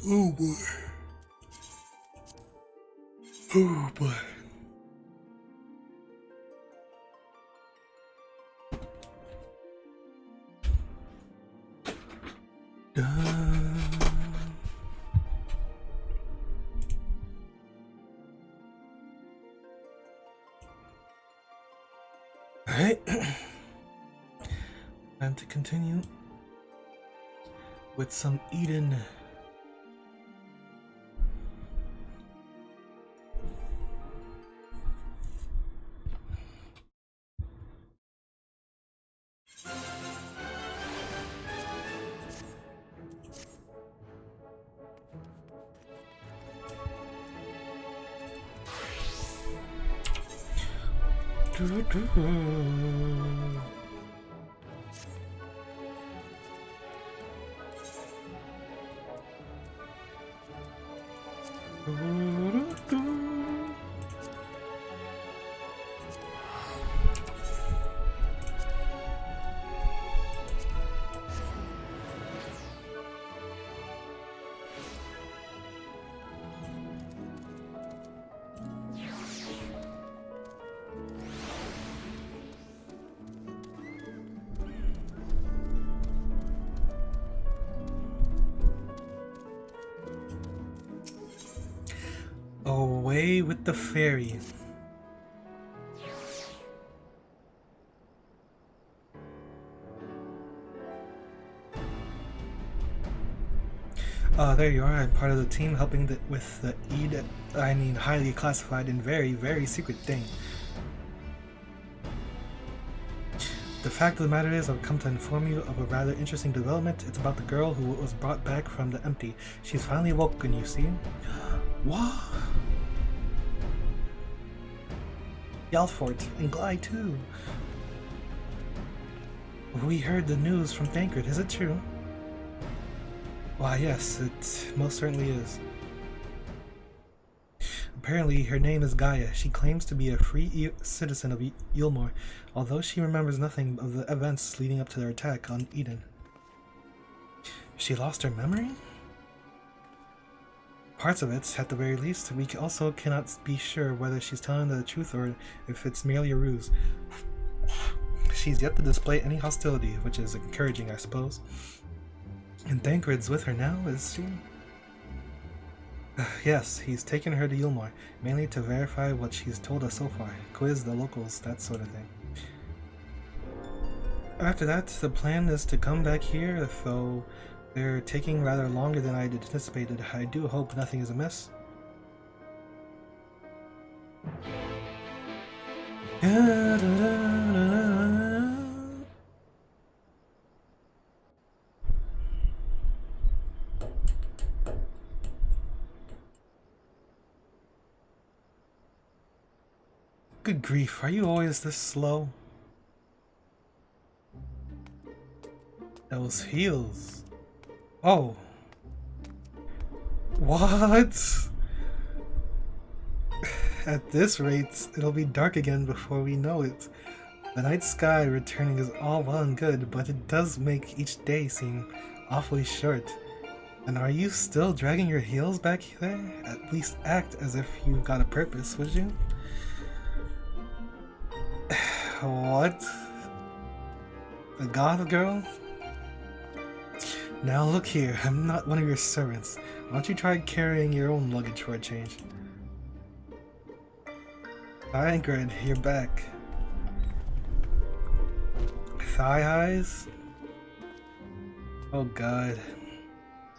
Oh boy. Oh boy. Alright. Time to continue with some Eden. Away with the fairy. There you are. I'm part of the team helping with the highly classified and very, very secret thing. The fact of the matter is, I've come to inform you of a rather interesting development. It's about the girl who was brought back from the empty. She's finally woken, you see? What? Yalfort and Glide too. We heard the news from Thancred. Is it true? Why, yes, it most certainly is. Apparently, her name is Gaia. She claims to be a free citizen of Yulmore, although she remembers nothing of the events leading up to their attack on Eden. She lost her memory? Parts of it, at the very least. We also cannot be sure whether she's telling the truth or if it's merely a ruse. She's yet to display any hostility, which is encouraging, I suppose. And Thancred's with her now, is she? Yes, he's taken her to Yulmore, mainly to verify what she's told us so far, quiz the locals, that sort of thing. After that, the plan is to come back here, though they're taking rather longer than I'd anticipated. I do hope nothing is amiss. Good grief, are you always this slow? Those heels. Oh. What? At this rate, it'll be dark again before we know it. The night sky returning is all well and good, but it does make each day seem awfully short. And are you still dragging your heels back there? At least act as if you got a purpose, would you? What? A goth girl? Now look here, I'm not one of your servants. Why don't you try carrying your own luggage for a change? Thancred, you're back. Thigh highs? Oh god.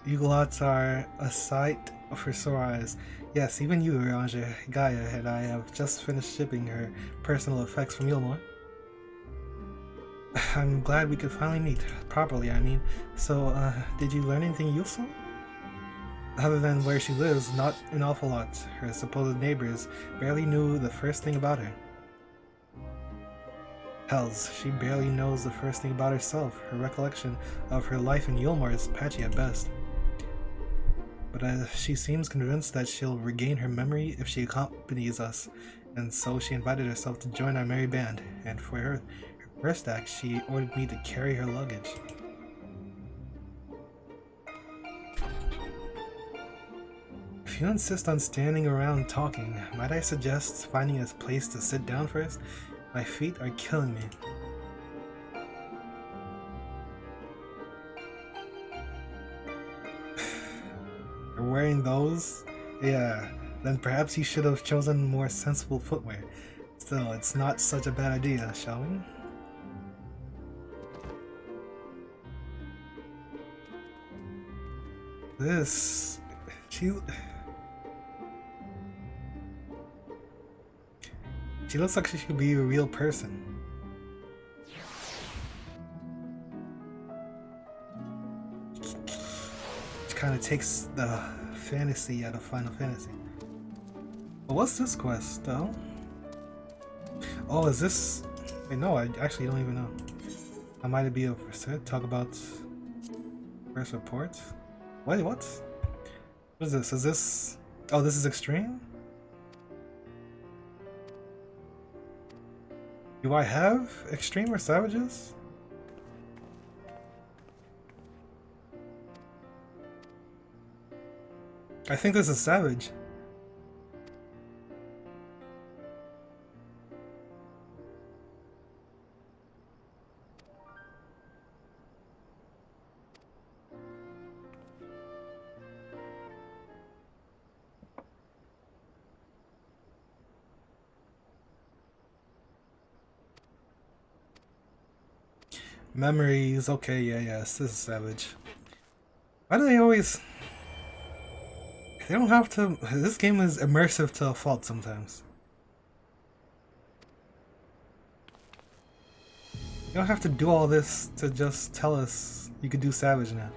Eaglots are a sight for sore eyes. Yes, even you, Ranger, Gaia, and I have just finished shipping her personal effects from Yulmore. I'm glad we could finally meet. Properly, I mean. So, did you learn anything useful? Other than where she lives, not an awful lot. Her supposed neighbors barely knew the first thing about her. Hells, she barely knows the first thing about herself. Her recollection of her life in Yulmore is patchy at best. But she seems convinced that she'll regain her memory if she accompanies us, and so she invited herself to join our merry band, and for her first act, she ordered me to carry her luggage. If you insist on standing around talking, might I suggest finding a place to sit down first? My feet are killing me. You're wearing those? Yeah, then perhaps you should have chosen more sensible footwear. Still, it's not such a bad idea, shall we? This... She looks like she could be a real person. Which kind of takes the fantasy out of Final Fantasy. But what's this quest, though? Oh, is this... Wait, no, I actually don't even know. I might be able to talk about first reports. Wait, what? What is this? Is this... Oh, this is extreme? Do I have extreme or savages? I think this is savage. Memories, okay, yes, this is savage. Why do they always... They don't have to... This game is immersive to a fault sometimes. You don't have to do all this to just tell us you could do savage now.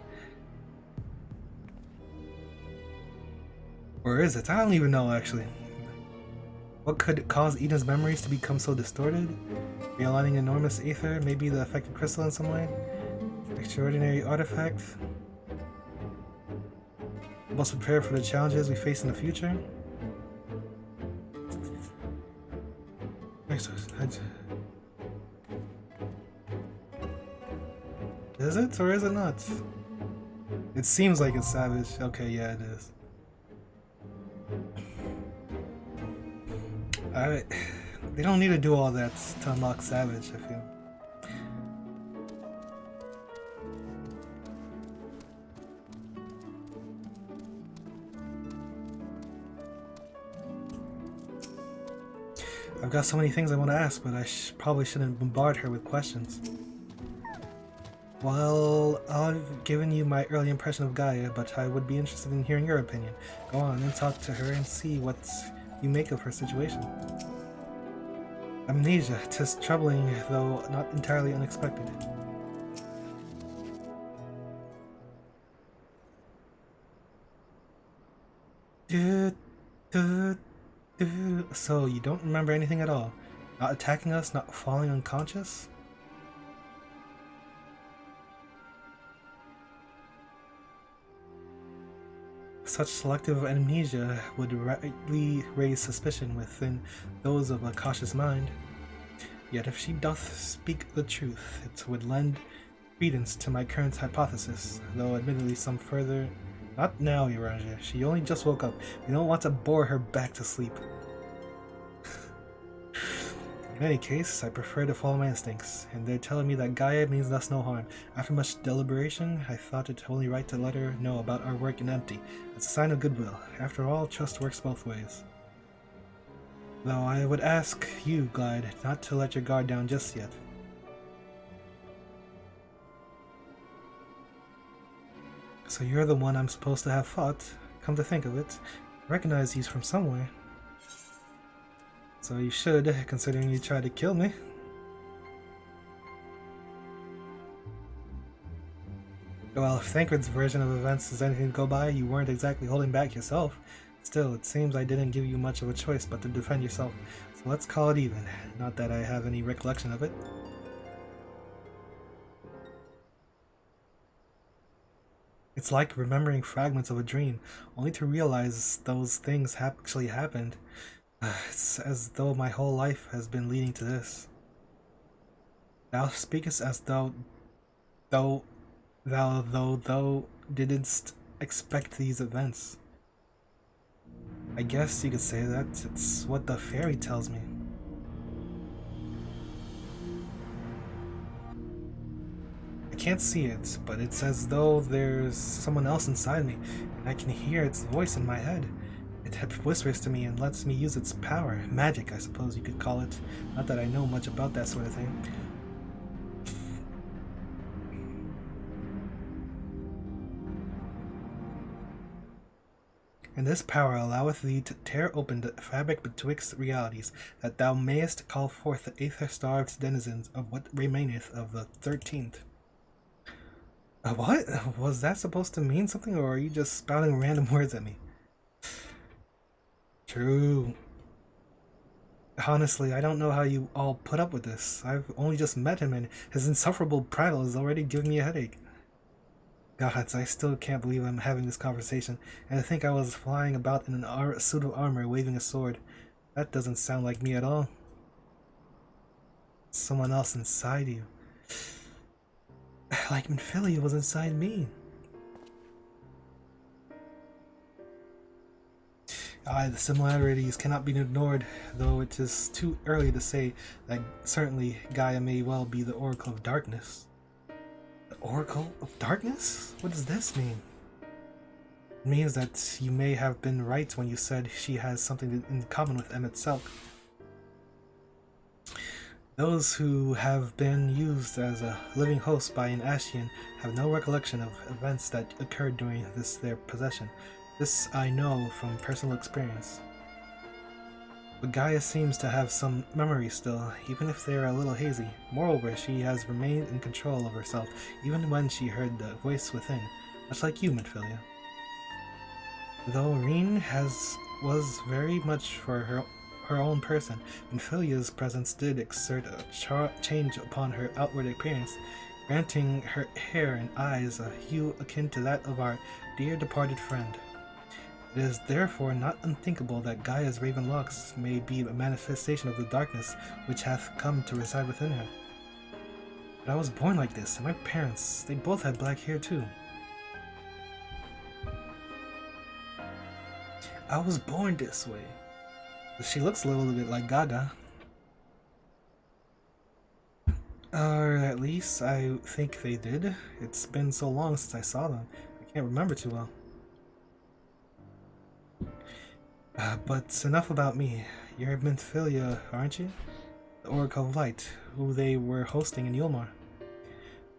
Or is it? I don't even know, actually. What could cause Eden's memories to become so distorted? Realigning enormous aether, maybe the affected crystal in some way? Extraordinary artifact? Must prepare for the challenges we face in the future? Is it or is it not? It seems like it's savage. Okay, yeah, it is. They don't need to do all that to unlock savage, I feel. I've got so many things I want to ask, but I probably shouldn't bombard her with questions. Well, I've given you my early impression of Gaia, but I would be interested in hearing your opinion. Go on and talk to her and see what you make of her situation. Amnesia, 'tis troubling, though not entirely unexpected. So, you don't remember anything at all? Not attacking us, not falling unconscious? Such selective amnesia would rightly raise suspicion within those of a cautious mind. Yet if she doth speak the truth, it would lend credence to my current hypothesis, though admittedly some further... Not now, Uranger. She only just woke up. We don't want to bore her back to sleep. In any case, I prefer to follow my instincts, and they're telling me that Gaia means us no harm. After much deliberation, I thought it only right to let her know about our work in Empty. It's a sign of goodwill. After all, trust works both ways. Though I would ask you, Glide, not to let your guard down just yet. So you're the one I'm supposed to have fought. Come to think of it, I recognize he's from somewhere. So you should, considering you tried to kill me. Well, if Thancred's version of events is anything to go by, you weren't exactly holding back yourself. Still, it seems I didn't give you much of a choice but to defend yourself, so let's call it even. Not that I have any recollection of it. It's like remembering fragments of a dream, only to realize those things actually happened. It's as though my whole life has been leading to this. Thou speakest as though didn't expect these events. I guess you could say that. It's what the fairy tells me. I can't see it, but it's as though there's someone else inside me, and I can hear its voice in my head. It whispers to me and lets me use its power. Magic, I suppose you could call it. Not that I know much about that sort of thing. And this power alloweth thee to tear open the fabric betwixt realities, that thou mayest call forth the aether-starved denizens of what remaineth of the 13th. What? Was that supposed to mean something, or are you just spouting random words at me? True. Honestly, I don't know how you all put up with this. I've only just met him, and his insufferable prattle has already given me a headache. Gods, I still can't believe I'm having this conversation, and I think I was flying about in a suit of armor waving a sword. That doesn't sound like me at all. Someone else inside you. Like Minfilia was inside me. The similarities cannot be ignored, though it is too early to say that certainly Gaia may well be the Oracle of Darkness. The Oracle of Darkness? What does this mean? It means that you may have been right when you said she has something in common with Emmett Selk. Those who have been used as a living host by an Ashian have no recollection of events that occurred during their possession. This I know from personal experience. But Gaia seems to have some memories still, even if they are a little hazy. Moreover, she has remained in control of herself, even when she heard the voice within, much like you, Minfilia. Though Reen was very much for her own person, Minfilia's presence did exert a change upon her outward appearance, granting her hair and eyes a hue akin to that of our dear departed friend. It is therefore not unthinkable that Gaia's raven locks may be a manifestation of the darkness which hath come to reside within her. But I was born like this, and my parents, they both had black hair too. I was born this way. She looks a little bit like Gaga. Or at least I think they did. It's been so long since I saw them. I can't remember too well. But enough about me. You're Minfilia, aren't you? The Oracle of Light, who they were hosting in Yulmar.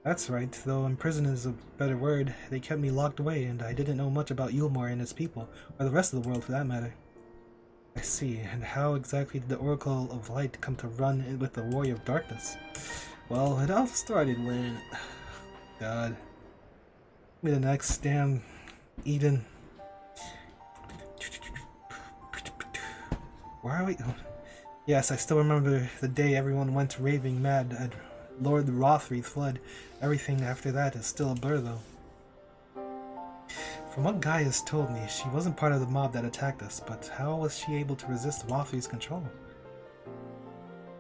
That's right, though imprisoned is a better word. They kept me locked away, and I didn't know much about Yulmar and its people, or the rest of the world for that matter. I see, and how exactly did the Oracle of Light come to run with the Warrior of Darkness? Well, it all started when... God. Give me the next damn Eden. Where are we? Yes, I still remember the day everyone went raving mad at Lord Rothry flood. Everything after that is still a blur, though. From what Guy has told me, she wasn't part of the mob that attacked us, but how was she able to resist Rothry's control?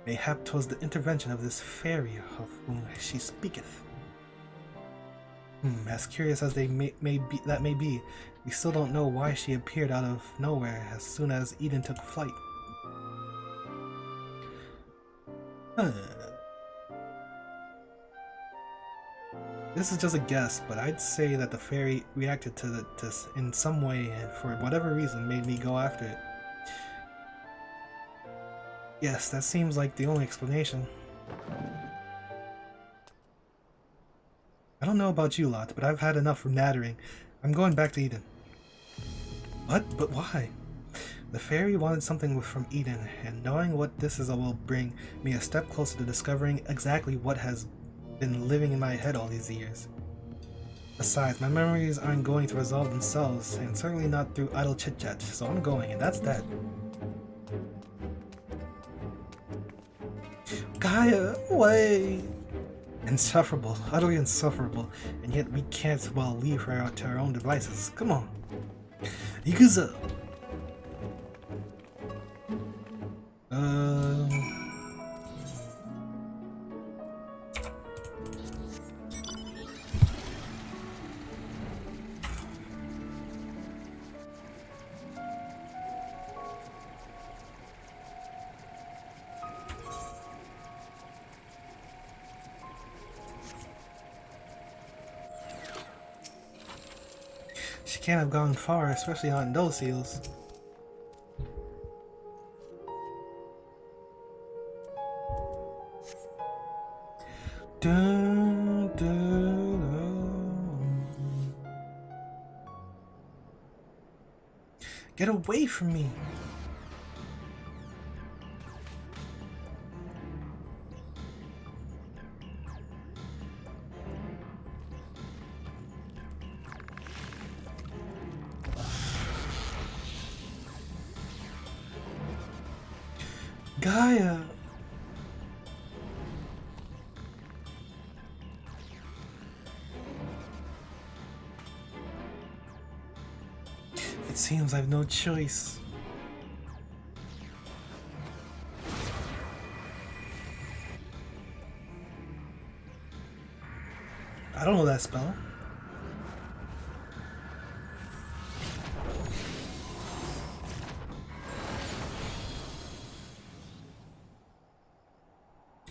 Mayhap 'twas the intervention of this fairy of whom she speaketh. As curious as that may be, we still don't know why she appeared out of nowhere as soon as Eden took flight. This is just a guess, but I'd say that the fairy reacted to this in some way and for whatever reason made me go after it. Yes, that seems like the only explanation. I don't know about you lot, but I've had enough nattering. I'm going back to Eden. What? But why? The fairy wanted something from Eden, and knowing what this is will bring me a step closer to discovering exactly what has been living in my head all these years. Besides, my memories aren't going to resolve themselves, and certainly not through idle chit-chat, so I'm going, and that's that. Gaia, wait! Insufferable, utterly insufferable, and yet we can't, well, leave her out to our own devices. Come on. Ikuzo! can't have gone far, especially not in those seals. Dun, dun, dun. Get away from me! Gaia! It seems I have no choice. I don't know that spell.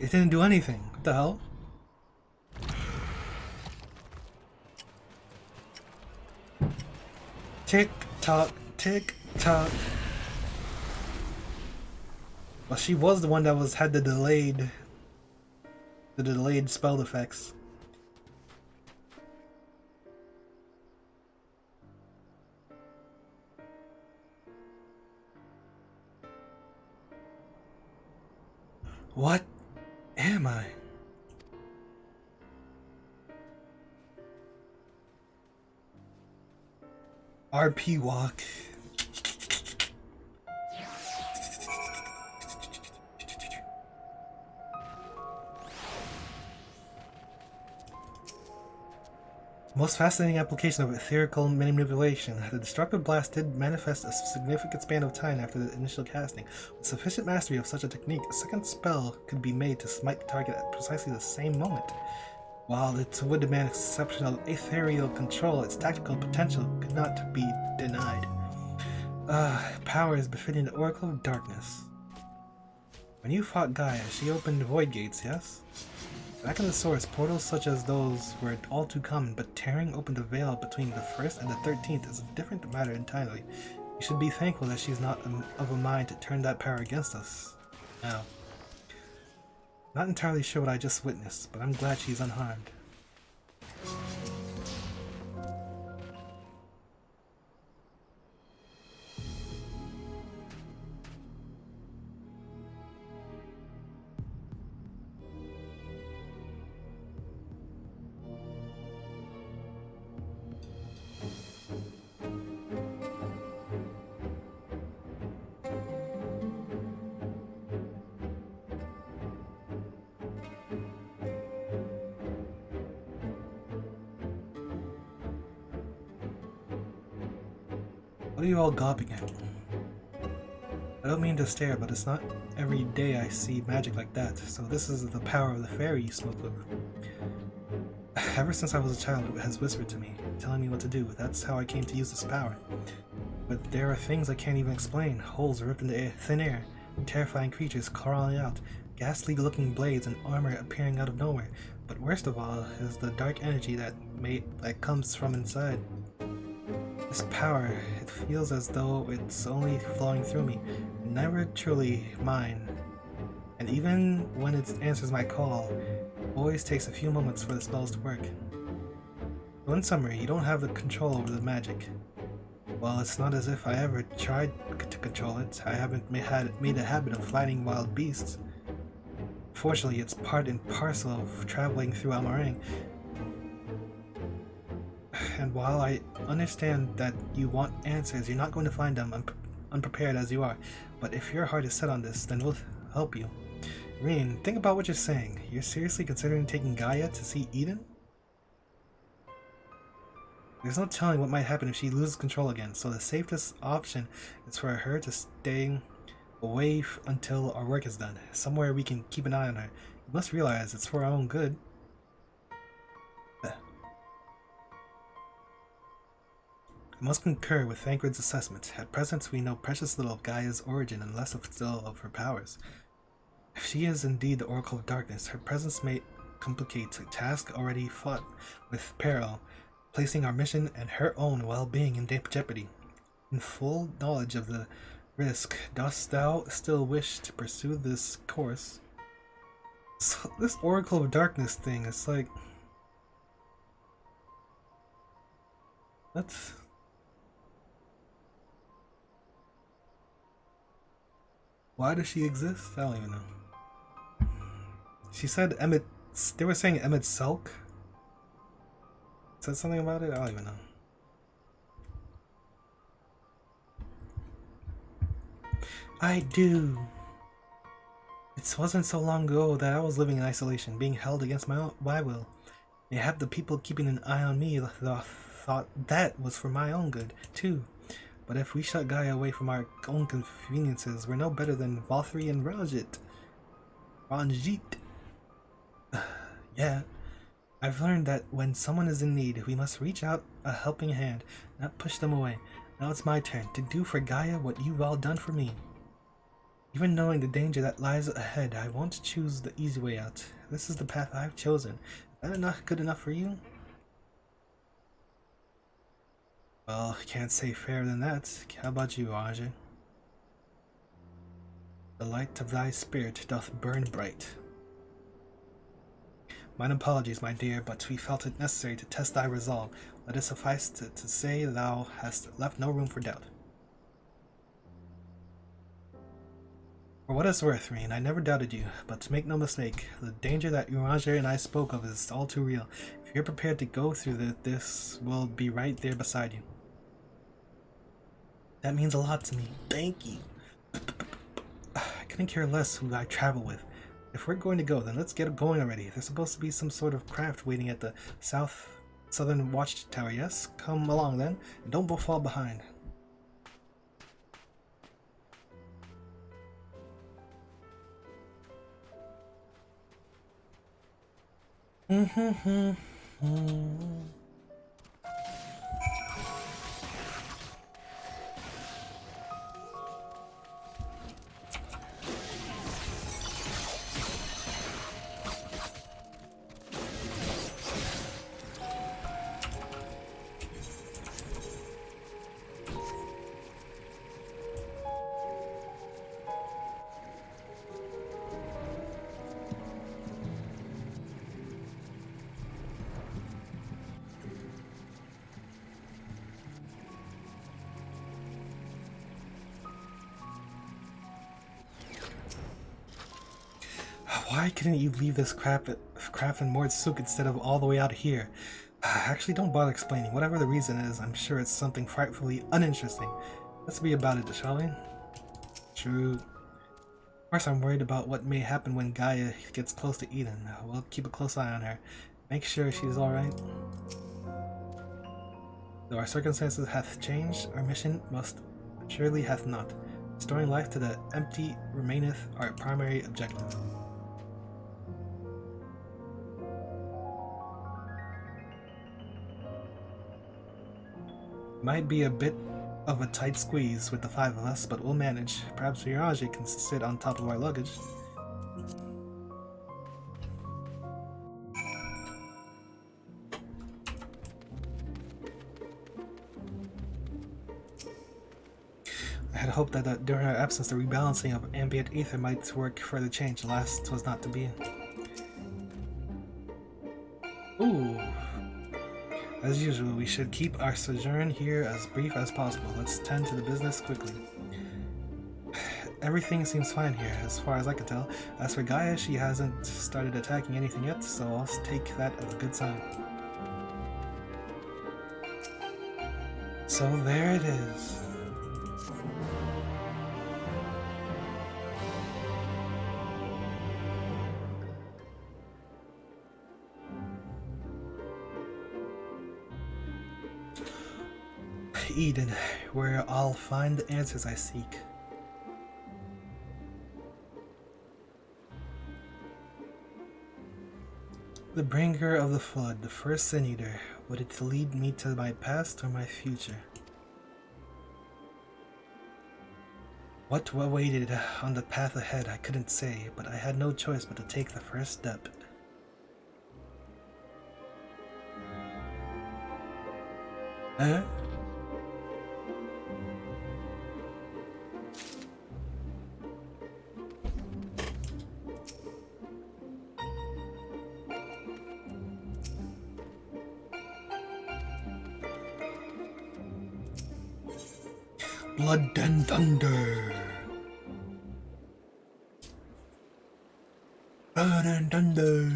It didn't do anything. What the hell? Tick tock, tick tock. Well, she was the one that had the delayed spell effects. What am I? RP walk. Most fascinating application of etherical manipulation. The destructive blast did manifest a significant span of time after the initial casting. With sufficient mastery of such a technique, a second spell could be made to smite the target at precisely the same moment. While it would demand exceptional ethereal control, its tactical potential could not be denied. Power is befitting the Oracle of Darkness. When you fought Gaia, she opened void gates, yes? Back in the source, portals such as those were all too common, but tearing open the veil between the 1st and the 13th is a different matter entirely. You should be thankful that she's not of a mind to turn that power against us. Now, not entirely sure what I just witnessed, but I'm glad she's unharmed. What are you all gawping at? I don't mean to stare, but it's not every day I see magic like that, so this is the power of the fairy you spoke of. Ever since I was a child, it has whispered to me, telling me what to do. That's how I came to use this power. But there are things I can't even explain. Holes ripped in the thin air, terrifying creatures crawling out, ghastly looking blades and armor appearing out of nowhere. But worst of all is the dark energy that comes from inside. This power, it feels as though it's only flowing through me, never truly mine. And even when it answers my call, it always takes a few moments for the spells to work. So in summary, you don't have the control over the magic. Well, it's not as if I ever tried to control it. I haven't made a habit of fighting wild beasts. Fortunately, it's part and parcel of traveling through Almarang. And while I understand that you want answers, you're not going to find them unprepared as you are. But if your heart is set on this, then we'll help you. Reen, think about what you're saying. You're seriously considering taking Gaia to see Eden? There's no telling what might happen if she loses control again, so the safest option is for her to stay away until our work is done. Somewhere we can keep an eye on her. You must realize it's for our own good. I must concur with Thancred's assessment. At present, we know precious little of Gaia's origin and less still of her powers. If she is indeed the Oracle of Darkness, her presence may complicate a task already fought with peril. placing our mission and her own well-being in jeopardy. In full knowledge of the risk, dost thou still wish to pursue this course? So, this Oracle of Darkness thing, it's like... What? Why does she exist? I don't even know. She said Emmett... They were saying Emmett Selk? Said something about it? I don't even know. I do. It wasn't so long ago that I was living in isolation, being held against my will. Mayhap the people keeping an eye on me thought that was for my own good, too. But if we shut Gaia away from our own conveniences, we're no better than Valkyrie and Ranjit. Yeah. I've learned that when someone is in need, we must reach out a helping hand, not push them away. Now it's my turn to do for Gaia what you've all done for me. Even knowing the danger that lies ahead, I won't choose the easy way out. This is the path I've chosen. Is that not good enough for you? Well, can't say fairer than that. How about you, Ajay? The light of thy spirit doth burn bright. Mine apologies, my dear, but we felt it necessary to test thy resolve. Let it suffice to say thou hast left no room for doubt. For what it's worth, Reen, I never doubted you, but make no mistake, the danger that Uranger and I spoke of is all too real. If you're prepared to go through this will be right there beside you. That means a lot to me. Thank you. I couldn't care less who I travel with. If we're going to go, then let's get going already. There's supposed to be some sort of craft waiting at the southern watchtower, yes? Come along then, and don't fall behind. Why couldn't you leave this craft in Mordsuk instead of all the way out here? Actually, don't bother explaining. Whatever the reason is, I'm sure it's something frightfully uninteresting. Let's be about it, shall we? True. Of course, I'm worried about what may happen when Gaia gets close to Eden. We'll keep a close eye on her. Make sure she's alright. Though our circumstances hath changed, our mission must surely hath not. Restoring life to the empty remaineth our primary objective. Might be a bit of a tight squeeze with the 5 of us, but we'll manage. Perhaps Miraji can sit on top of our luggage. I had hoped that during our absence the rebalancing of ambient ether might work for the change. Alas, 'twas not to be. Ooh. As usual, we should keep our sojourn here as brief as possible. Let's tend to the business quickly. Everything seems fine here, as far as I can tell. As for Gaia, she hasn't started attacking anything yet, so I'll take that as a good sign. So there it is. Eden, where I'll find the answers I seek. The bringer of the flood, the first sin eater. Would it lead me to my past or my future? What awaited on the path ahead I couldn't say, but I had no choice but to take the first step. Huh? Blood and thunder. Blood and thunder.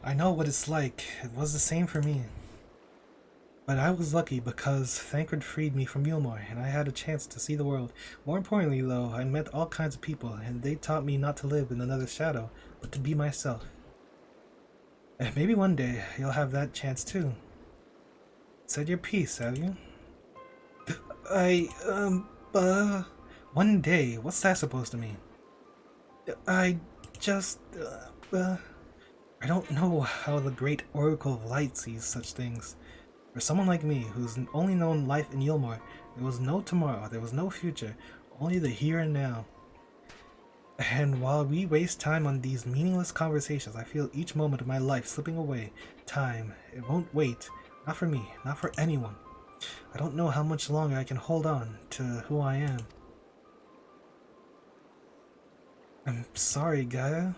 I know what it's like. It was the same for me. But I was lucky because Thancred freed me from Yulmore, and I had a chance to see the world. More importantly, though, I met all kinds of people, and they taught me not to live in another shadow, but to be myself. And maybe one day you'll have that chance too. Said your piece, have you? One day? What's that supposed to mean? I just, I don't know how the great Oracle of Light sees such things. For someone like me, who's only known life in Yulmore, there was no tomorrow, there was no future, only the here and now. And while we waste time on these meaningless conversations, I feel each moment of my life slipping away. Time, it won't wait. Not for me, not for anyone. I don't know how much longer I can hold on to who I am. I'm sorry, Gaia.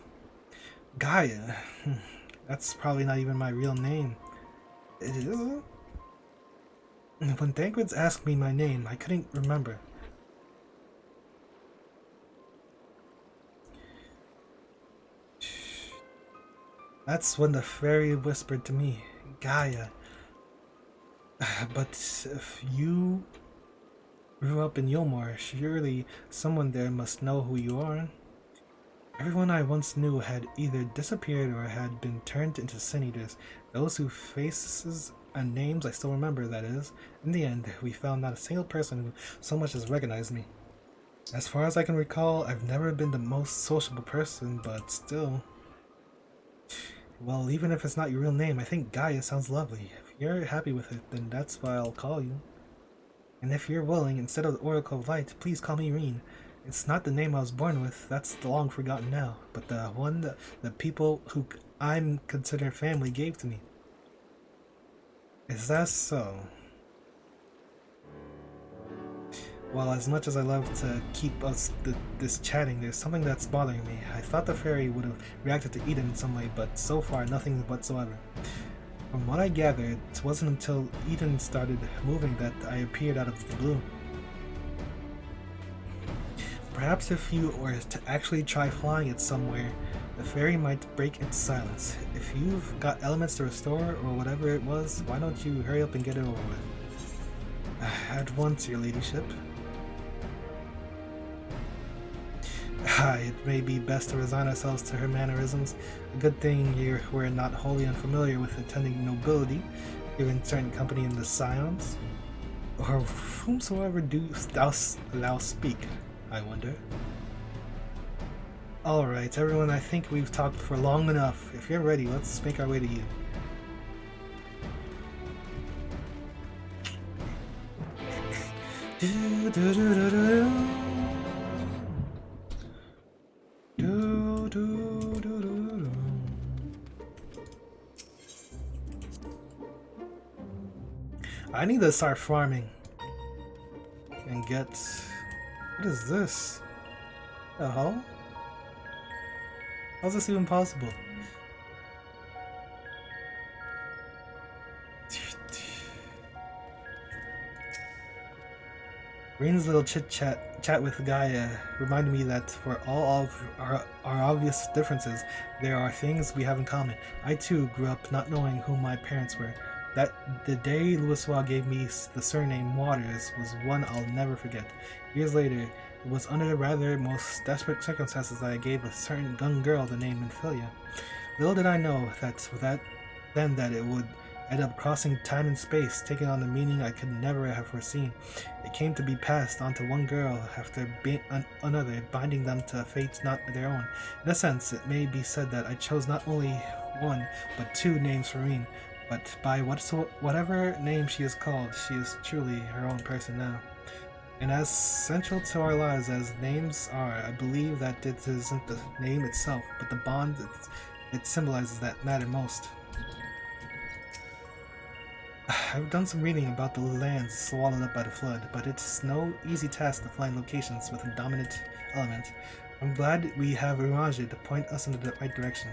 Gaia? That's probably not even my real name. It isn't? When Thancred's asked me my name, I couldn't remember. That's when the fairy whispered to me, Gaia. But if you grew up in Yulmore, surely someone there must know who you are. Everyone I once knew had either disappeared or had been turned into sin eaters. Those whose faces and names I still remember, that is. In the end, we found not a single person who so much as recognized me. As far as I can recall, I've never been the most sociable person, but still. Well, even if it's not your real name, I think Gaia sounds lovely. If you're happy with it, then that's why I'll call you. And if you're willing, instead of the Oracle of Light, please call me Reen. It's not the name I was born with, that's long forgotten now, but the one that the people who I'm considered family gave to me. Is that so? Well, as much as I love to keep us this chatting, there's something that's bothering me. I thought the fairy would have reacted to Eden in some way, but so far nothing whatsoever. From what I gathered, it wasn't until Eden started moving that I appeared out of the blue. Perhaps if you were to actually try flying it somewhere, the fairy might break its silence. If you've got elements to restore, or whatever it was, why don't you hurry up and get it over with? At once, your ladyship. It may be best to resign ourselves to her mannerisms. A good thing we're not wholly unfamiliar with attending nobility, given certain company in the Scions. Or whomsoever do thou speak, I wonder. Alright, everyone, I think we've talked for long enough. If you're ready, let's make our way to you. I need to start farming and get... What is this? The hell? How's this even possible? Reen's little chat with Gaia reminded me that for all of our obvious differences, there are things we have in common. I too grew up not knowing who my parents were. That the day Louisoix gave me the surname Waters was one I'll never forget. Years later, it was under the rather most desperate circumstances that I gave a certain young girl the name Ophelia. Little did I know that it would end up crossing time and space, taking on a meaning I could never have foreseen. It came to be passed on to one girl after another, binding them to fates not their own. In a sense, it may be said that I chose not only one, but two names for Reen. But by whatever name she is called, she is truly her own person now. And as central to our lives as names are, I believe that it isn't the name itself, but the bond it symbolizes that matter most. I've done some reading about the lands swallowed up by the flood, but it's no easy task to find locations with a dominant element. I'm glad we have Uraja to point us in the right direction.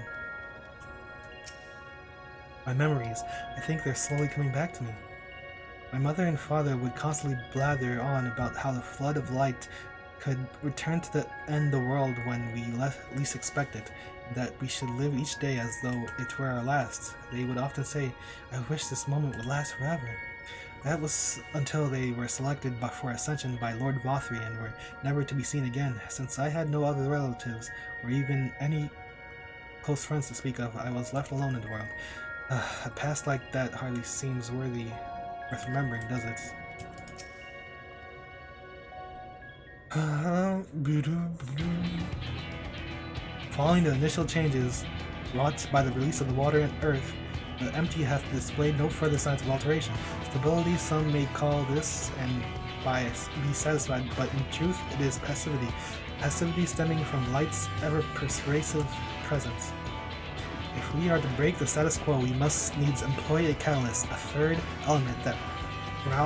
My memories, I think they're slowly coming back to me. My mother and father would constantly blather on about how the flood of light could return to end the world when we least expect it, and that we should live each day as though it were our last. They would often say, "I wish this moment would last forever." That was until they were selected for ascension by Lord Vothri and were never to be seen again. Since I had no other relatives, or even any close friends to speak of, I was left alone in the world. A past like that hardly seems worth remembering, does it? Following the initial changes wrought by the release of the water and earth, the empty hath displayed no further signs of alteration. Stability some may call this, and by be satisfied, but in truth it is passivity. Passivity stemming from light's ever-persuasive presence. If we are to break the status quo, we must needs employ a catalyst, a third element that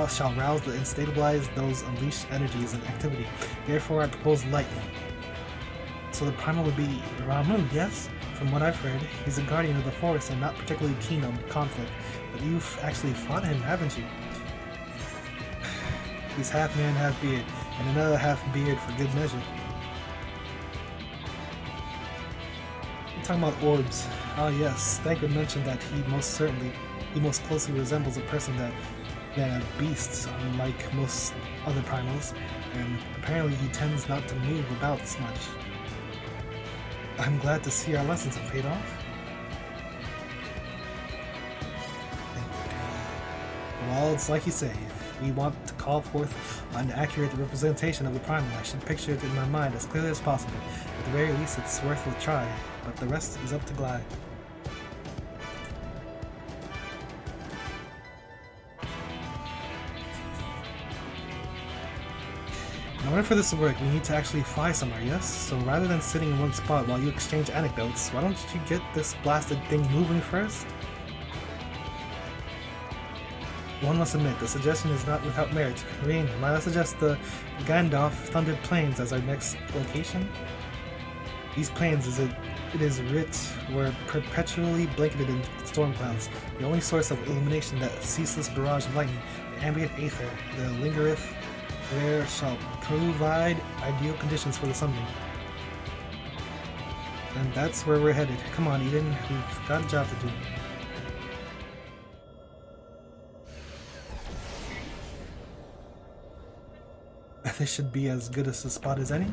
shall rouse and stabilize those unleashed energies and activity. Therefore I propose lightning. So the primal would be Ramu, yes? From what I've heard, he's a guardian of the forest and not particularly keen on conflict. But you've actually fought him, haven't you? He's half man, half beard, and another half beard for good measure. We're talking about orbs. Ah yes, Thancred mentioned that he most closely resembles a person than a beast, unlike most other primals, and apparently he tends not to move about as much. I'm glad to see our lessons have paid off. Well, it's like you say, if we want to call forth an accurate representation of the primal, I should picture it in my mind as clearly as possible. At the very least, it's worth a try, but the rest is up to Glide. In order for this to work, we need to actually fly somewhere, yes? So rather than sitting in one spot while you exchange anecdotes, why don't you get this blasted thing moving first? One must admit, the suggestion is not without merit. Rain, might I suggest the Gandalf Thundered Plains as our next location? These plains, it is writ, were perpetually blanketed in storm clouds, the only source of illumination, that ceaseless barrage of lightning, the ambient aether, the lingereth there shall provide ideal conditions for the summoning. And that's where we're headed. Come on, Eden, we've got a job to do. This should be as good as a spot as any.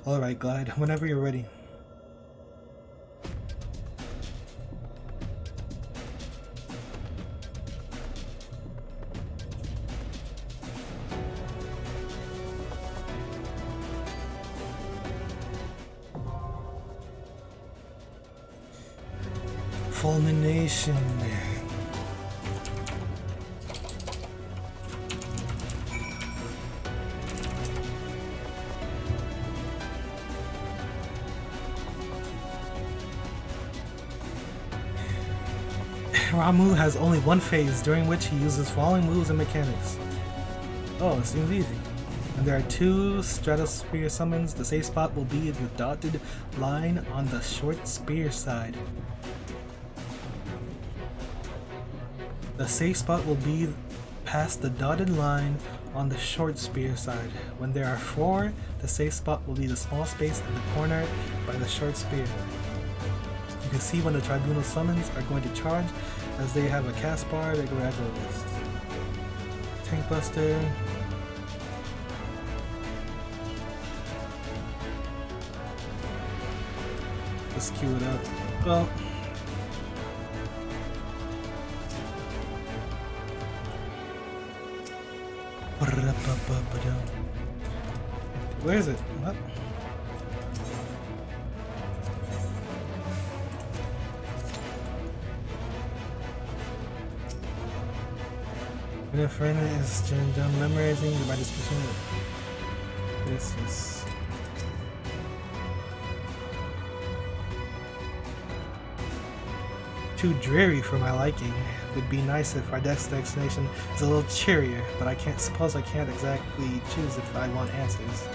Alright, Glide, whenever you're ready. Fulmination. Ramu has only one phase, during which he uses falling moves and mechanics. Oh, it seems easy. And there are two stratosphere summons. The safe spot will be the dotted line on the short spear side. The safe spot will be past the dotted line on the short spear side. When there are four, the safe spot will be the small space in the corner by the short spear. You can see when the tribunal summons are going to charge, as they have a cast bar, they gradual list. Tank Buster. Let's queue it up. Well, where is it? What? When a friend is done memorizing by description, this is too dreary for my liking. It would be nice if our destination is a little cheerier, but I can't exactly choose if I want answers.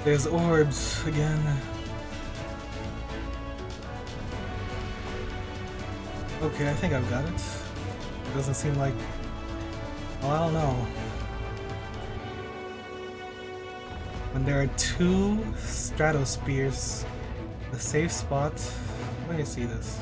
There's orbs again. Okay, I think I've got it. It doesn't seem like... well, I don't know. When there are two stratospheres, the safe spot... let me see this.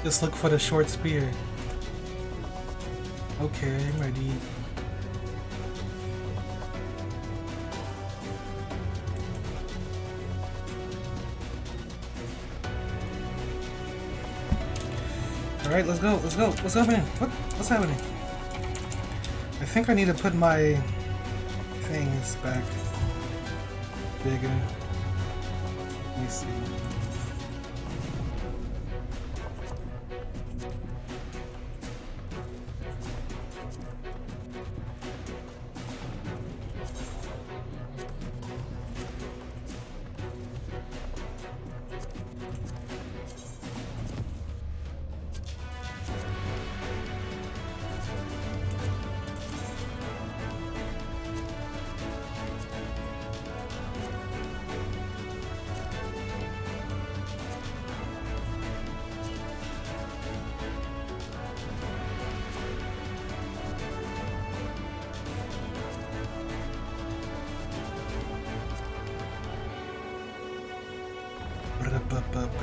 Just look for the short spear. Okay, I'm ready. Alright, let's go, let's go. What's happening? What's happening? I think I need to put my things back bigger. Let me see.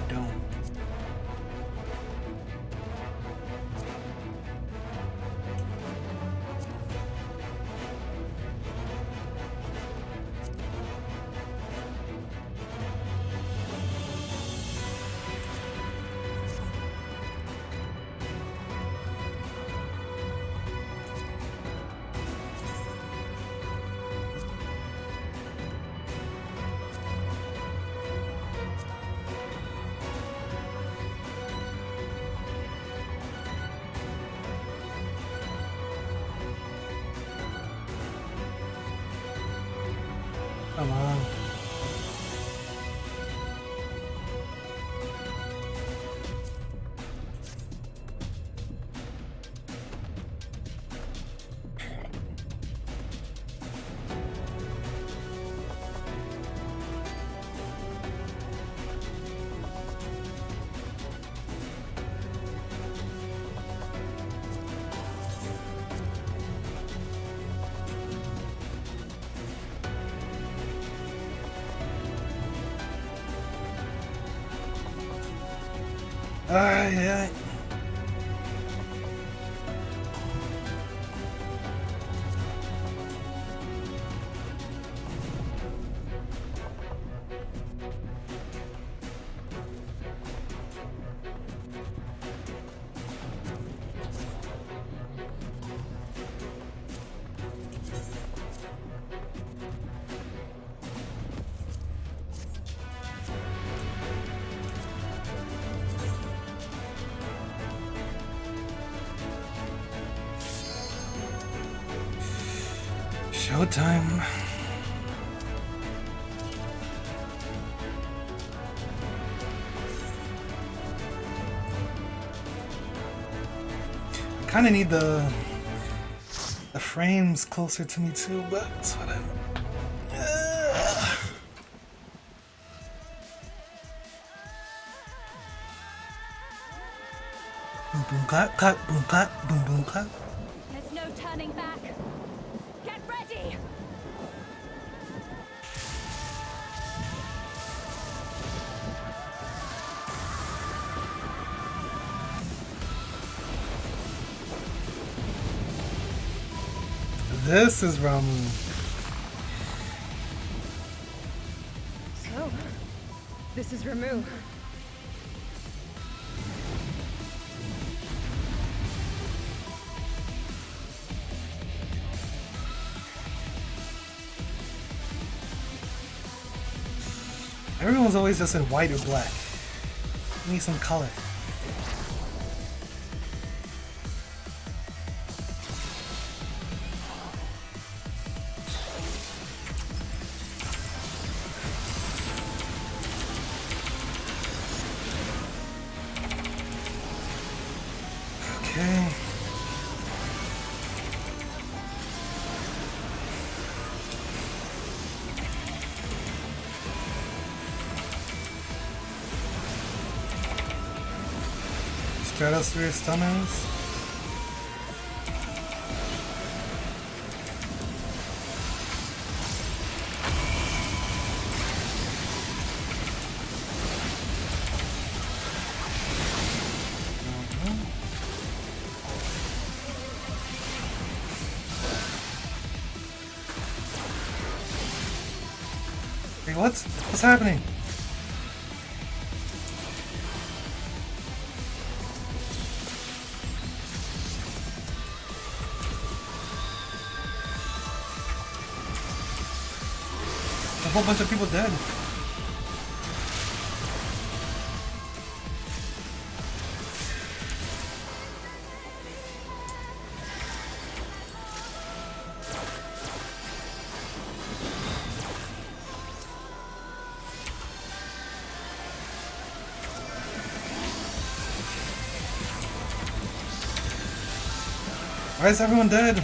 Don't. Come on. Yeah. Showtime. I kind of need the frames closer to me too, but it's whatever. Boom boom clap clap boom clap boom boom clap. There's no turning back. Get ready. This is Ramu. So, this is Ramu. Everyone's always just in white or black. We need some color. Okay. Stratosphere summons. Hey, what's happening? A whole bunch of people dead. Why is everyone dead?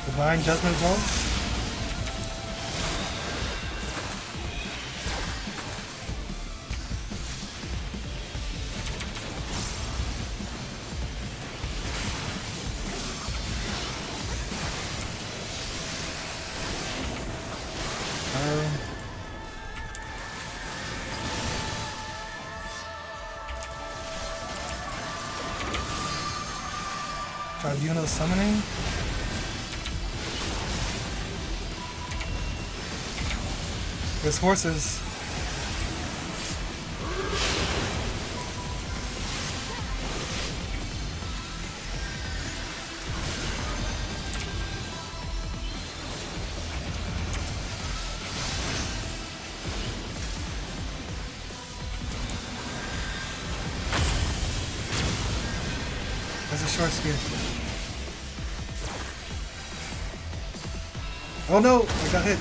Divine Judgment Bolts? Tribunal summoning? There's horses. There's a short spear. Oh no! I got hit.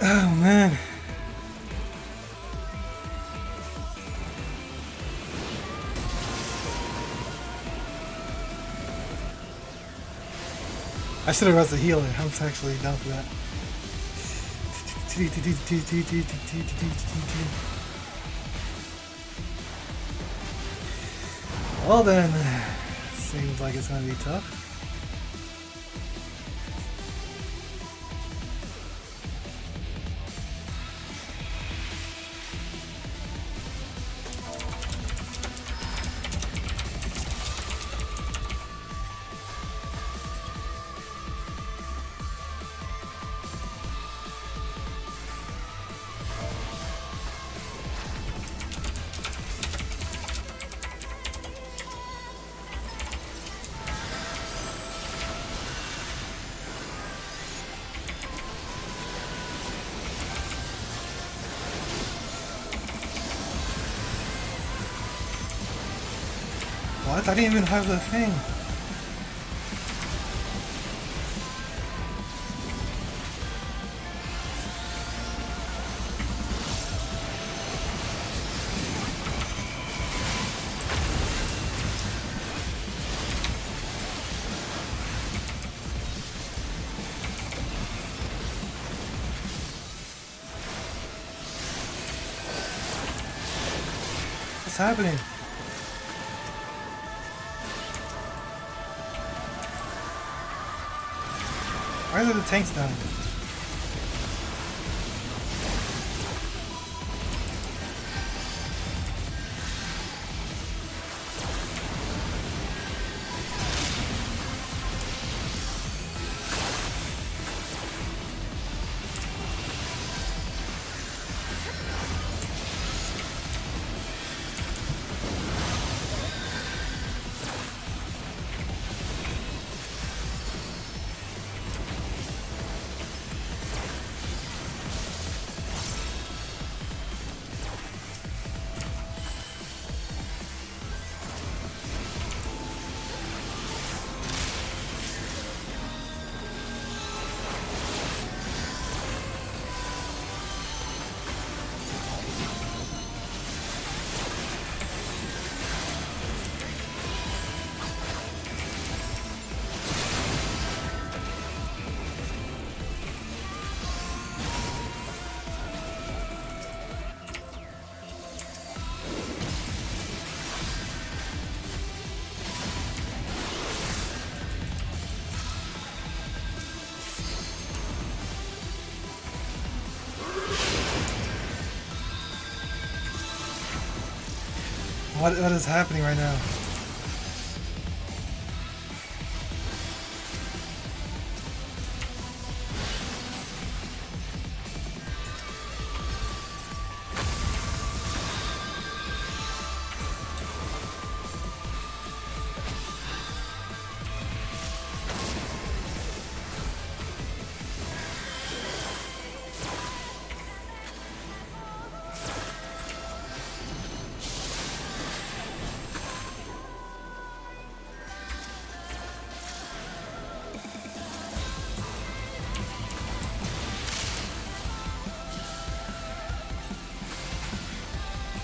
Oh man. I should have rushed the healer. I'm actually down for that. Well then, seems like it's gonna be tough. What? I didn't even have the thing. What's happening? Why are the tanks down? What is happening right now?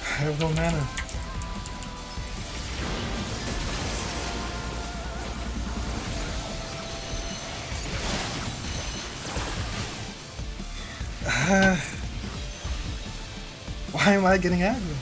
I have no mana. Why am I getting aggro?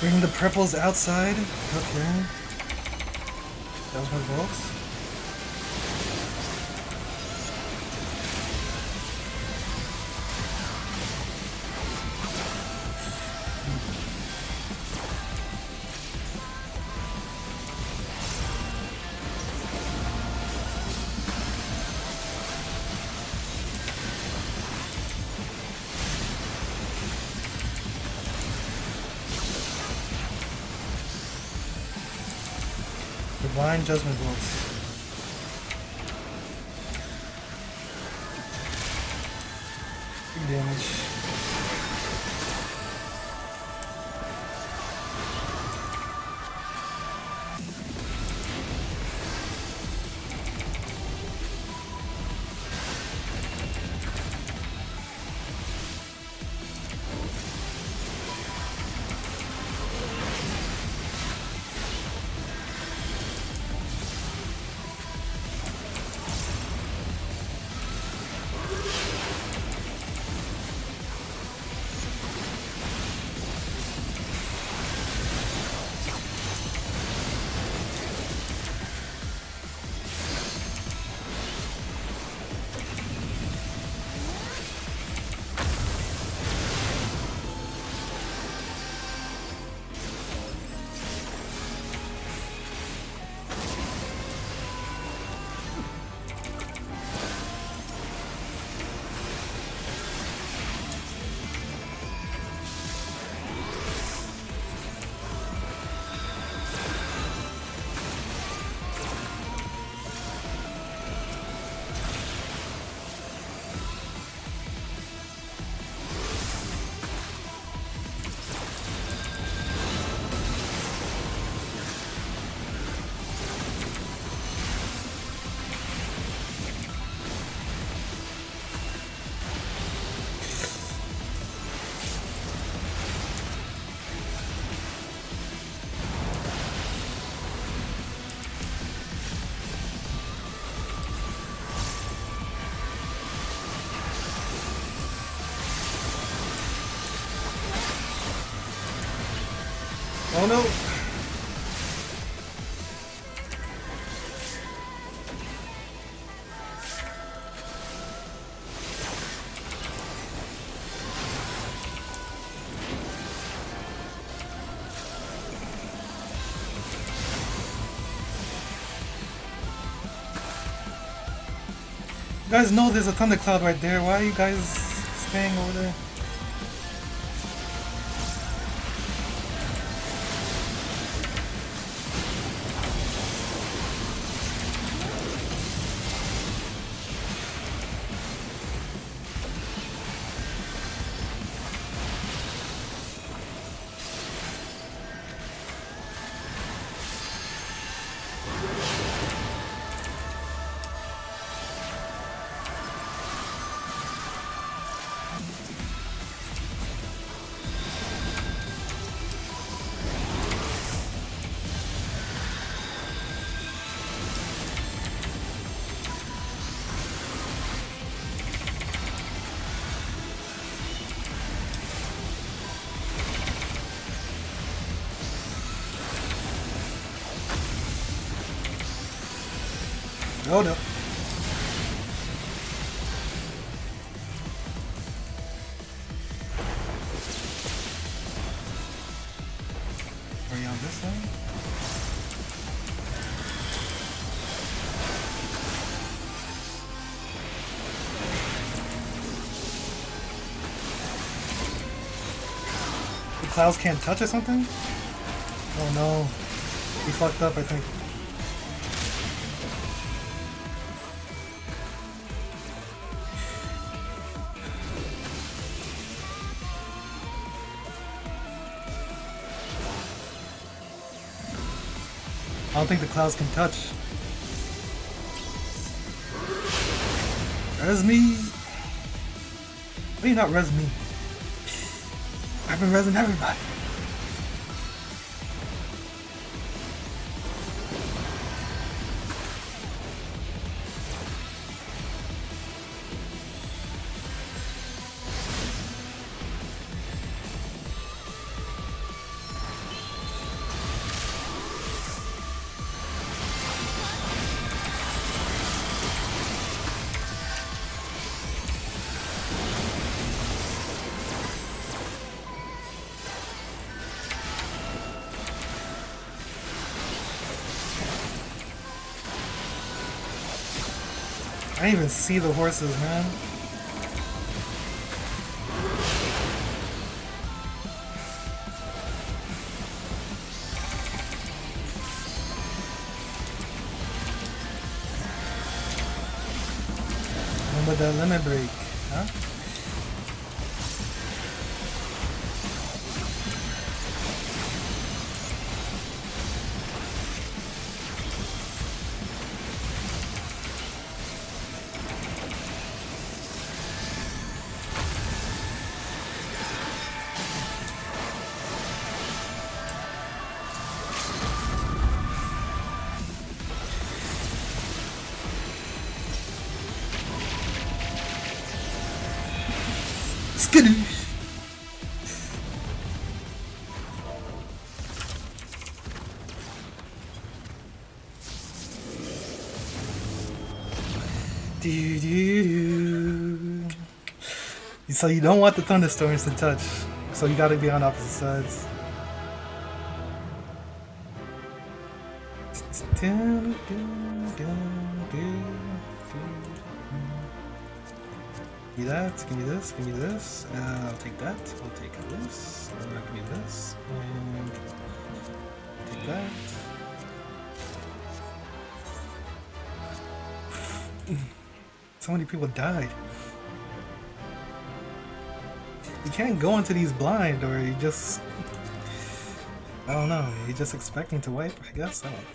Bring the purples outside. Okay. That was my bolts. Divine Judgment Bolts. Big damage. Oh no! You guys know there's a thundercloud right there. Why are you guys staying over there? Oh no. Are you on this side? The clouds can't touch or something? Oh no. He fucked up, I think. I don't think the clouds can touch. Res me! Why you not res me? I've been resing everybody. I didn't even see the horses, man. With the limit break, huh? Skadoosh! So you don't want the thunderstorms to touch, so you gotta be on opposite sides. Give me that, give me this, give me this. I'll take that, I'll take this. Give me this, and take that. So many people died. You can't go into these blind, or you just... I don't know, you're just expecting to wipe, I guess? I don't know.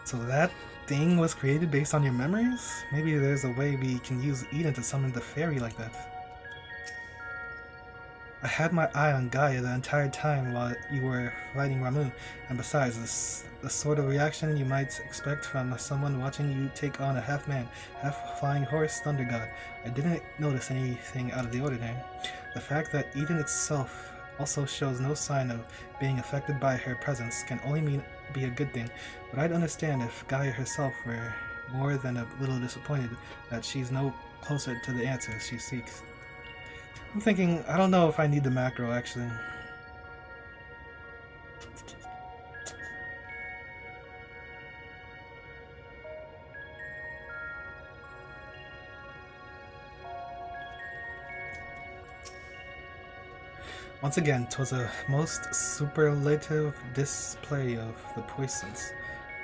So that thing was created based on your memories? Maybe there's a way we can use Eden to summon the fairy like that. I had my eye on Gaia the entire time while you were fighting Ramu, and besides, this the sort of reaction you might expect from someone watching you take on a half-man, half-flying horse thunder god. I didn't notice anything out of the ordinary. The fact that Eden itself also shows no sign of being affected by her presence can only be a good thing, but I'd understand if Gaia herself were more than a little disappointed that she's no closer to the answer she seeks. I'm thinking, I don't know if I need the macro, actually. Once again, 'twas a most superlative display of the poisons.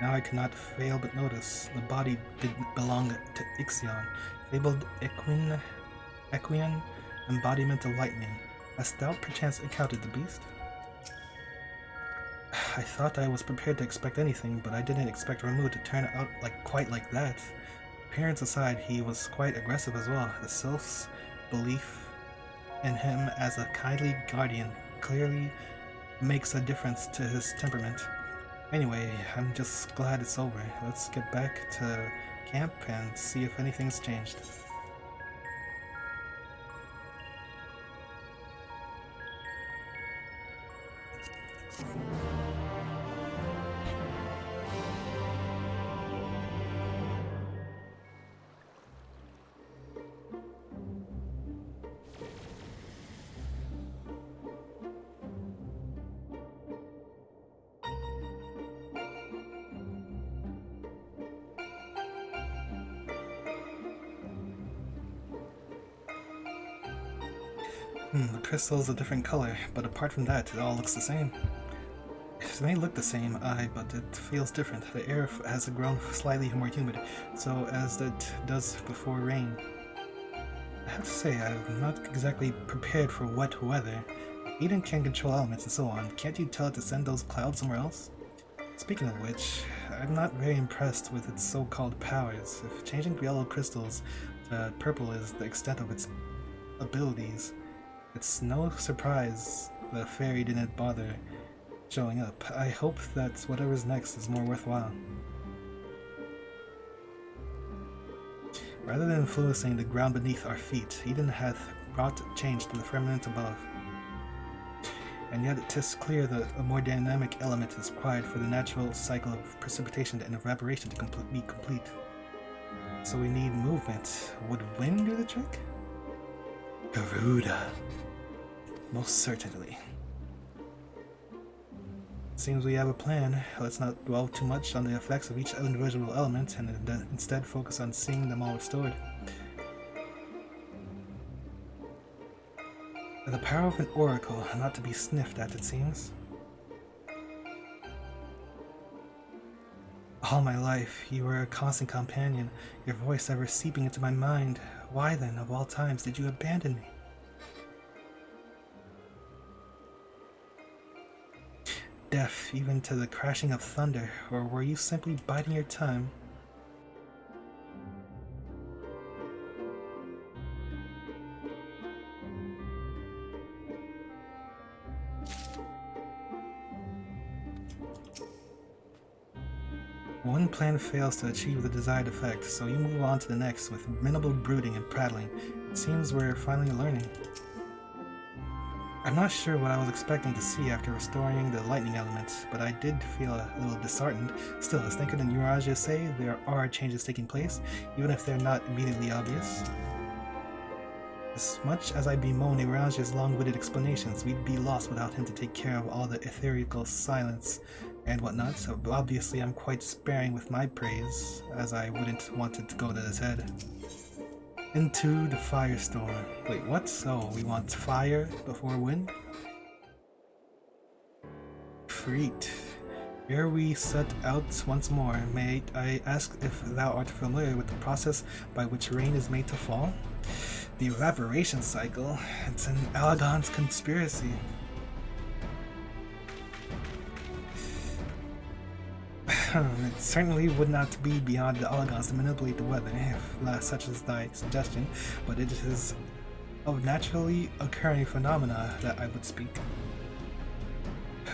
Now I cannot fail but notice the body did belong to Ixion, fabled Equian, embodiment of lightning. Hast thou perchance encountered the beast? I thought I was prepared to expect anything, but I didn't expect Ramu to turn out quite like that. Appearance aside, he was quite aggressive as well. The self's belief in him as a kindly guardian clearly makes a difference to his temperament. Anyway, I'm just glad it's over. Let's get back to camp and see if anything's changed. The crystal's a different color, but apart from that, it all looks the same. It may look the same, but it feels different. The air has grown slightly more humid, so as it does before rain. I have to say, I'm not exactly prepared for wet weather. Eden can control elements and so on. Can't you tell it to send those clouds somewhere else? Speaking of which, I'm not very impressed with its so-called powers. If changing yellow crystals to purple is the extent of its abilities, it's no surprise the fairy didn't bother showing up. I hope that whatever's next is more worthwhile. Rather than influencing the ground beneath our feet, Eden hath brought change to the firmament above. And yet 'tis clear that a more dynamic element is required for the natural cycle of precipitation and evaporation to be complete. So we need movement. Would wind do the trick? Garuda. Most certainly. Seems we have a plan. Let's not dwell too much on the effects of each individual element and instead focus on seeing them all restored. The power of an oracle, not to be sniffed at, it seems. All my life, you were a constant companion, your voice ever seeping into my mind. Why then, of all times, did you abandon me? Deaf even to the crashing of thunder, or were you simply biding your time? One plan fails to achieve the desired effect, so you move on to the next with minimal brooding and prattling. It seems we're finally learning. I'm not sure what I was expecting to see after restoring the lightning element, but I did feel a little disheartened. Still, as Thinker and Uraja say, there are changes taking place, even if they're not immediately obvious. As much as I bemoan Uraja's long-winded explanations, we'd be lost without him to take care of all the etherical silence and whatnot, so obviously I'm quite sparing with my praise, as I wouldn't want it to go to his head. Into the firestorm. Wait, what? So, we want fire before wind? Freet. Here we set out once more. May I ask if thou art familiar with the process by which rain is made to fall? The evaporation cycle. It's an Alagon's conspiracy. It certainly would not be beyond the Alagons to manipulate the weather, if such is thy suggestion, but it is of naturally occurring phenomena that I would speak.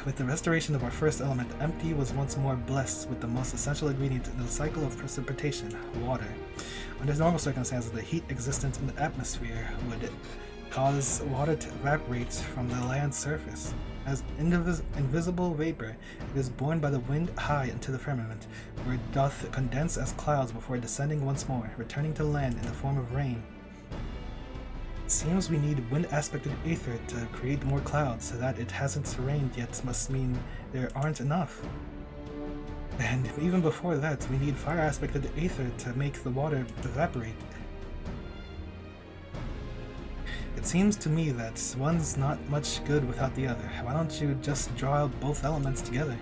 With the restoration of our first element, Empty was once more blessed with the most essential ingredient in the cycle of precipitation, water. Under normal circumstances, the heat existent in the atmosphere would cause water to evaporate from the land's surface. As invisible vapor, it is borne by the wind high into the firmament, where it doth condense as clouds before descending once more, returning to land in the form of rain. It seems we need wind-aspected aether to create more clouds, so that it hasn't rained yet must mean there aren't enough. And even before that, we need fire-aspected aether to make the water evaporate. It seems to me that one's not much good without the other. Why don't you just draw out both elements together?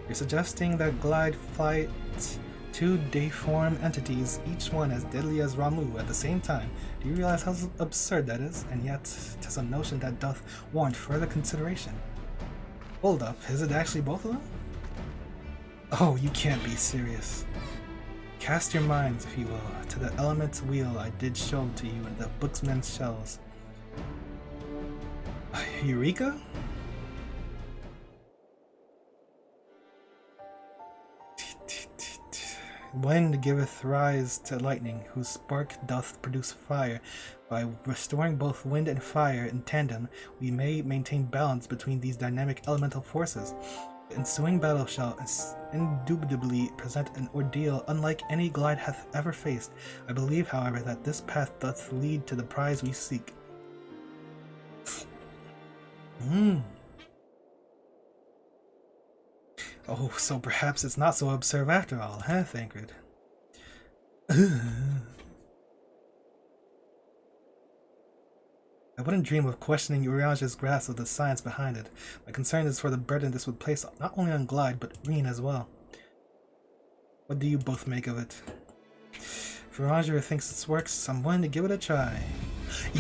You're suggesting that glide flight two deiform entities, each one as deadly as Ramu at the same time. Do you realize how absurd that is? And yet, 'tis a notion that doth warrant further consideration. Hold up, is it actually both of them? Oh, you can't be serious. Cast your minds, if you will, to the element's wheel I did show to you in the booksman's shells. Eureka? Wind giveth rise to lightning, whose spark doth produce fire. By restoring both wind and fire in tandem, we may maintain balance between these dynamic elemental forces. The ensuing battle shall indubitably present an ordeal unlike any glide hath ever faced. I believe, however, that this path doth lead to the prize we seek. Oh, so perhaps it's not so absurd after all, huh, Thancred? I wouldn't dream of questioning Uriage's grasp of the science behind it. My concern is for the burden this would place not only on Glide, but Reen as well. What do you both make of it? If Uriage thinks it works, I'm willing to give it a try.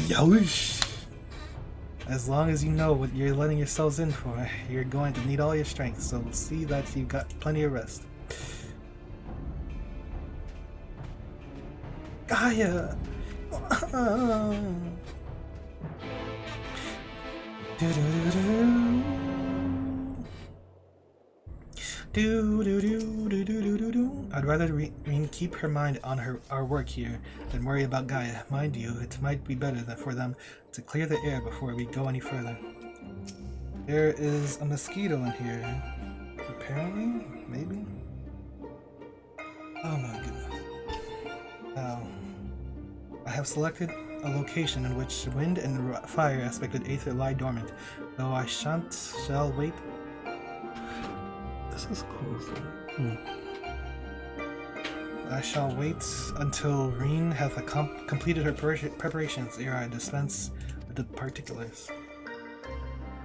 Yosh! As long as you know what you're letting yourselves in for, you're going to need all your strength, so we'll see that you've got plenty of rest. Gaia! I'd rather Reen keep her mind on our work here than worry about Gaia. Mind you, it might be better for them to clear the air before we go any further. There is a mosquito in here. Apparently? Maybe? Oh my goodness. I have selected a location in which wind and fire aspected aether lie dormant. Though I shall wait. This is cool. I shall wait until Reen hath completed her preparations ere I dispense with the particulars.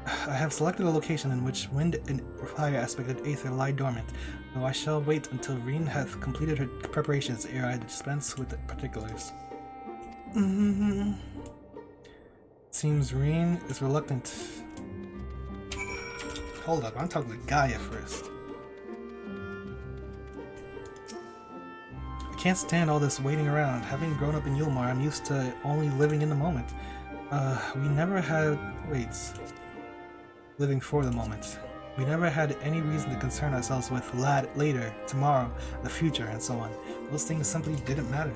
I have selected a location in which wind and fire aspected aether lie dormant, though I shall wait until Reen hath completed her preparations ere I dispense with the particulars. Seems Reen is reluctant. Hold up, I'm talking to Gaia first. I can't stand all this waiting around. Having grown up in Yulmar, I'm used to only living in the moment. We never had... living for the moment. We never had any reason to concern ourselves with later, tomorrow, the future, and so on. Those things simply didn't matter.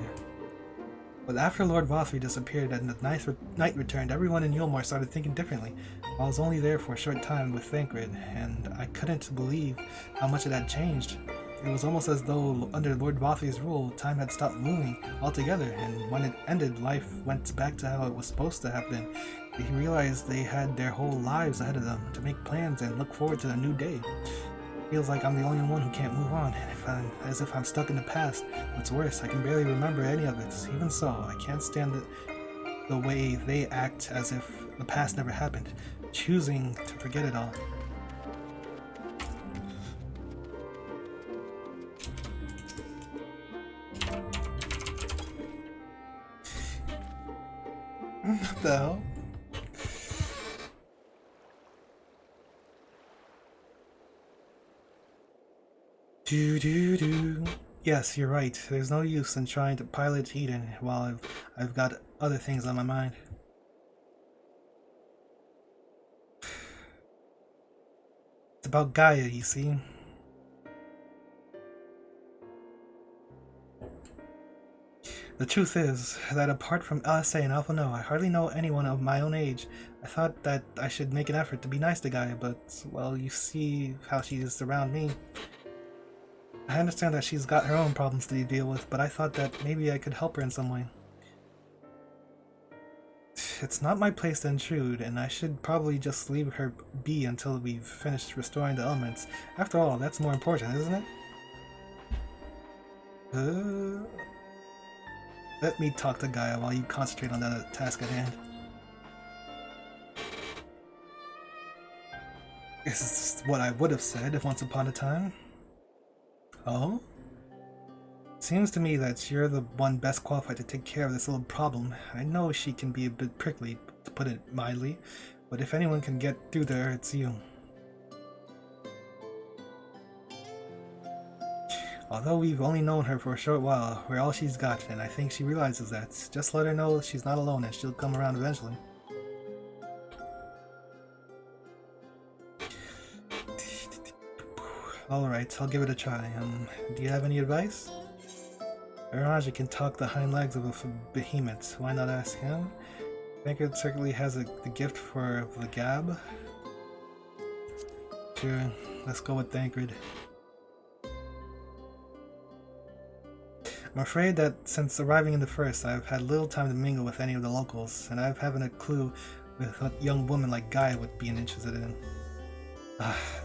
But after Lord Vothri disappeared and the night returned, everyone in Yulmar started thinking differently. I was only there for a short time with Thancred, and I couldn't believe how much it had changed. It was almost as though under Lord Vothri's rule, time had stopped moving altogether, and when it ended, life went back to how it was supposed to have been. They realized they had their whole lives ahead of them to make plans and look forward to a new day. It feels like I'm the only one who can't move on, as if I'm stuck in the past. What's worse, I can barely remember any of it. Even so, I can't stand the way they act as if the past never happened, choosing to forget it all. What the hell? Yes, you're right. There's no use in trying to pilot Eden while I've got other things on my mind. It's about Gaia, you see. The truth is that apart from LSA and Alpha No, I hardly know anyone of my own age. I thought that I should make an effort to be nice to Gaia, but, well, you see how she is around me. I understand that she's got her own problems to deal with, but I thought that maybe I could help her in some way. It's not my place to intrude, and I should probably just leave her be until we've finished restoring the elements. After all, that's more important, isn't it? Let me talk to Gaia while you concentrate on the task at hand. This is what I would have said once upon a time. Oh? Seems to me that you're the one best qualified to take care of this little problem. I know she can be a bit prickly, to put it mildly, but if anyone can get through to her, it's you. Although we've only known her for a short while, we're all she's got, and I think she realizes that. Just let her know she's not alone and she'll come around eventually. Alright, I'll give it a try. Do you have any advice? Araja can talk the hind legs of a behemoth. Why not ask him? Thancred certainly has the gift for the gab. Sure, let's go with Thancred. I'm afraid that since arriving in the first, I've had little time to mingle with any of the locals, and I haven't a clue with what a young woman like Gaia would be interested in.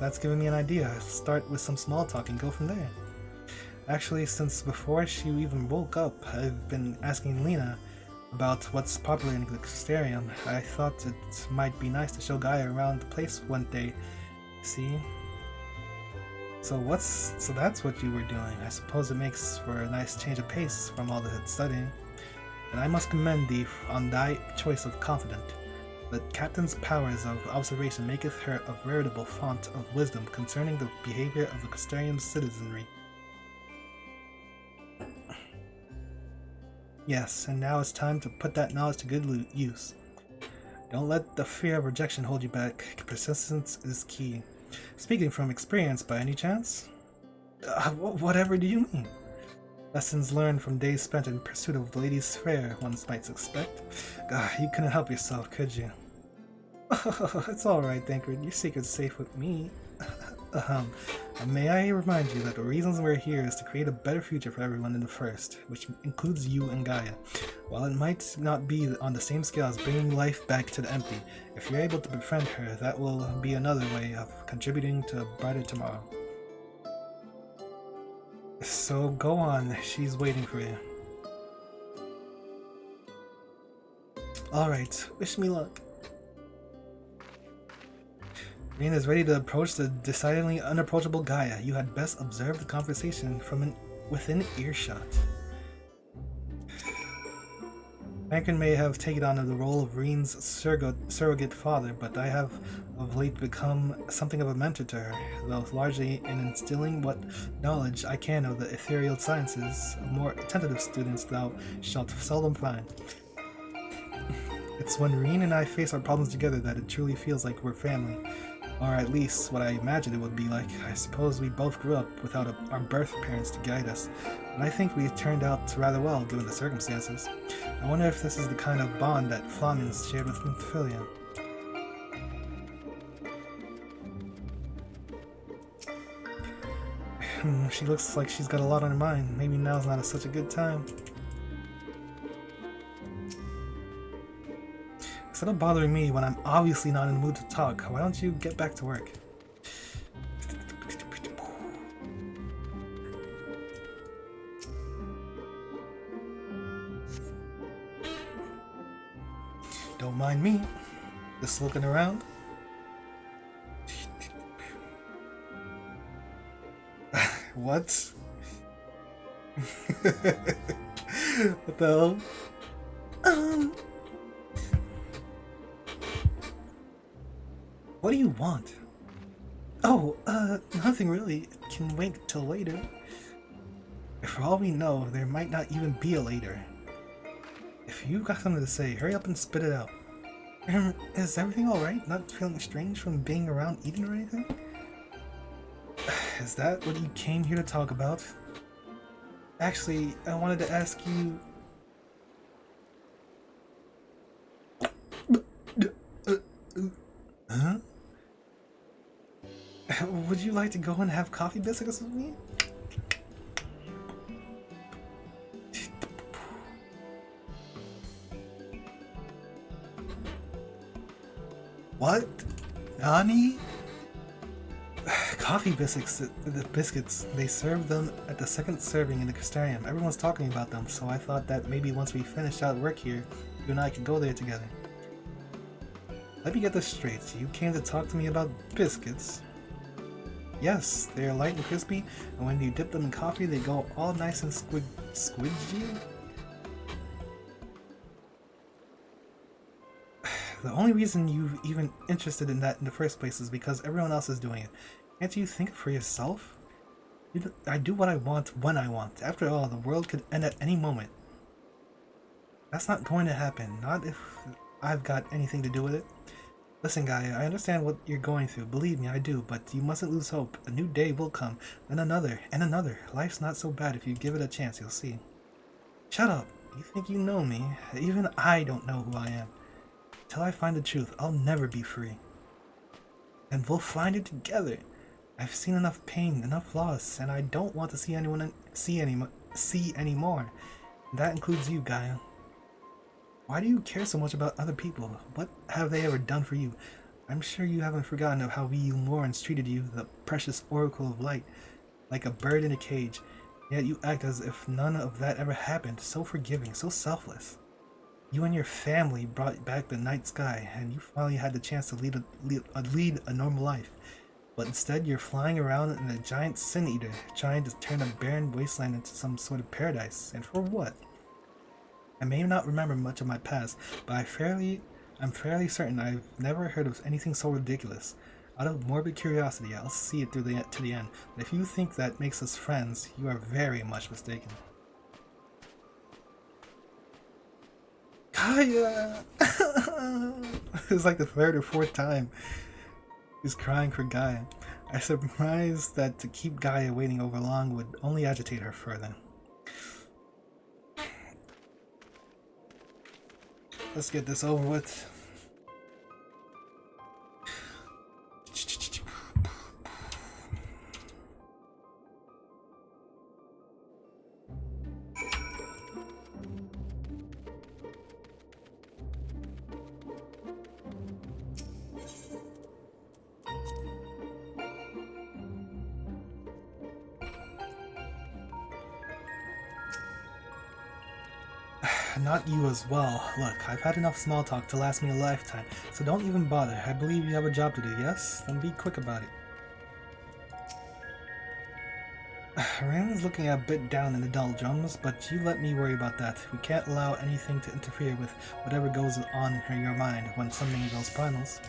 That's given me an idea. Start with some small talk and go from there. Actually, since before she even woke up, I've been asking Lena about what's popular in the Xterium. I thought it might be nice to show Gaia around the place one day. See? So that's what you were doing. I suppose it makes for a nice change of pace from all the studying. And I must commend thee on thy choice of confidant. The captain's powers of observation maketh her a veritable font of wisdom concerning the behavior of the Xterium's citizenry. Yes, and now it's time to put that knowledge to good use. Don't let the fear of rejection hold you back. Persistence is key. Speaking from experience, by any chance? Whatever do you mean? Lessons learned from days spent in pursuit of the ladies' fair, one might expect. You couldn't help yourself, could you? It's alright, Thancred. Your secret's safe with me. May I remind you that the reasons we're here is to create a better future for everyone in the first, which includes you and Gaia. While it might not be on the same scale as bringing life back to the empty, if you're able to befriend her, that will be another way of contributing to a brighter tomorrow. So go on, she's waiting for you. Alright, wish me luck. Reen is ready to approach the decidedly unapproachable Gaia. You had best observe the conversation from within earshot. Mankin may have taken on the role of Reen's surrogate father, but I have of late become something of a mentor to her, though largely in instilling what knowledge I can of the ethereal sciences. More tentative students thou shalt seldom find. It's when Reen and I face our problems together that it truly feels like we're family. Or at least what I imagined it would be like. I suppose we both grew up without our birth parents to guide us, and I think we turned out rather well given the circumstances. I wonder if this is the kind of bond that Flamins shared with Philia. She looks like she's got a lot on her mind. Maybe now's not such a good time. Instead of bothering me when I'm obviously not in the mood to talk, why don't you get back to work? Don't mind me. Just looking around. What? What the hell? What do you want? Oh, nothing really. It can wait till later. For all we know, there might not even be a later. If you've got something to say, hurry up and spit it out. Is everything alright? Not feeling strange from being around Eden or anything? Is that what you came here to talk about? Actually, I wanted to ask you... Huh? Would you like to go and have coffee biscuits with me? What? Nani? Coffee biscuits, they serve them at the second serving in the Castarium. Everyone's talking about them, so I thought that maybe once we finished out work here, you and I could go there together. Let me get this straight. You came to talk to me about biscuits? Yes, they are light and crispy, and when you dip them in coffee, they go all nice and squidgy. The only reason you're even interested in that in the first place is because everyone else is doing it. Can't you think for yourself? I do what I want when I want. After all, the world could end at any moment. That's not going to happen. Not if I've got anything to do with it. Listen, Gaia, I understand what you're going through. Believe me, I do. But you mustn't lose hope. A new day will come. Then another. And another. Life's not so bad if you give it a chance, you'll see. Shut up. You think you know me? Even I don't know who I am. Till I find the truth, I'll never be free. And we'll find it together. I've seen enough pain, enough loss, and I don't want to see anyone see anymore. That includes you, Gaia. Why do you care so much about other people? What have they ever done for you? I'm sure you haven't forgotten of how we Lorans treated you, the precious oracle of light, like a bird in a cage. Yet you act as if none of that ever happened, so forgiving, so selfless. You and your family brought back the night sky, and you finally had the chance to lead a normal life. But instead, you're flying around in a giant sin eater, trying to turn a barren wasteland into some sort of paradise. And for what? I may not remember much of my past, but I'm fairly certain I've never heard of anything so ridiculous. Out of morbid curiosity, I'll see it to the end. But if you think that makes us friends, you are very much mistaken. Gaia! It's like the third or fourth time he's crying for Gaia. I'm surprised that to keep Gaia waiting over long would only agitate her further. Let's get this over with. Not you as well. Look, I've had enough small talk to last me a lifetime, so don't even bother. I believe you have a job to do, yes? Then be quick about it. Rand's looking a bit down in the doldrums, but you let me worry about that. We can't allow anything to interfere with whatever goes on in your mind when summoning those primals.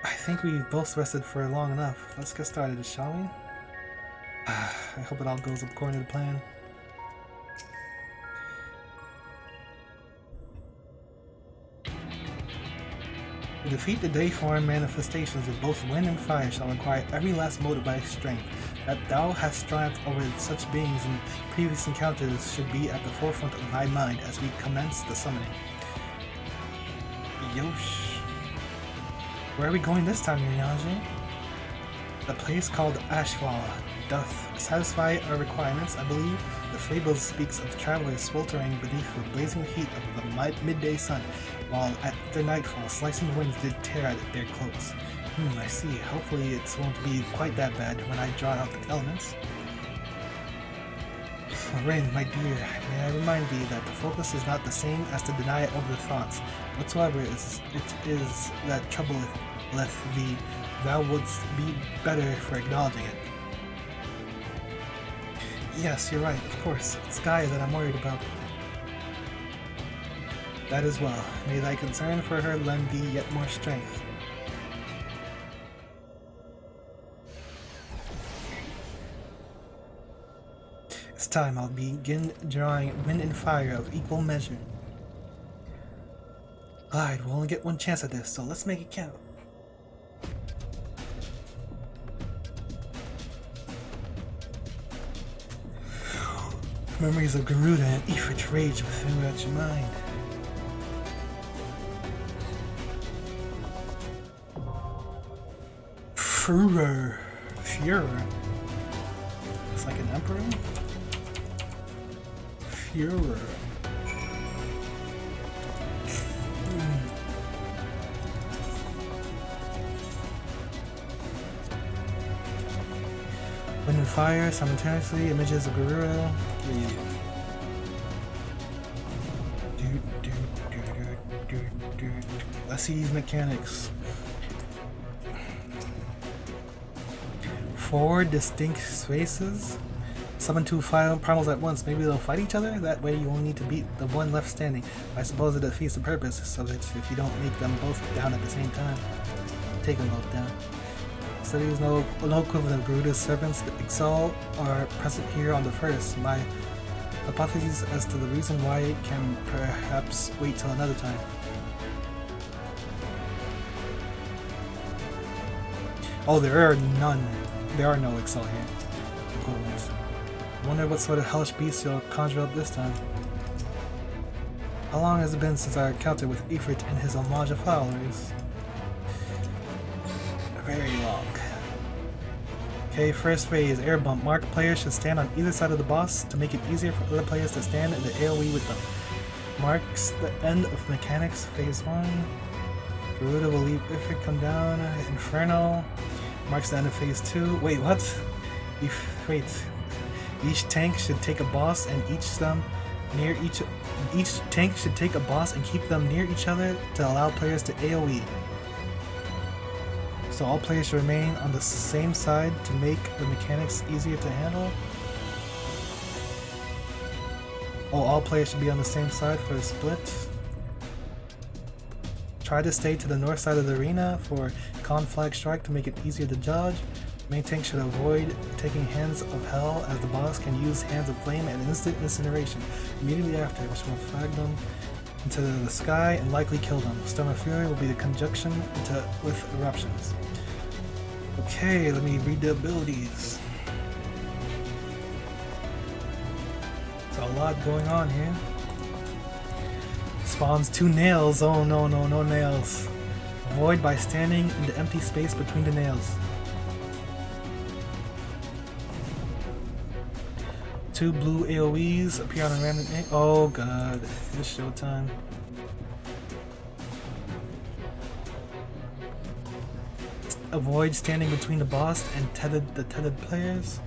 I think we've both rested for long enough. Let's get started, shall we? I hope it all goes according to the plan. To defeat the dayform manifestations of both wind and fire shall require every last mode of thy strength. That thou hast triumphed over such beings in previous encounters should be at the forefront of thy mind as we commence the summoning. Yosh. Where are we going this time, Yurianji? The place called Ashwal doth satisfy our requirements, I believe. The fable speaks of travelers sweltering beneath the blazing heat of the midday sun, while at their nightfall slicing winds did tear at their cloaks. I see. Hopefully it won't be quite that bad when I draw out the elements. Rin, my dear, may I remind thee that the focus is not the same as to deny it over the thoughts. Whatsoever it is that troubleth thee, thou wouldst be better for acknowledging it. Yes, you're right, of course. It's Gaia that I'm worried about. That as well. May thy concern for her lend thee yet more strength. It's time I'll begin drawing wind and fire of equal measure. Glide, we'll only get one chance at this, so let's make it count. Memories of Garuda and Ifrit rage within your mind. Führer. It's like an emperor. Führer. Wind and fire simultaneously, images of Garuda. Let's see these mechanics. 4 distinct spaces. Summon 2 primals at once. Maybe they'll fight each other? That way you only need to beat the one left standing. I suppose it defeats the purpose, so that if you don't make them both down at the same time, take them both down. Studies no equivalent of Garuda's servants. The Ixal are present here on the first. My hypotheses as to the reason why it can perhaps wait till another time. Oh, there are none. There are no Ixal here. Equivalents. Wonder what sort of hellish beast you'll conjure up this time. How long has it been since our encounter with Ifrit and his homage of followers? Very long. Okay, first phase, air bump. Marked players should stand on either side of the boss to make it easier for other players to stand in the AoE with them. Marks the end of mechanics, phase 1. Garuda will leave Ifrit come down. Inferno. Marks the end of phase 2. Wait, what? Wait. Each tank should take a boss and each tank should take a boss and keep them near each other to allow players to AoE. So all players should remain on the same side to make the mechanics easier to handle. Oh, all players should be on the same side for the split. Try to stay to the north side of the arena for Conflag Strike to make it easier to dodge. Main tank should avoid taking Hands of Hell as the boss can use Hands of Flame and Instant Incineration immediately after, which will flag them into the sky and likely kill them. Storm of Fury will be the conjunction with eruptions. Okay, let me read the abilities. There's a lot going on here. Spawns 2 nails. Oh no, no nails. Avoid by standing in the empty space between the nails. 2 blue AoEs appear on a random. Oh god, it's showtime. Avoid standing between the boss and the tethered players.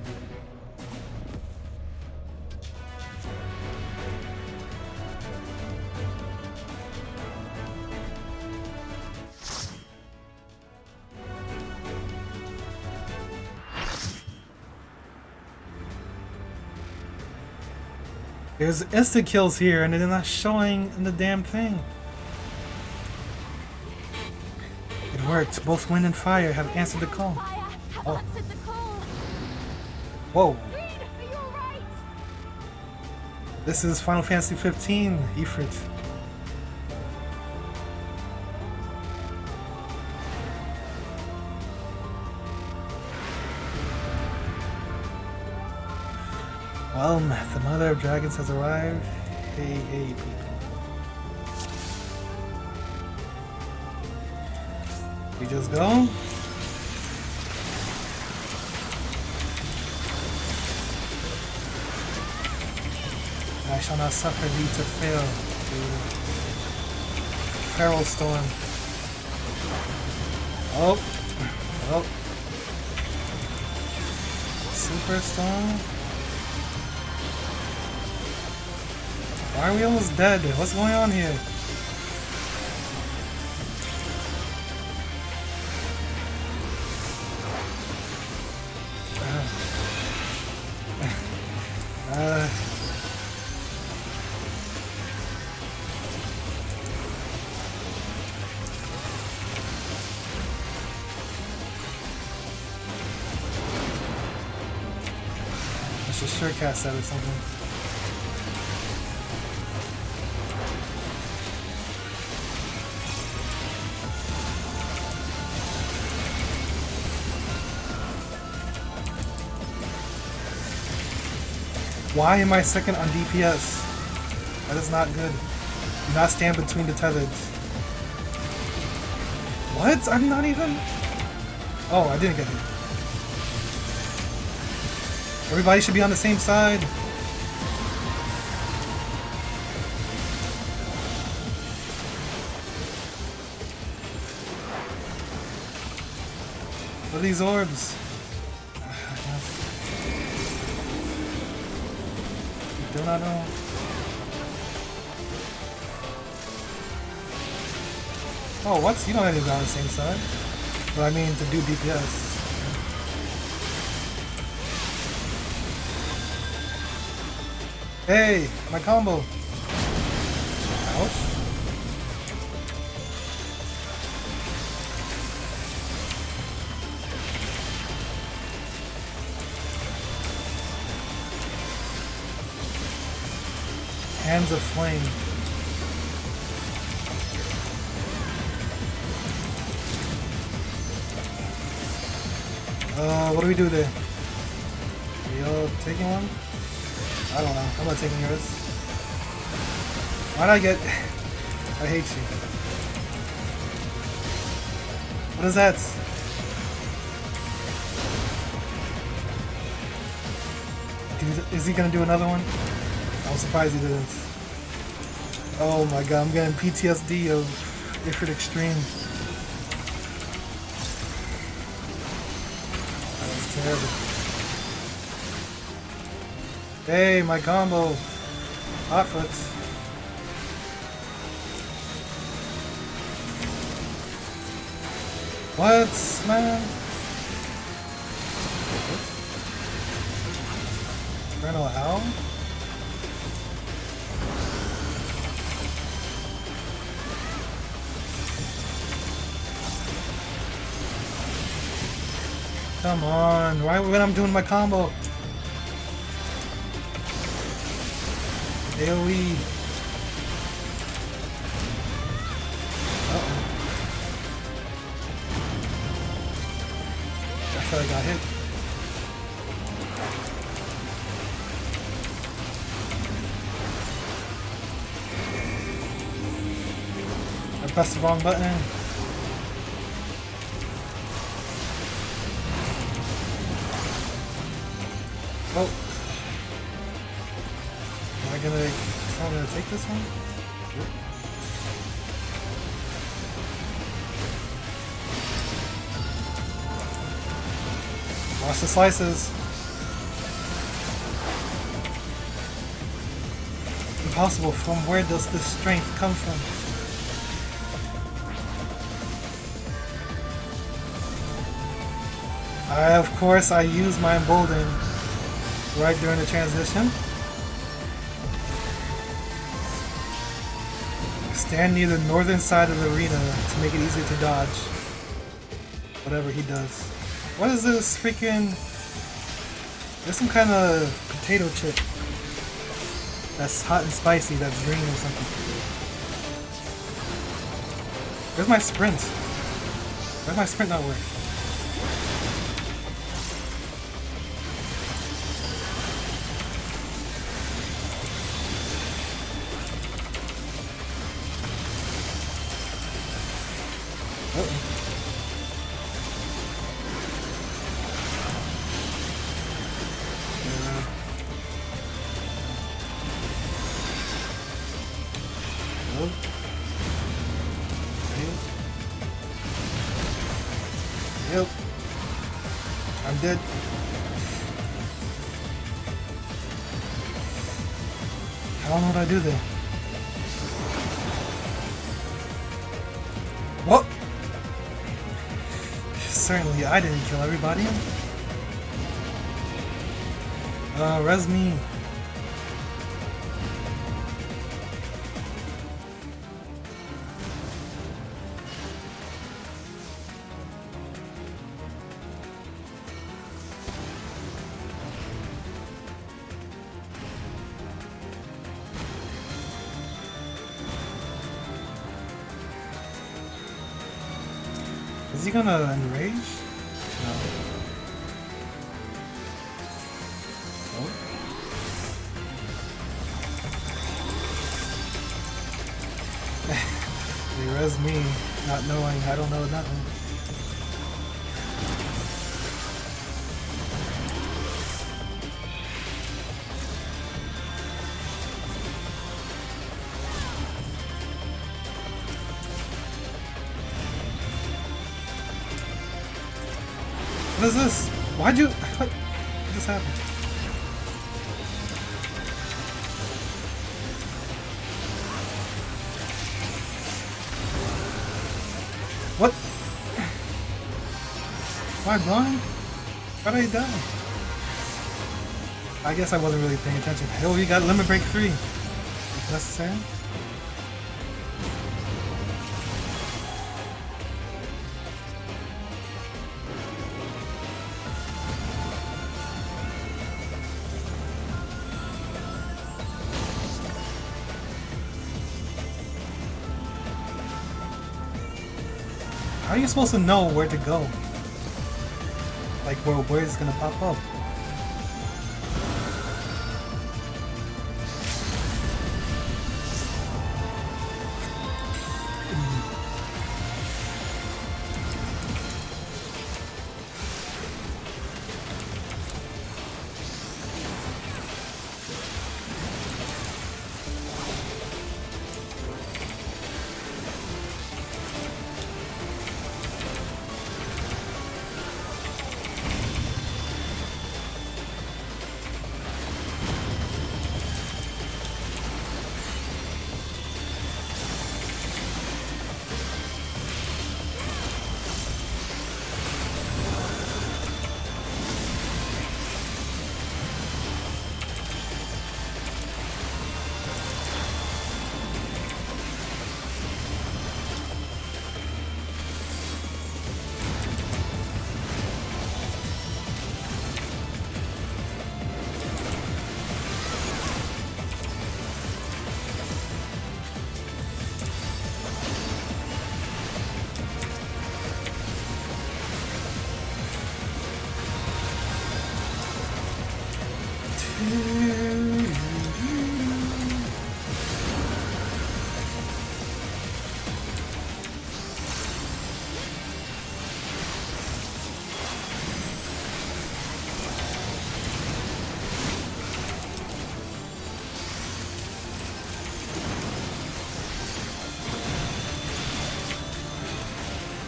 There's instant kills here and they're not showing in the damn thing. It worked. Both wind and fire have answered the call. Fire have answered the call. Whoa. Reed, are you alright? This is Final Fantasy 15, Ifrit. Well, the Mother of Dragons has arrived. Hey, people. We just go. I shall not suffer thee to fail. Feral Storm. Oh. Super Storm. Why are we almost dead? What's going on here? I should sure cast that or something. Why am I second on DPS? That is not good. Do not stand between the tethered. What? I'm not even... Oh, I didn't get hit. Everybody should be on the same side. What are these orbs? Do not know. Oh, what? You don't have to be on the same side. But I mean to do DPS. Hey, my combo. Ouch. Hands of flame. What do we do there? Are you taking one? I don't know. I'm not taking yours. Why'd I get... I hate you. What is that? Is he gonna do another one? I'm surprised he didn't. Oh my god, I'm getting PTSD of Ifrit Extreme. That was terrible. Hey, my combo. Hotfoot. What, man? Colonel Al? Come on, why when I'm doing my combo? AoE. Uh-oh. I thought I got hit. I pressed the wrong button. Oh. Am I gonna take this one? Sure. Watch the slices. Impossible. From where does this strength come from? Of course, I use my embolden right during the transition. Stand near the northern side of the arena to make it easier to dodge. Whatever he does. What is this freaking... There's some kind of potato chip. That's hot and spicy, that's green or something. Where's my sprint? Where's my sprint not work? Yep. I'm dead. I don't know what I do there. What? Certainly I didn't kill everybody. Res me. Is he gonna enrage? No. Oh. They res me, not knowing I don't know nothing. What is this? Why'd you... What just happened? What? Am I blind? How did I die? I guess I wasn't really paying attention. Oh, we got Limit Break 3. If necessary. How are you supposed to know where to go? Like where it's gonna pop up?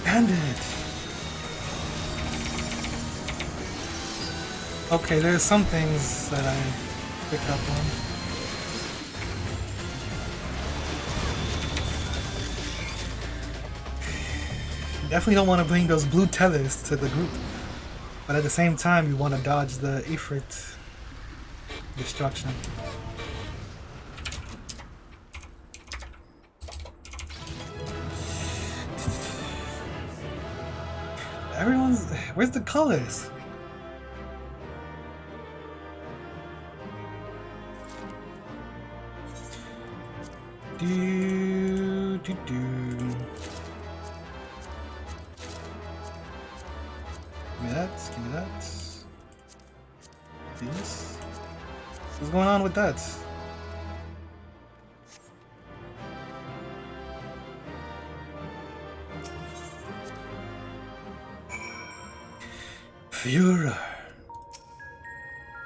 Bandit! Okay, there's some things that I picked up on. Definitely don't want to bring those blue tethers to the group. But at the same time, you want to dodge the Ifrit destruction. Everyone's... Where's the colors? Do, do, do. Give me that, give me that. This. What's going on with that? Führer.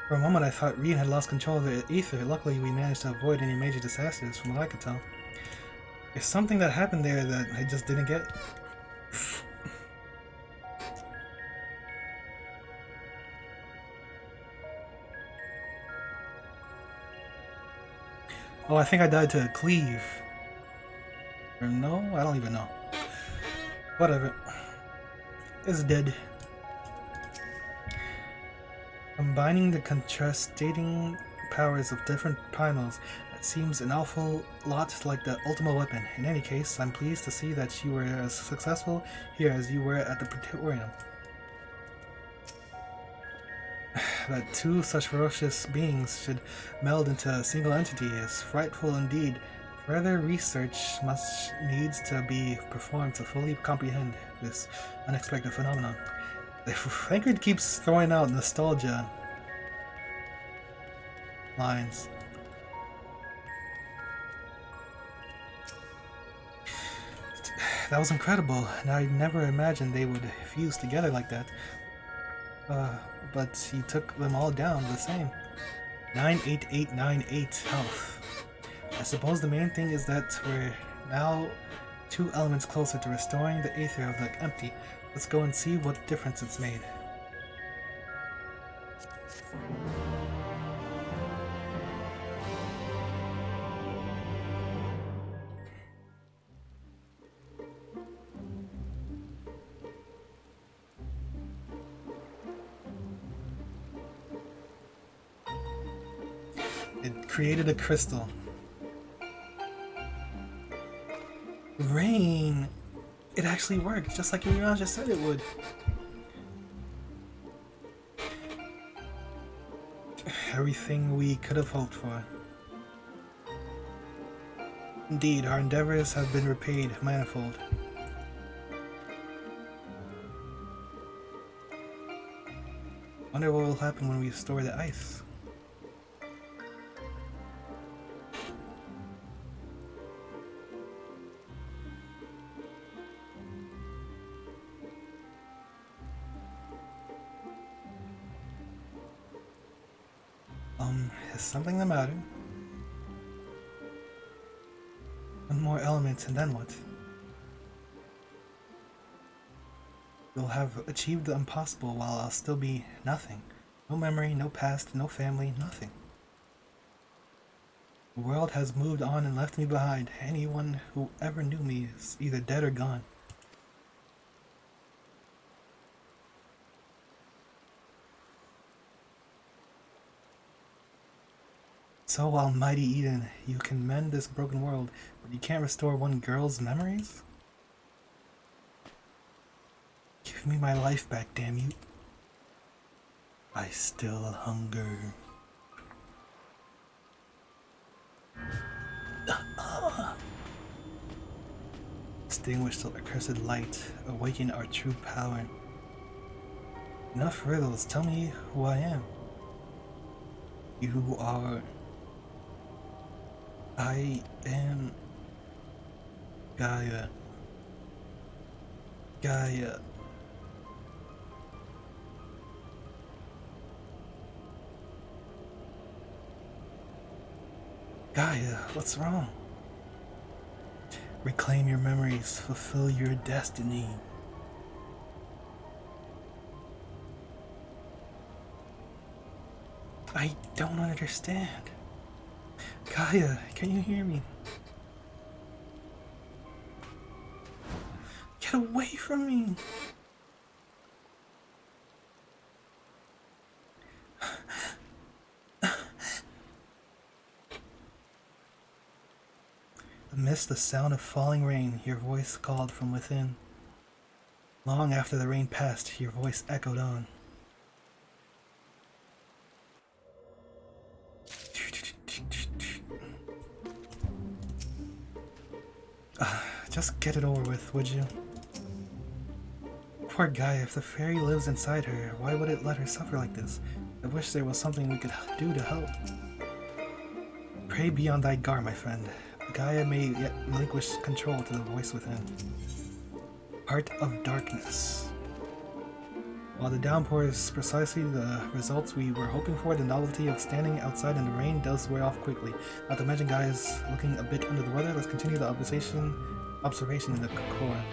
For a moment I thought Rien had lost control of the ether. Luckily we managed to avoid any major disasters from what I could tell. There's something that happened there that I just didn't get. Oh, I think I died to Cleave. Or no? I don't even know. Whatever. It's dead. Combining the contrasting powers of different primals, that seems an awful lot like the Ultima weapon. In any case, I'm pleased to see that you were as successful here as you were at the Praetorium. That two such ferocious beings should meld into a single entity is frightful indeed. Further research must needs to be performed to fully comprehend this unexpected phenomenon. Frankard keeps throwing out nostalgia lines. That was incredible, and I never imagined they would fuse together like that. But he took them all down the same. 98898 health. I suppose the main thing is that we're now 2 elements closer to restoring the aether of the empty. Let's go and see what difference it's made. It created a crystal. Rain! It actually worked, just like Urian just said it would. Everything we could have hoped for. Indeed, our endeavors have been repaid manifold. Wonder what will happen when we store the ice. Is something the matter? One more element and then what? You'll have achieved the impossible while I'll still be nothing. No memory, no past, no family, nothing. The world has moved on and left me behind. Anyone who ever knew me is either dead or gone. So, Almighty Eden, you can mend this broken world, but you can't restore one girl's memories? Give me my life back, damn you. I still hunger. Extinguish the accursed light, awaken our true power. Enough riddles, tell me who I am. You are... I am... Gaia. Gaia. Gaia, what's wrong? Reclaim your memories, fulfill your destiny. I don't understand. Gaia, can you hear me? Get away from me! Amidst the sound of falling rain, your voice called from within. Long after the rain passed, your voice echoed on. Just get it over with, would you? Poor guy, if the fairy lives inside her, why would it let her suffer like this? I wish there was something we could do to help. Pray be on thy guard, my friend. Gaia may yet relinquish control to the voice within. Heart of Darkness. While the downpour is precisely the results we were hoping for, the novelty of standing outside in the rain does wear off quickly. Not to mention Gaia is looking a bit under the weather. Let's continue the observation in the core.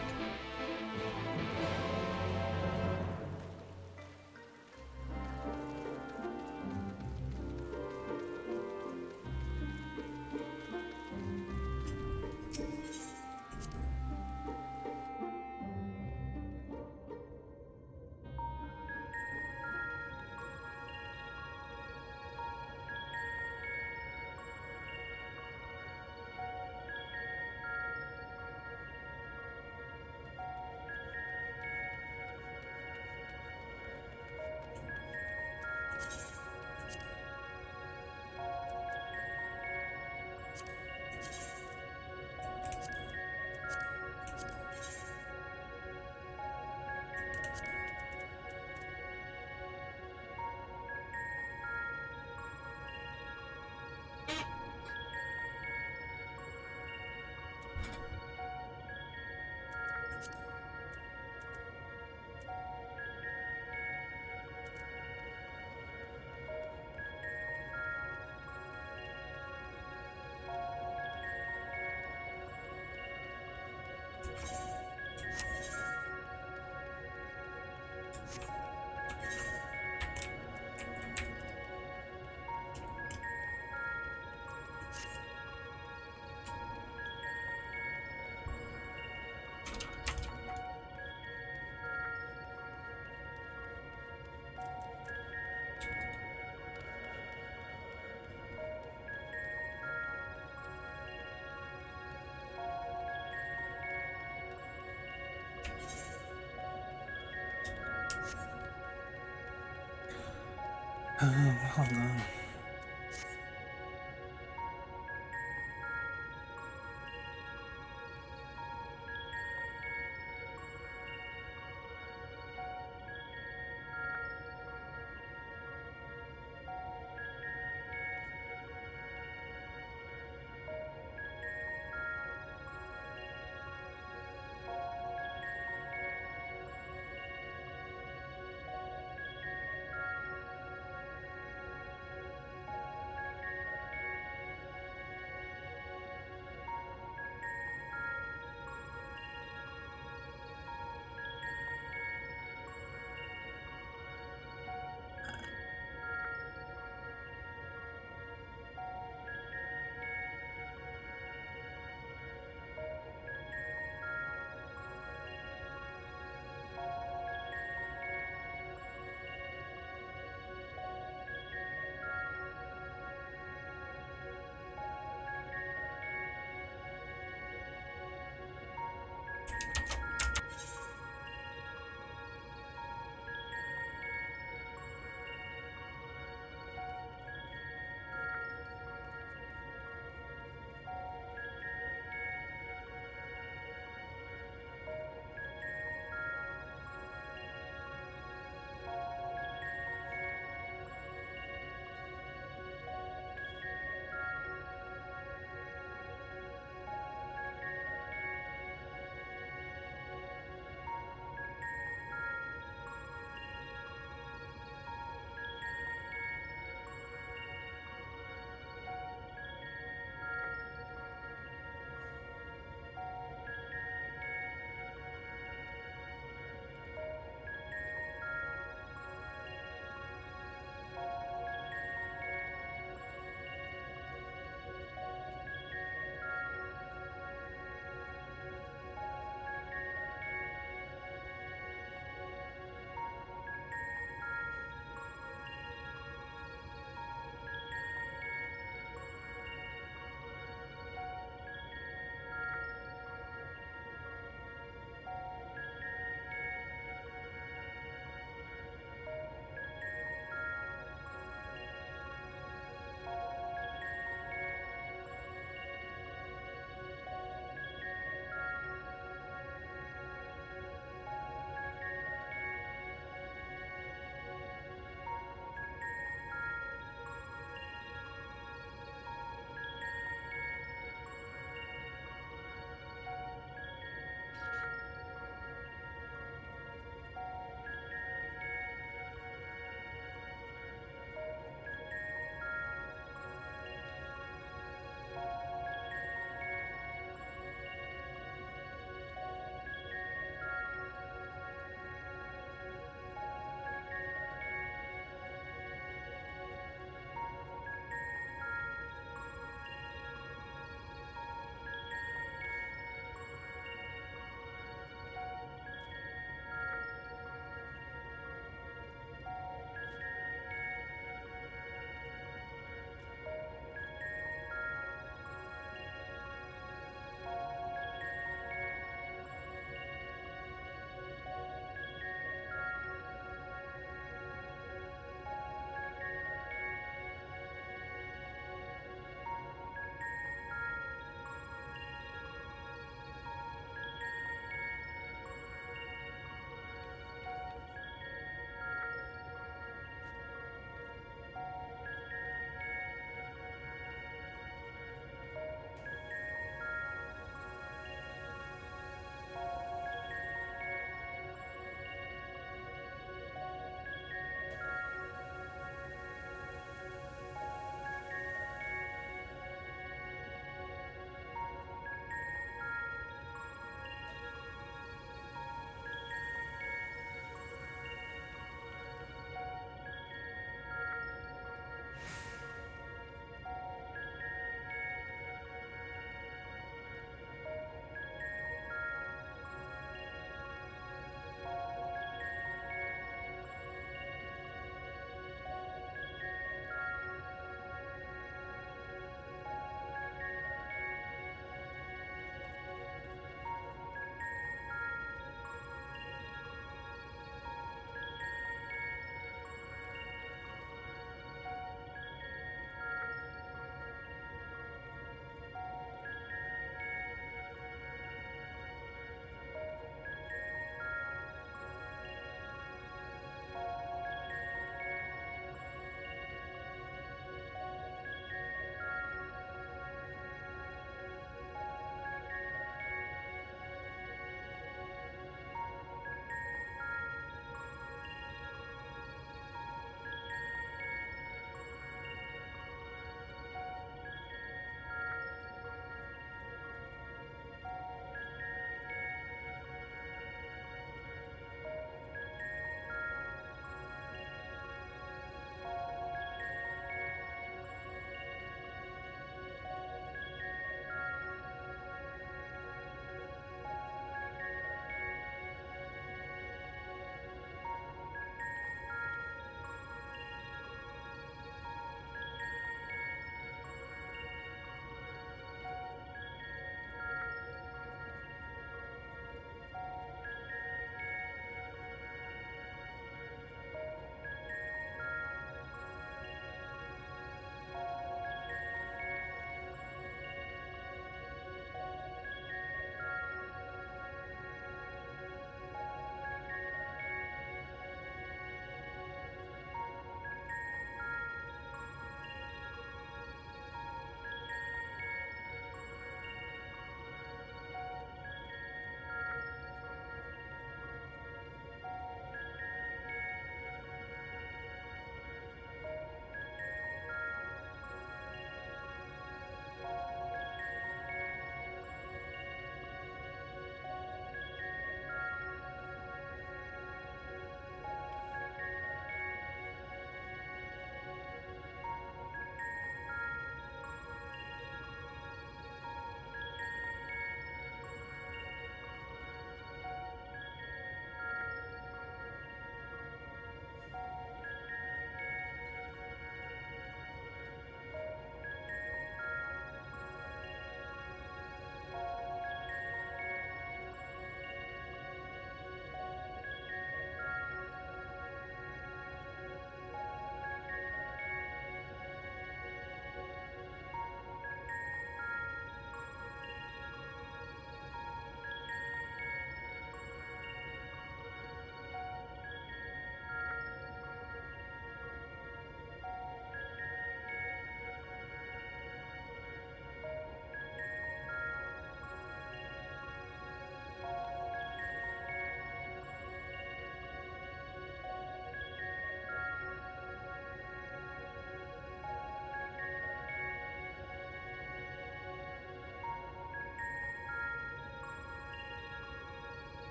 Hold on.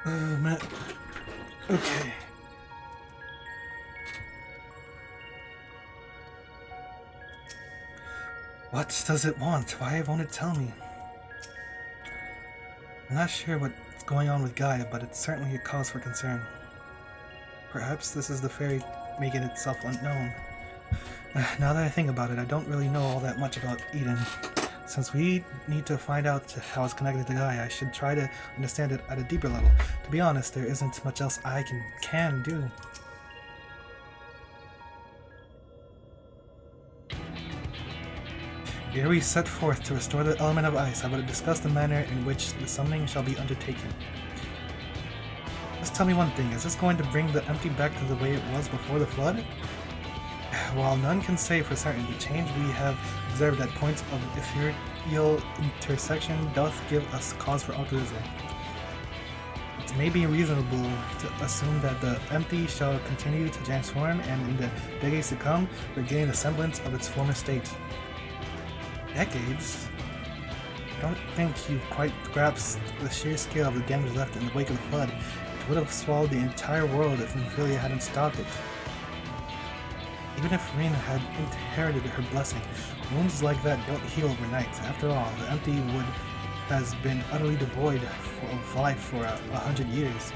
Oh man. Okay. What does it want? Why won't it tell me? I'm not sure what's going on with Gaia, but it's certainly a cause for concern. Perhaps this is the fairy making itself unknown. Now that I think about it, I don't really know all that much about Eden. Since we need to find out how it's connected to Gaia, I should try to understand it at a deeper level. To be honest, there isn't much else I can do. Ere we set forth to restore the element of ice, I would discuss the manner in which the summoning shall be undertaken. Just tell me one thing, is this going to bring the empty back to the way it was before the flood? While none can say for certain, the change we have observed at points of ethereal intersection doth give us cause for optimism. It may be reasonable to assume that the empty shall continue to transform and in the decades to come regain the semblance of its former state. Decades? I don't think you've quite grasped the sheer scale of the damage left in the wake of the flood. It would have swallowed the entire world if Nymphelia hadn't stopped it. Even if Rena had inherited her blessing, wounds like that don't heal overnight. After all, the empty wood has been utterly devoid of life for 100 years.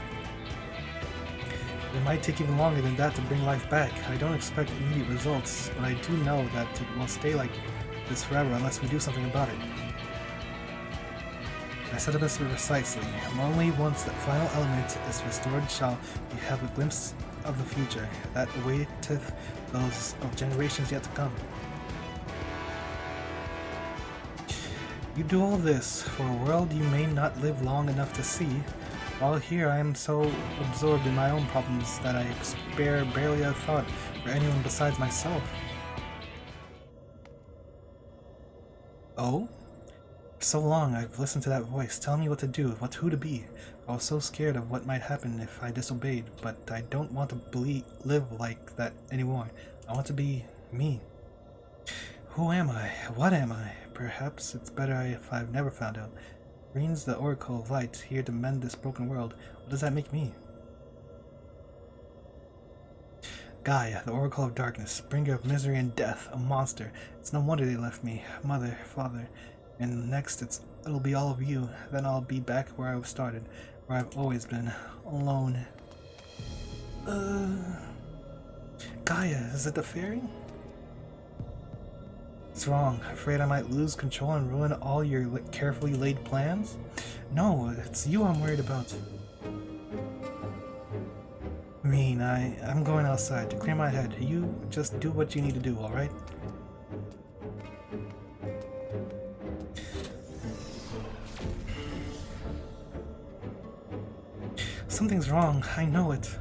It might take even longer than that to bring life back. I don't expect immediate results, but I do know that it will stay like this forever unless we do something about it. I said this precisely. Only once that final element is restored shall we have a glimpse of the future that awaiteth those of generations yet to come. You do all this for a world you may not live long enough to see, while here I am so absorbed in my own problems that I spare barely a thought for anyone besides myself. Oh? So long I've listened to that voice, telling me what to do, who to be. I was so scared of what might happen if I disobeyed, but I don't want to live like that anymore. I want to be me. Who am I? What am I? Perhaps it's better if I've never found out. Green's the Oracle of Light, here to mend this broken world. What does that make me? Gaia, the Oracle of Darkness, bringer of misery and death, a monster. It's no wonder they left me. Mother, father. And next it'll be all of you. Then I'll be back where I started, where I've always been, alone. Gaia, is it the fairy? It's wrong. Afraid I might lose control and ruin all your carefully laid plans? No, it's you I'm worried about. Reen, I'm going outside to clear my head. You just do what you need to do, alright? Something's wrong, I know it.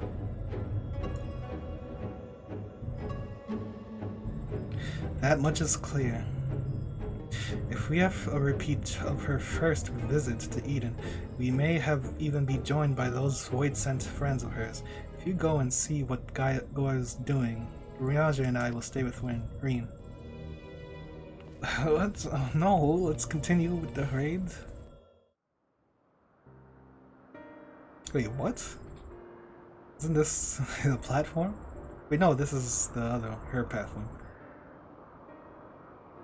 That much is clear. If we have a repeat of her first visit to Eden, we may have even be joined by those void-sent friends of hers. If you go and see what Gaia's doing, Riaja and I will stay with Reen. Let's continue with the raid. Wait, what? Isn't this the platform? Wait, no, this is her platform.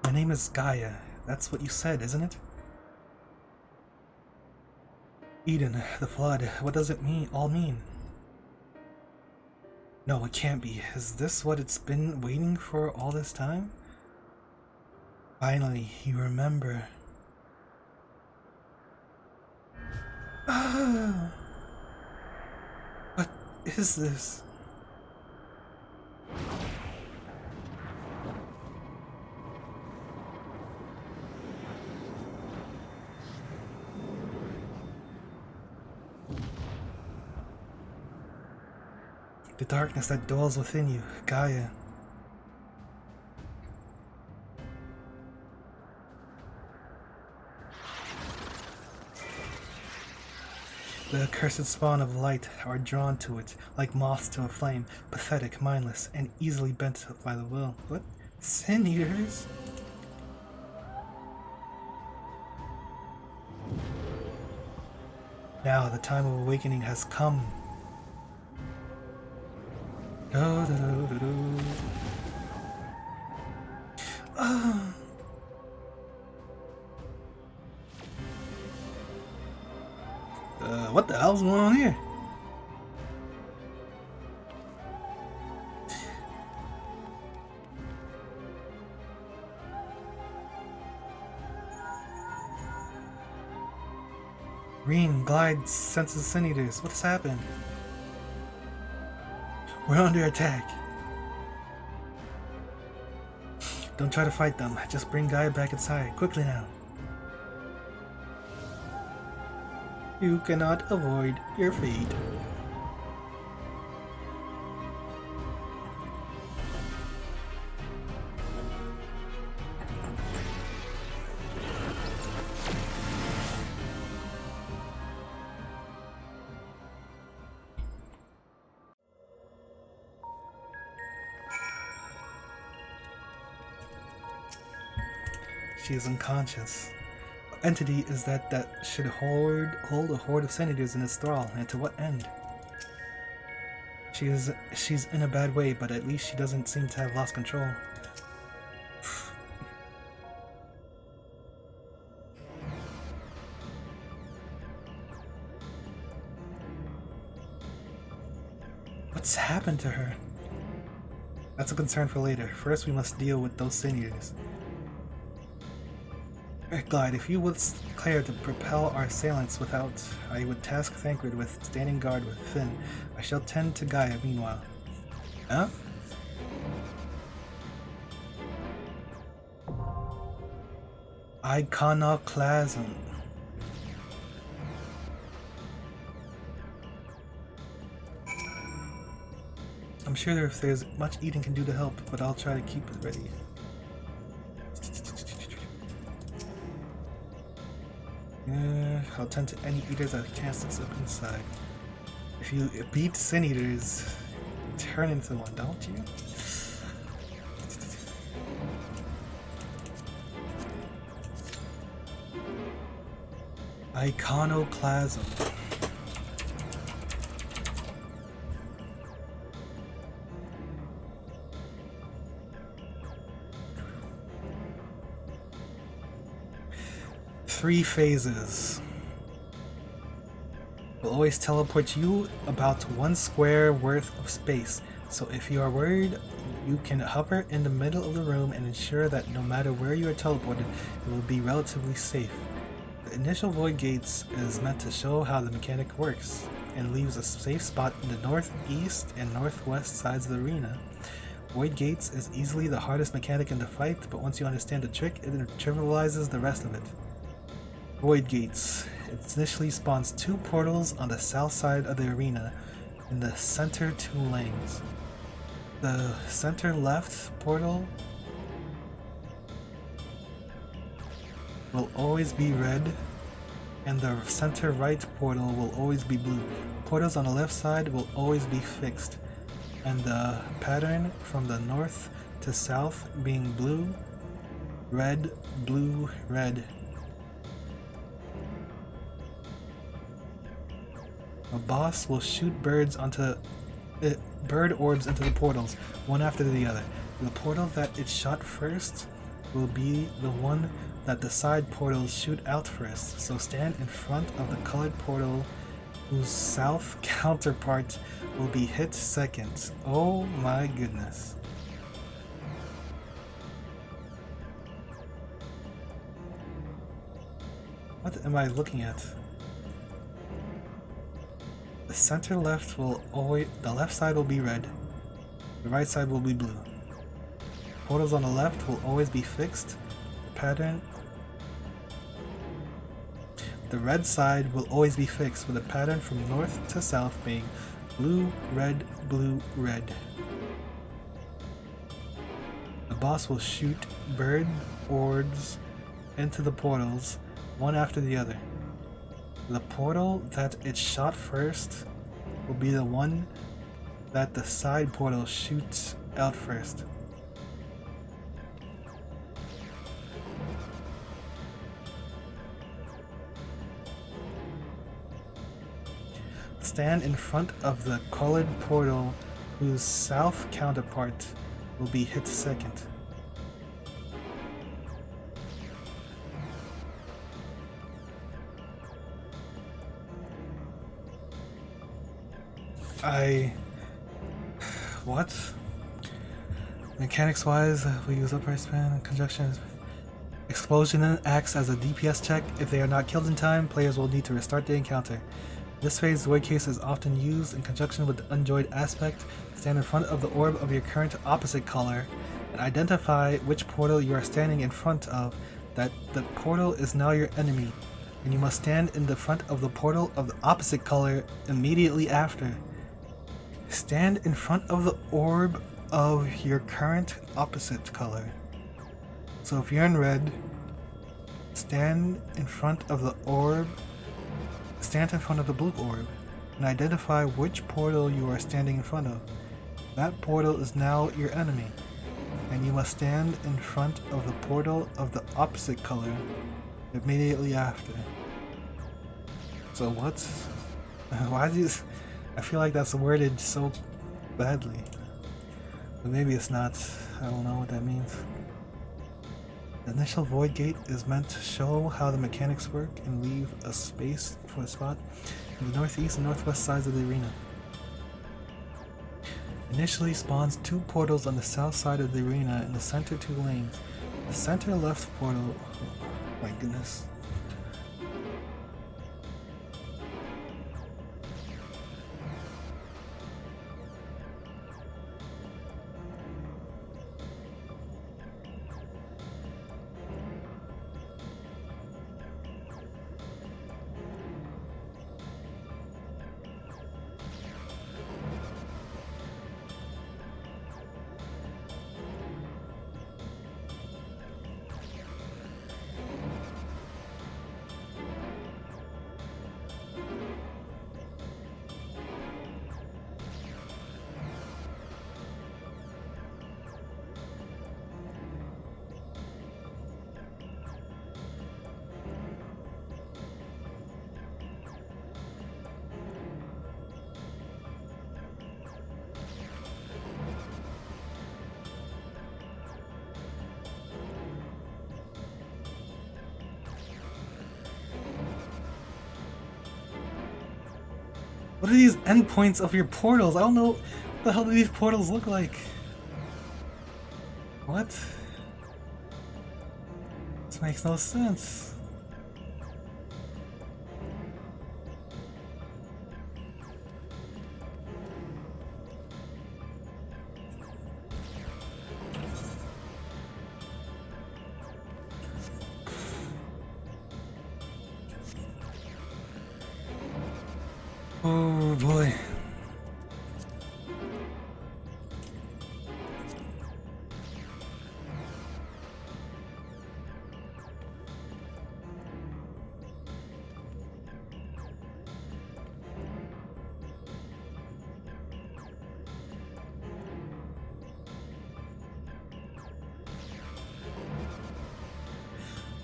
My name is Gaia. That's what you said, isn't it? Eden, the flood, what does it all mean? No, it can't be. Is this what it's been waiting for all this time? Finally, you remember. What is this? The darkness that dwells within you, Gaia. The accursed spawn of light are drawn to it, like moths to a flame, pathetic, mindless, and easily bent by the will. What? Sin eaters? Now the time of awakening has come. What the hell's going on here? Green, glide, senses sin eaters. What's happened? We're under attack. Don't try to fight them. Just bring Gaia back inside. Quickly now. You cannot avoid your fate. She is unconscious. What entity is that should hold a horde of senators in its thrall, and to what end? She's in a bad way, but at least she doesn't seem to have lost control. What's happened to her? That's a concern for later. First, we must deal with those senators. Glide, if you would declare to propel our assailants without, I would task Thancred with standing guard with Finn. I shall tend to Gaia meanwhile. Huh? Iconoclasm. I'm sure if there's much Eden can do to help, but I'll try to keep it ready. I'll tend to any eaters that can't slip inside. If you beat sin eaters, turn into one, don't you? Iconoclasm. Three phases. Will always teleport you about 1 square worth of space, so if you are worried, you can hover in the middle of the room and ensure that no matter where you are teleported, it will be relatively safe. The initial void gates is meant to show how the mechanic works, and leaves a safe spot in the northeast and northwest sides of the arena. Void gates is easily the hardest mechanic in the fight, but once you understand the trick, it trivializes the rest of it. Void gates. It initially spawns 2 portals on the south side of the arena, in the center 2 lanes. The center left portal will always be red, and the center right portal will always be blue. Portals on the left side will always be fixed, and the pattern from the north to south being blue, red, blue, red. A boss will shoot bird orbs into the portals, one after the other. The portal that it shot first will be the one that the side portals shoot out first, so stand in front of the colored portal whose south counterpart will be hit second. Oh my goodness. What am I looking at? The center left will always, the left side will be red, the right side will be blue. Portals on the left will always be fixed. The pattern, the red side will always be fixed, with a pattern from north to south being blue, red, blue, red. The boss will shoot bird orbs into the portals, one after the other. The portal that it shot first will be the one that the side portal shoots out first. stand in front of the colored portal whose south counterpart will be hit second. What? Mechanics wise, we use upright span and conjunction. Explosion acts as a DPS check. If they are not killed in time, players will need to restart the encounter. This phase, Void Case is often used in conjunction with the Unjoyed aspect. Stand in front of the orb of your current opposite color and identify which portal you are standing in front of. That the portal is now your enemy, and you must stand in the front of the portal of the opposite color immediately after. Stand in front of the orb of your current opposite color. So if you're in red, stand in front of the orb, stand in front of the blue orb, and identify which portal you are standing in front of. That portal is now your enemy, and you must stand in front of the portal of the opposite color immediately after. So what? Why do you... I feel like that's worded so badly. But maybe it's not. I don't know what that means. The initial void gate is meant to show how the mechanics work and leave a space for a spot in the northeast and northwest sides of the arena. Initially spawns 2 portals on the south side of the arena, in the center 2 lanes. The center left portal... Oh my goodness. What are these endpoints of your portals? I don't know what the hell do these portals look like. What? This makes no sense. Oh boy.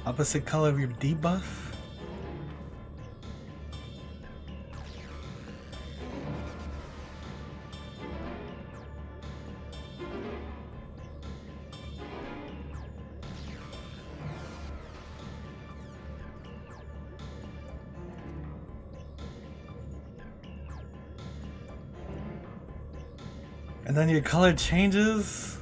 Opposite color of your debuff? And then your color changes?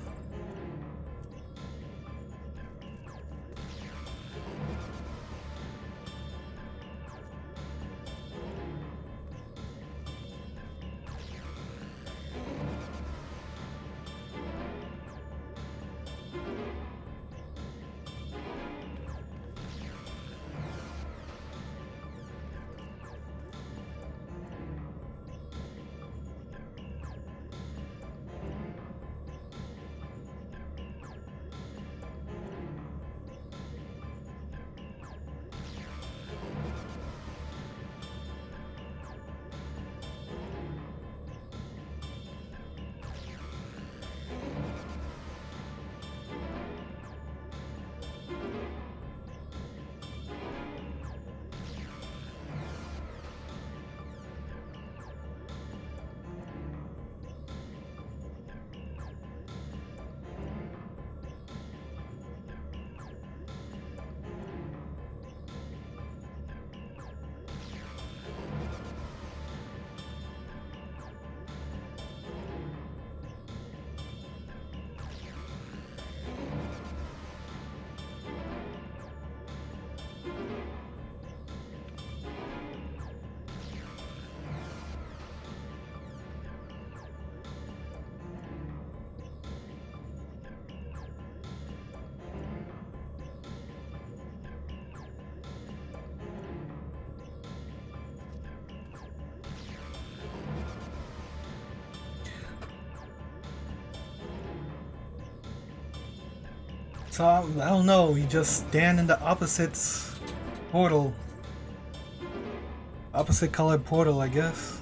So I don't know, you just stand in the opposite portal. Opposite colored portal, I guess.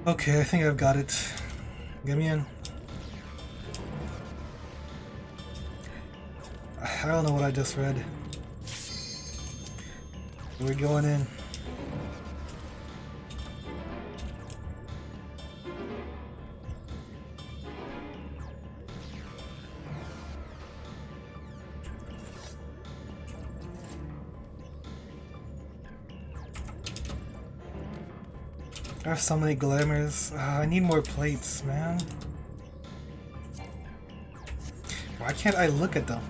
Okay, I think I've got it. Get me in. I don't know what I just read. We're going in. I have so many glamours. I need more plates, man. Why can't I look at them?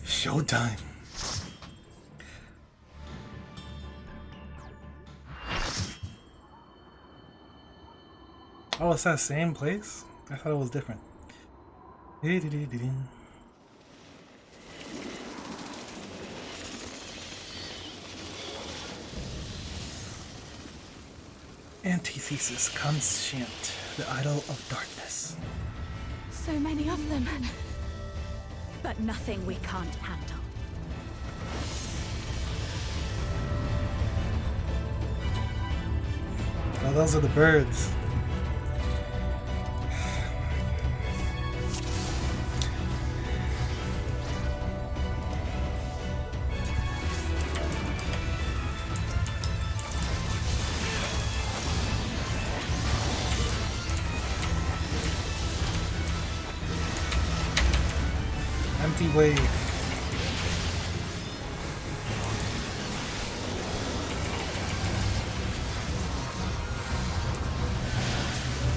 Showtime. Oh, it's that same place? I thought it was different. Antithesis conscient, the idol of darkness. So many of them. But nothing we can't handle. Oh, those are the birds. Empty wave.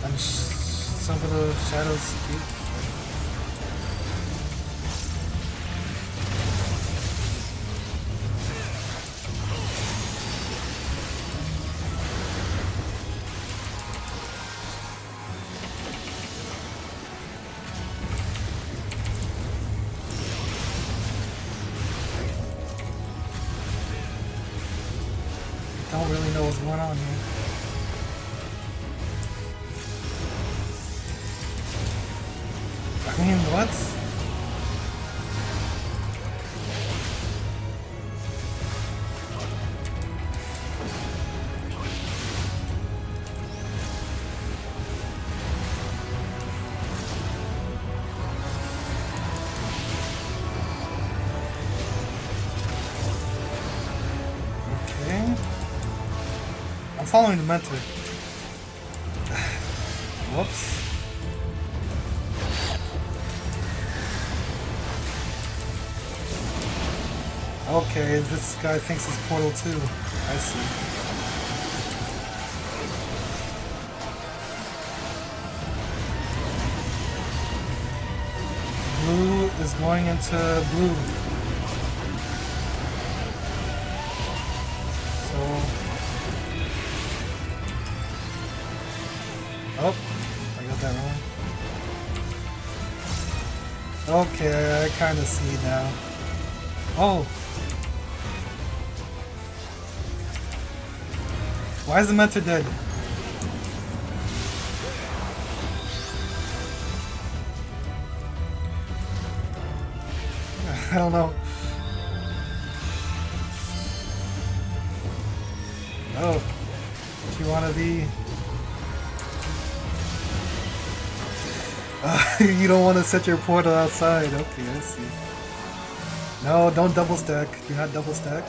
And some of the shadows too. Don't really know what's going on here. I mean, what? Okay. I'm following the mentor. Whoops. Okay, this guy thinks it's Portal 2. I see. Blue is going into blue. So... Oh, I got that wrong. Okay, I kind of see it now. Oh! Why is the mentor dead? I don't know. Oh, do you want to be? You don't want to set your portal outside. Okay, I see. No, don't double stack. Do not double stack.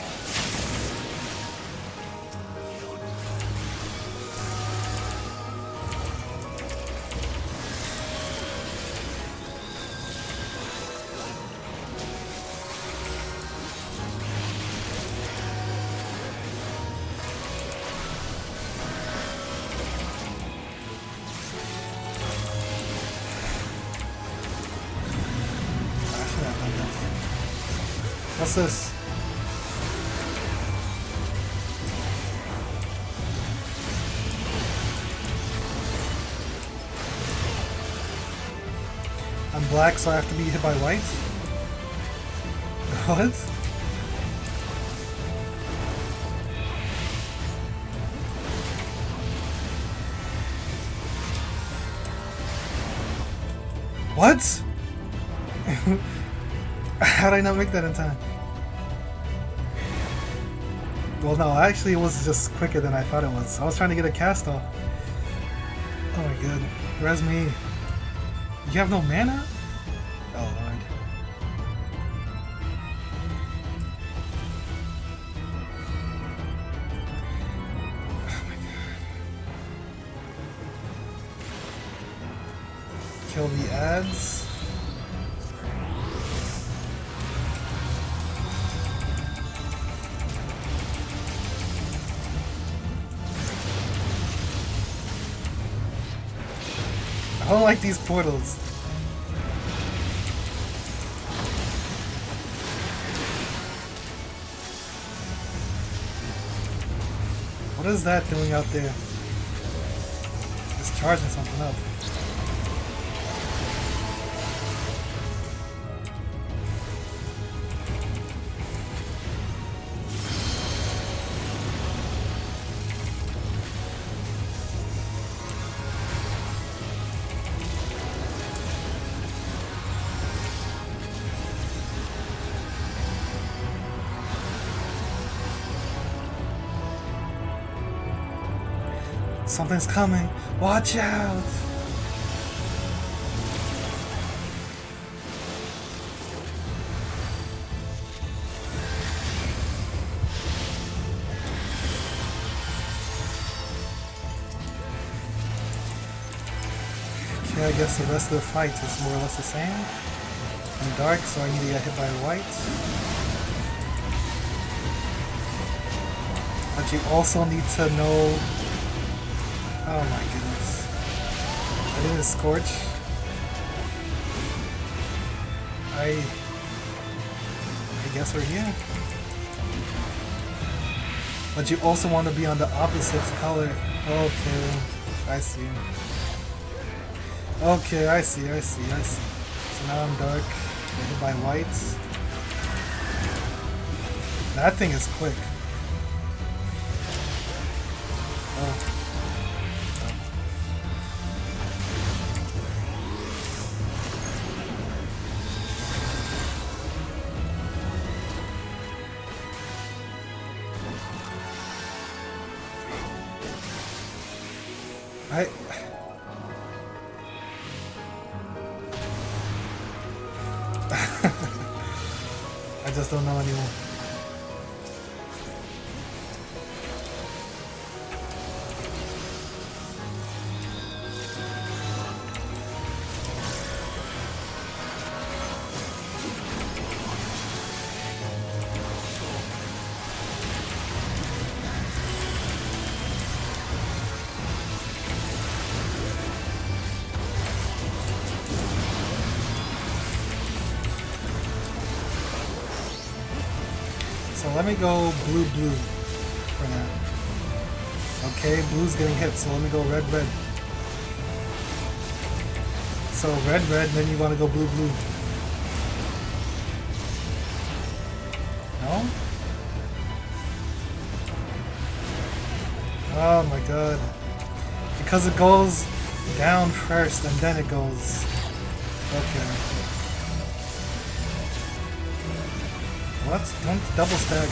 What's this? I'm black, so I have to be hit by white? What? What? How did I not make that in time? Well, no, actually it was just quicker than I thought it was. I was trying to get a cast off. Oh my god. Res me. You have no mana? Oh lord. Oh my god. Kill the ads. I don't like these portals. What is that doing out there? It's charging something up. Something's coming. Watch out! Okay, I guess the rest of the fight is more or less the same. I'm dark, so I need to get hit by white. But you also need to know... Oh my goodness. I didn't scorch. I guess we're here. But you also want to be on the opposite color. Okay, I see. Okay, I see. So now I'm dark. Get hit by white. That thing is quick. Oh. I just don't know anymore. So let me go blue for now. Okay, blue's getting hit, so let me go red. So red, then you want to go blue. No? Oh my god. Because it goes down first and then it goes... Okay. What? Don't double stack.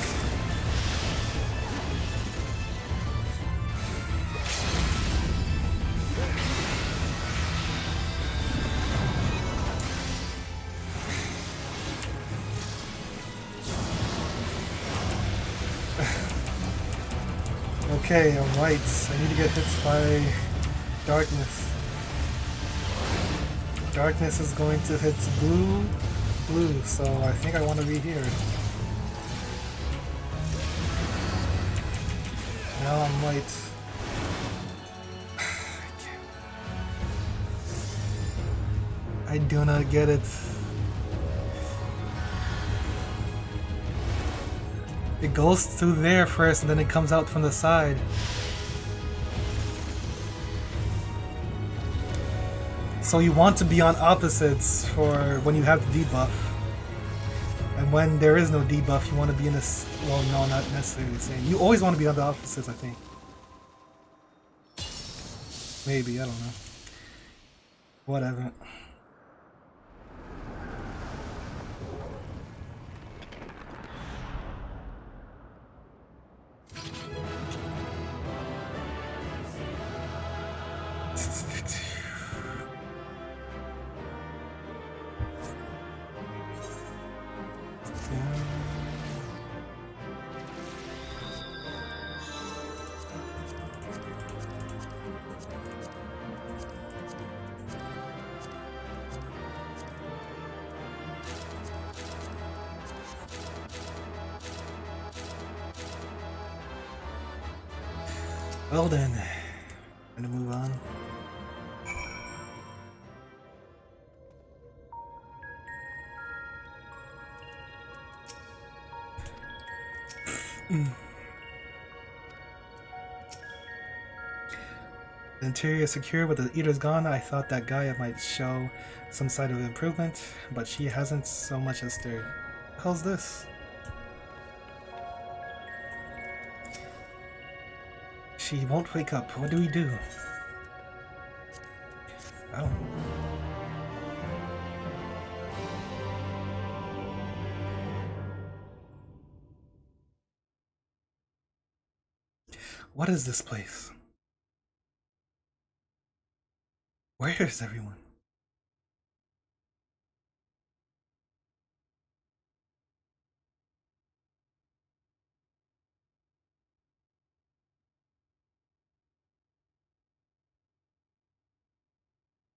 Okay, I'm right. I need to get hit by darkness. Darkness is going to hit blue, so I think I want to be here. Now I'm white. I do not get it. It goes through there first and then it comes out from the side. So you want to be on opposites for when you have the debuff. And when there is no debuff, you want to be in this. Well, no, not necessarily the same. You always want to be on the opposites, I think. Maybe, I don't know. Whatever. Well then, I'm gonna move on. The interior is secure, but the eater's gone. I thought that Gaia might show some sign of improvement, but she hasn't so much as stirred. What the hell's this? She won't wake up. What do we do? I don't know. What is this place? Where is everyone?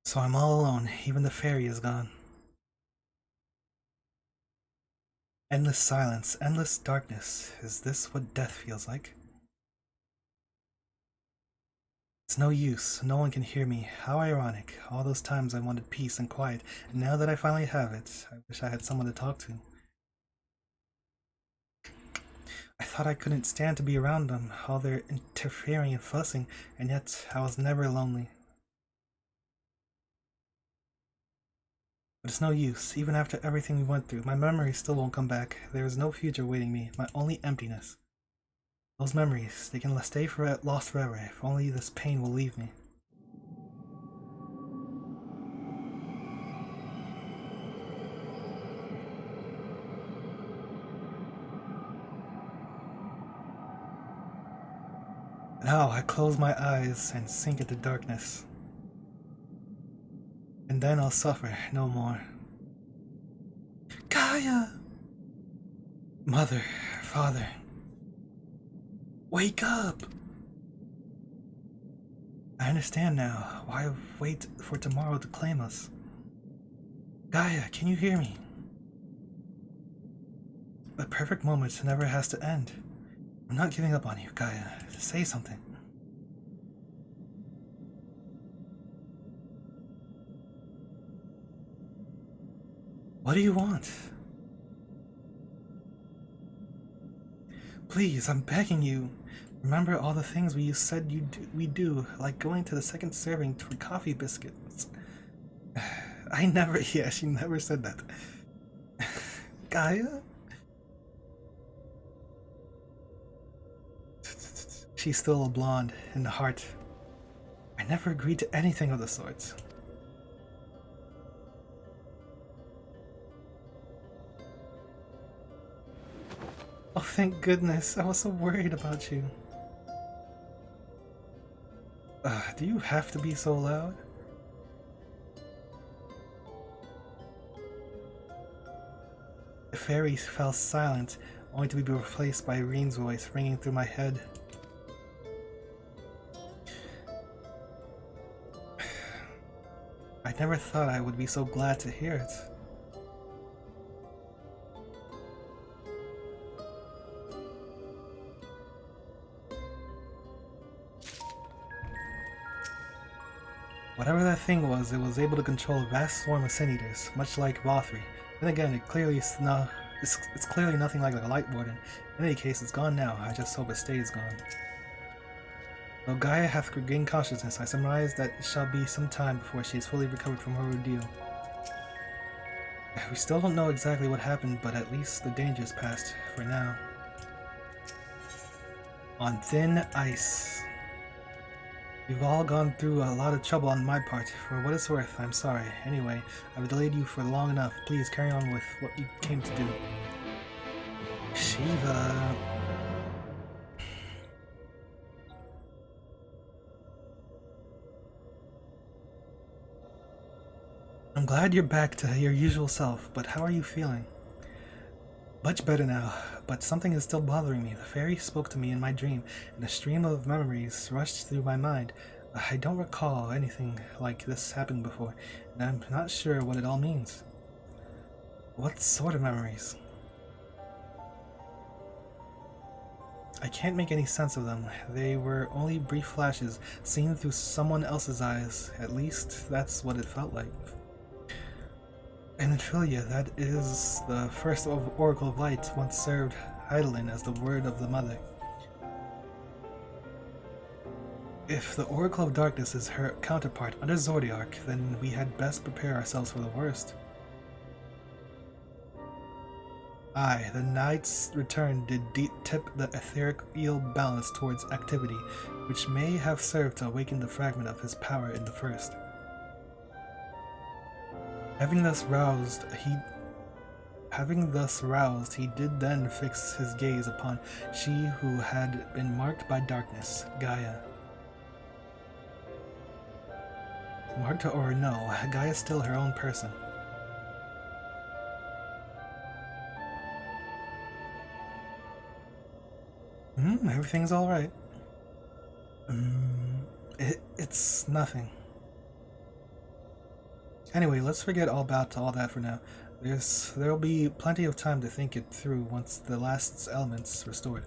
So I'm all alone. Even the fairy is gone. Endless silence, endless darkness. Is this what death feels like? It's no use. No one can hear me. How ironic. All those times I wanted peace and quiet, and now that I finally have it, I wish I had someone to talk to. I thought I couldn't stand to be around them, all their interfering and fussing, and yet I was never lonely. But it's no use. Even after everything we went through, my memories still won't come back. There is no future awaiting me, my only emptiness. Those memories, they can stay lost forever, if only this pain will leave me. Now I close my eyes and sink into darkness. And then I'll suffer no more. Gaia! Mother, Father, wake up! I understand now why wait for tomorrow to claim us. Gaia, can you hear me? The perfect moment never has to end. I'm not giving up on you, Gaia. Say something. What do you want? Please, I'm begging you. Remember all the things we said we do, like going to the second serving for coffee biscuits. I never, yeah, she never said that. Gaia? She's still a blonde in the heart. I never agreed to anything of the sort. Oh, thank goodness. I was so worried about you. Do you have to be so loud? The fairy fell silent, only to be replaced by Reen's voice ringing through my head. never thought I would be so glad to hear it. Whatever that thing was, it was able to control a vast swarm of sin eaters, much like Vothri. Then again, it's clearly nothing like a light warden. In any case, it's gone now. I just hope it stays gone. Though Gaia hath regained consciousness, I surmise that it shall be some time before she is fully recovered from her ordeal. We still don't know exactly what happened, but at least the danger is past, for now. On thin ice. You've all gone through a lot of trouble on my part. For what it's worth, I'm sorry. Anyway, I've delayed you for long enough. Please carry on with what you came to do. Shiva... I'm glad you're back to your usual self, but how are you feeling? Much better now, but something is still bothering me. The fairy spoke to me in my dream, and a stream of memories rushed through my mind. I don't recall anything like this happening before, and I'm not sure what it all means. What sort of memories? I can't make any sense of them. They were only brief flashes, seen through someone else's eyes. At least, that's what it felt like. And Ophelia, that is the first Oracle of Light, once served Heidelin as the word of the Mother. If the Oracle of Darkness is her counterpart under Zordiark, then we had best prepare ourselves for the worst. Aye, the night's return did tip the ethereal balance towards activity, which may have served to awaken the fragment of his power in the first. Having thus roused, he did then fix his gaze upon she who had been marked by darkness, Gaia. Marked or no, Gaia is still her own person. Everything's alright. It's nothing. Anyway, let's forget all about all that for now. There'll be plenty of time to think it through once the last element's restored.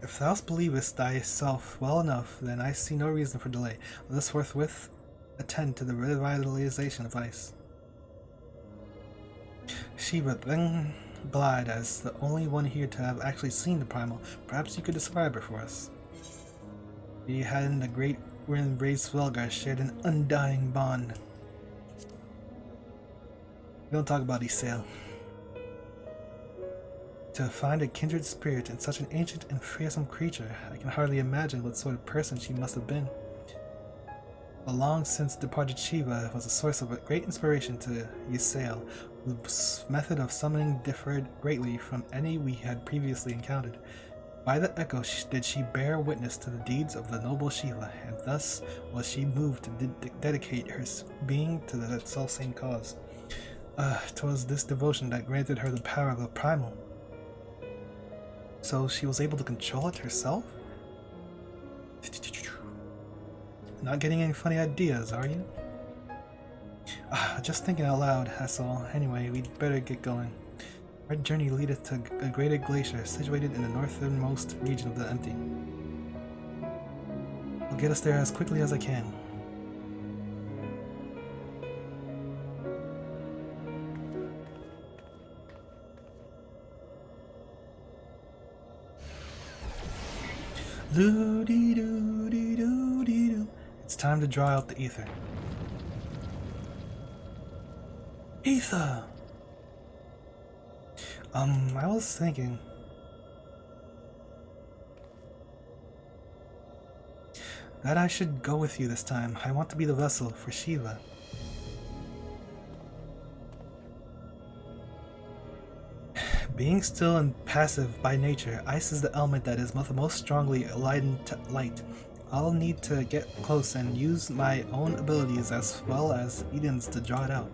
If thou believest thyself well enough, then I see no reason for delay. Let us forthwith attend to the revitalization of ice. Shiva, then Glide, as the only one here to have actually seen the primal, perhaps you could describe her for us. He and the great wind race Svelgar shared an undying bond. We don't talk about Isael. To find a kindred spirit in such an ancient and fearsome creature, I can hardly imagine what sort of person she must have been. The long since departed Shiva was a source of great inspiration to Isael, whose method of summoning differed greatly from any we had previously encountered. By the echo did she bear witness to the deeds of the noble Shiva, and thus was she moved to dedicate her being to that self-same cause. 'Twas this devotion that granted her the power of the primal. So she was able to control it herself? Not getting any funny ideas, are you? Just thinking out loud, that's all. Anyway, we'd better get going. Our journey leadeth to a greater glacier situated in the northernmost region of the Empty. I'll get us there as quickly as I can. Loo-dee-doo-dee-doo-dee-doo. It's time to draw out the ether. Ether! I was thinking... that I should go with you this time. I want to be the vessel for Shiva. Being still and passive by nature, ice is the element that is most strongly aligned to light. I'll need to get close and use my own abilities as well as Eden's to draw it out,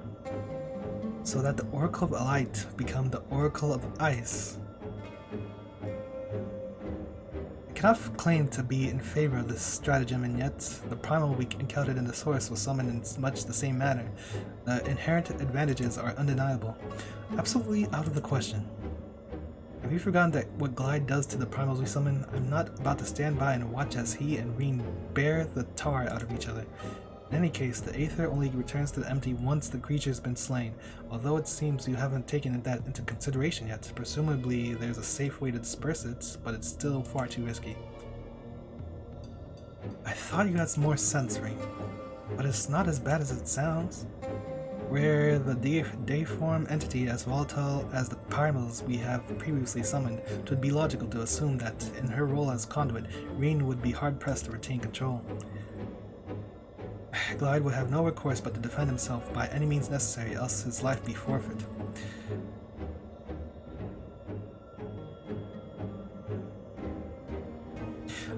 so that the Oracle of Light become the Oracle of Ice. I cannot claim to be in favor of this stratagem, and yet the primal we encountered in the source was summoned in much the same manner. The inherent advantages are undeniable. Absolutely out of the question. Have you forgotten that what Glide does to the primals we summon? I'm not about to stand by and watch as he and Reen bear the tar out of each other. In any case, the Aether only returns to the empty once the creature's been slain, although it seems you haven't taken that into consideration yet. Presumably there's a safe way to disperse it, but it's still far too risky. I thought you had some more sense, Reen, but it's not as bad as it sounds. Were the deiform entity as volatile as the primals we have previously summoned, it would be logical to assume that, in her role as conduit, Reen would be hard-pressed to retain control. Glide would have no recourse but to defend himself by any means necessary, else his life be forfeit.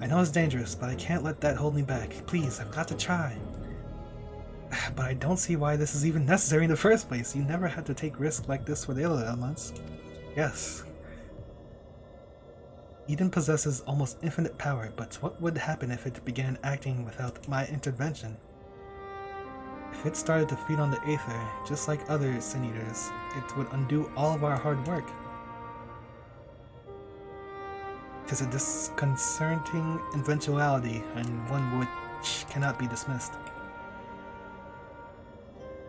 I know it's dangerous, but I can't let that hold me back. Please, I've got to try. But I don't see why this is even necessary in the first place. You never had to take risks like this for the other elements. Yes. Eden possesses almost infinite power, but what would happen if it began acting without my intervention? If it started to feed on the Aether, just like other Sin Eaters, it would undo all of our hard work. It is a disconcerting eventuality, and one which cannot be dismissed.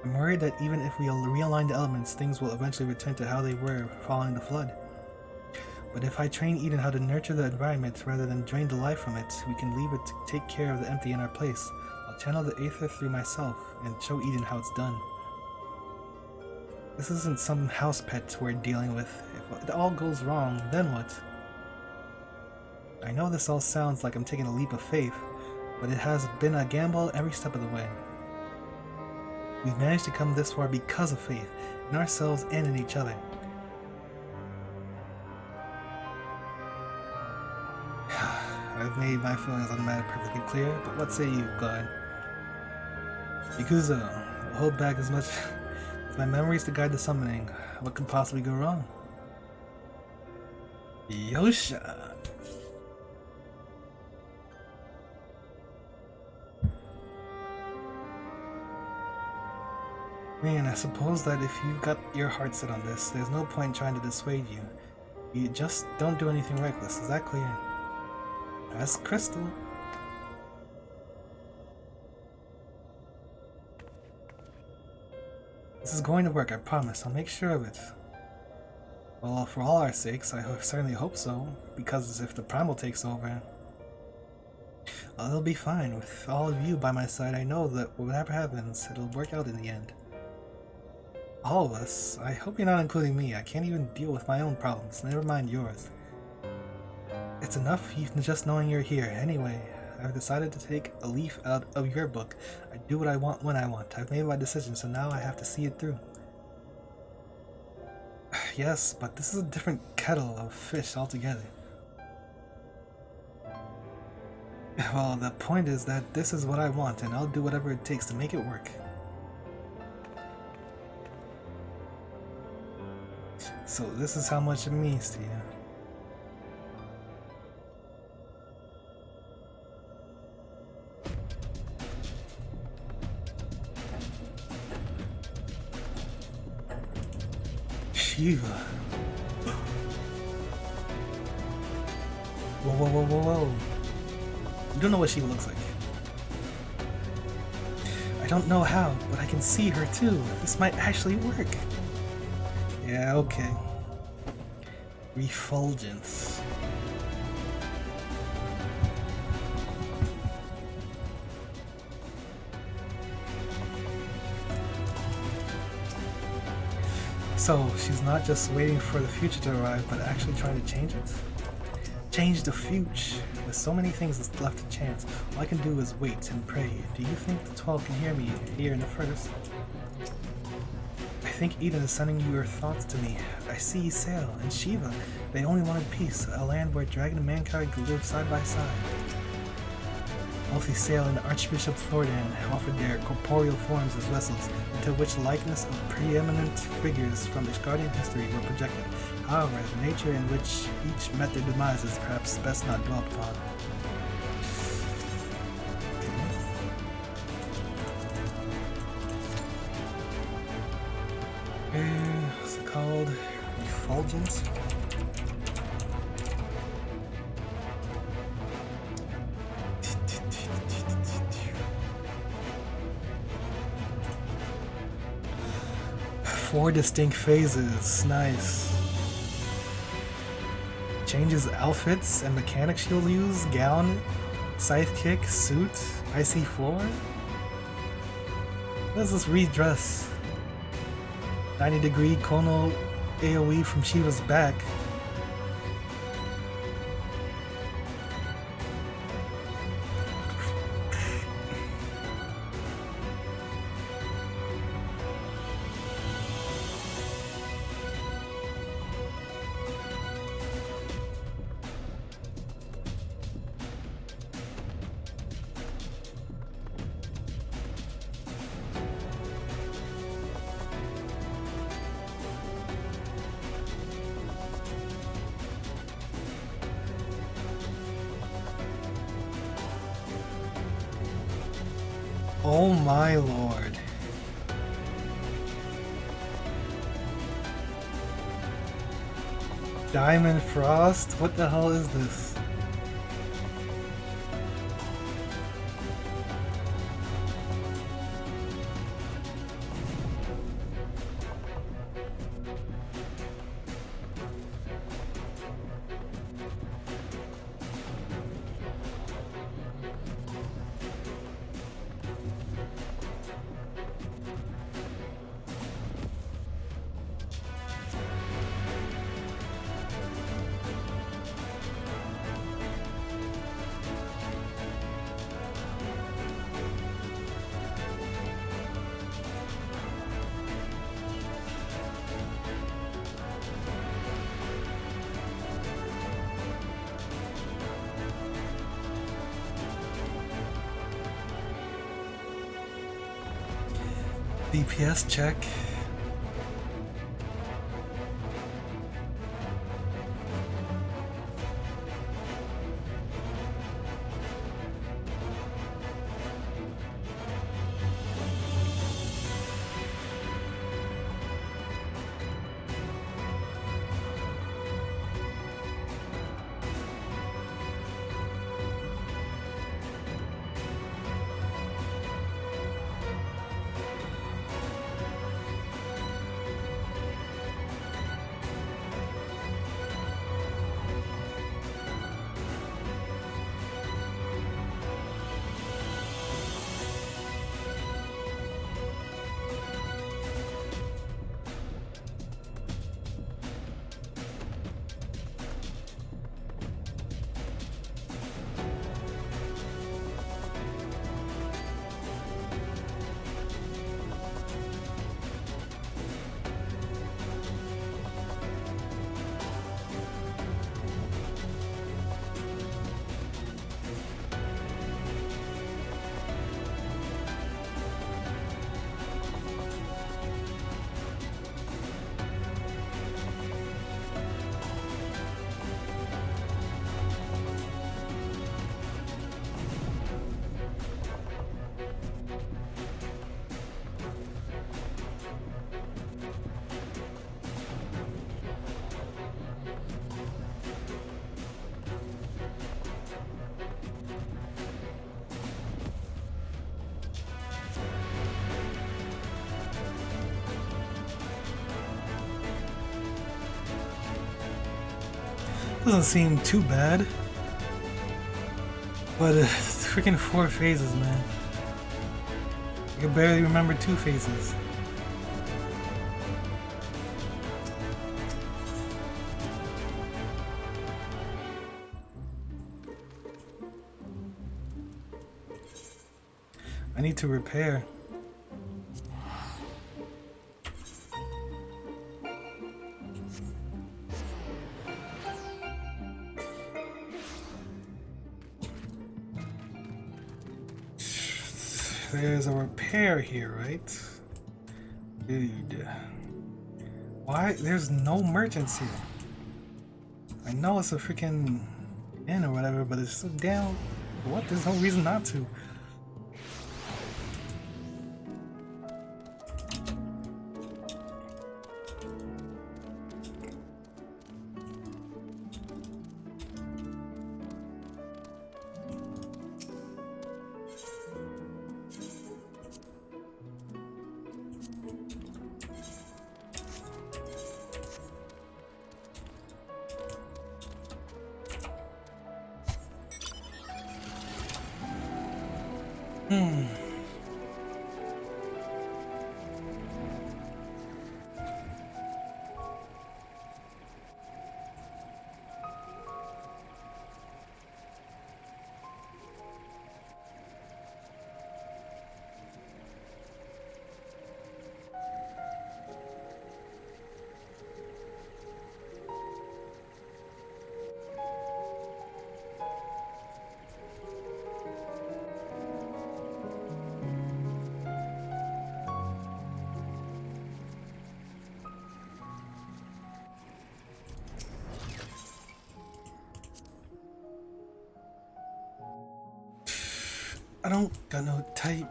I'm worried that even if we realign the elements, things will eventually return to how they were following the flood. But if I train Eden how to nurture the environment rather than drain the life from it, we can leave it to take care of the empty in our place. I'll channel the Aether through myself and show Eden how it's done. This isn't some house pet we're dealing with. If it all goes wrong, then what? I know this all sounds like I'm taking a leap of faith, but it has been a gamble every step of the way. We've managed to come this far because of faith, in ourselves and in each other. I've made my feelings on the matter perfectly clear, but what say you, God? Yakuza, I'll hold back as much as my memories to guide the summoning. What could possibly go wrong? Yosha! Man, I suppose that if you've got your heart set on this, there's no point trying to dissuade you. You just don't do anything reckless, is that clear? That's crystal. This is going to work, I promise. I'll make sure of it. Well, for all our sakes, I certainly hope so, because if the primal takes over, well, it'll be fine. With all of you by my side, I know that whatever happens, it'll work out in the end. All of us. I hope you're not including me. I can't even deal with my own problems, never mind yours. It's enough just knowing you're here. Anyway, I've decided to take a leaf out of your book. I do what I want when I want. I've made my decision, so now I have to see it through. Yes, but this is a different kettle of fish altogether. Well, the point is that this is what I want, and I'll do whatever it takes to make it work. So this is how much it means to you. Shiva. Whoa, whoa, whoa, whoa, whoa. You don't know what Shiva looks like. I don't know how, but I can see her too. This might actually work. Yeah, okay. Refulgence. So, she's not just waiting for the future to arrive, but actually trying to change it? Change the future. With so many things left to chance, all I can do is wait and pray. Do you think the 12 can hear me here in the first? I think Eden is sending your thoughts to me. I see Sail and Shiva. They only wanted peace, a land where dragon and mankind could live side by side. Both Sail and Archbishop Floridan offered their corporeal forms as vessels, into which likeness of preeminent figures from Ishgardian history were projected. However, the nature in which each met their demise is perhaps best not dwelt upon. What's it called? Refulgence? Four distinct phases. Nice. Changes outfits and mechanics she'll use. Gown, scythe kick, suit, icy floor. Let's just redress. 90-degree conal AoE from Shiva's back. Oh my lord. Diamond Frost? What the hell is this? DPS check. Doesn't seem too bad. But it's freaking 4 phases, man. I can barely remember 2 phases. I need to repair. There's a repair here, right? Dude. Why? There's no merchants here. I know it's a freaking inn or whatever, but it's so damn. What? There's no reason not to. I don't got no type.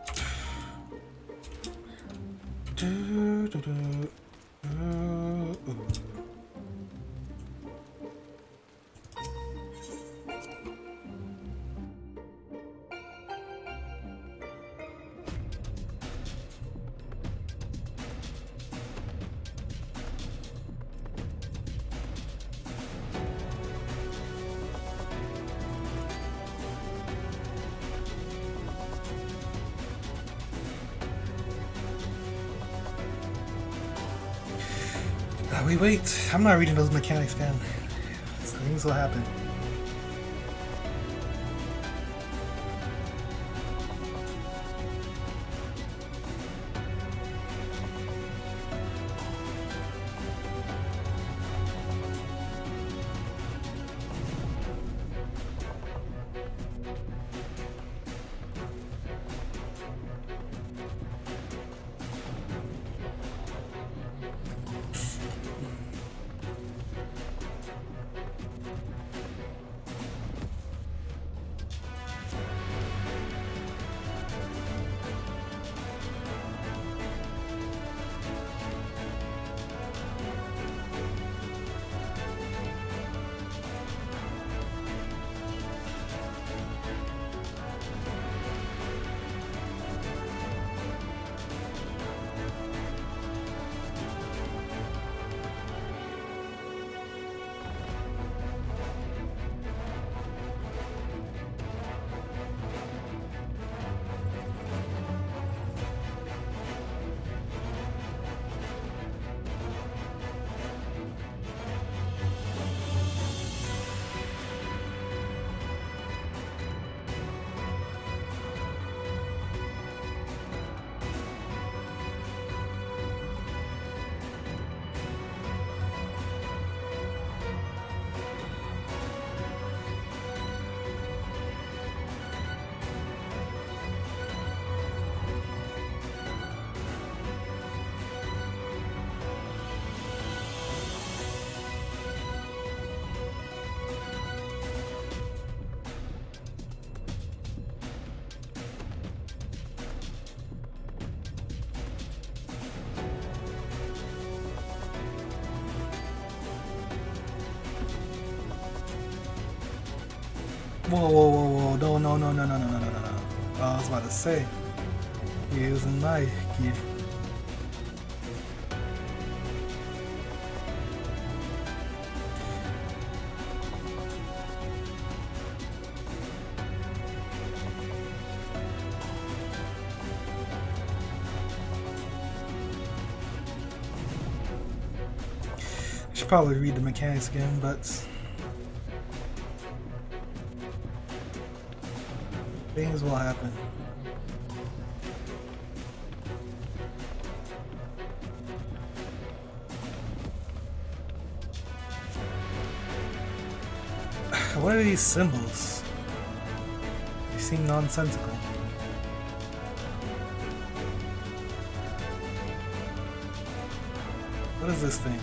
Wait, I'm not reading those mechanics, man. Things will happen. Whoa, no, Oh, I was about to say, he was a knife. I should probably read the mechanics again, but things will happen. What are these symbols? They seem nonsensical. What is this thing?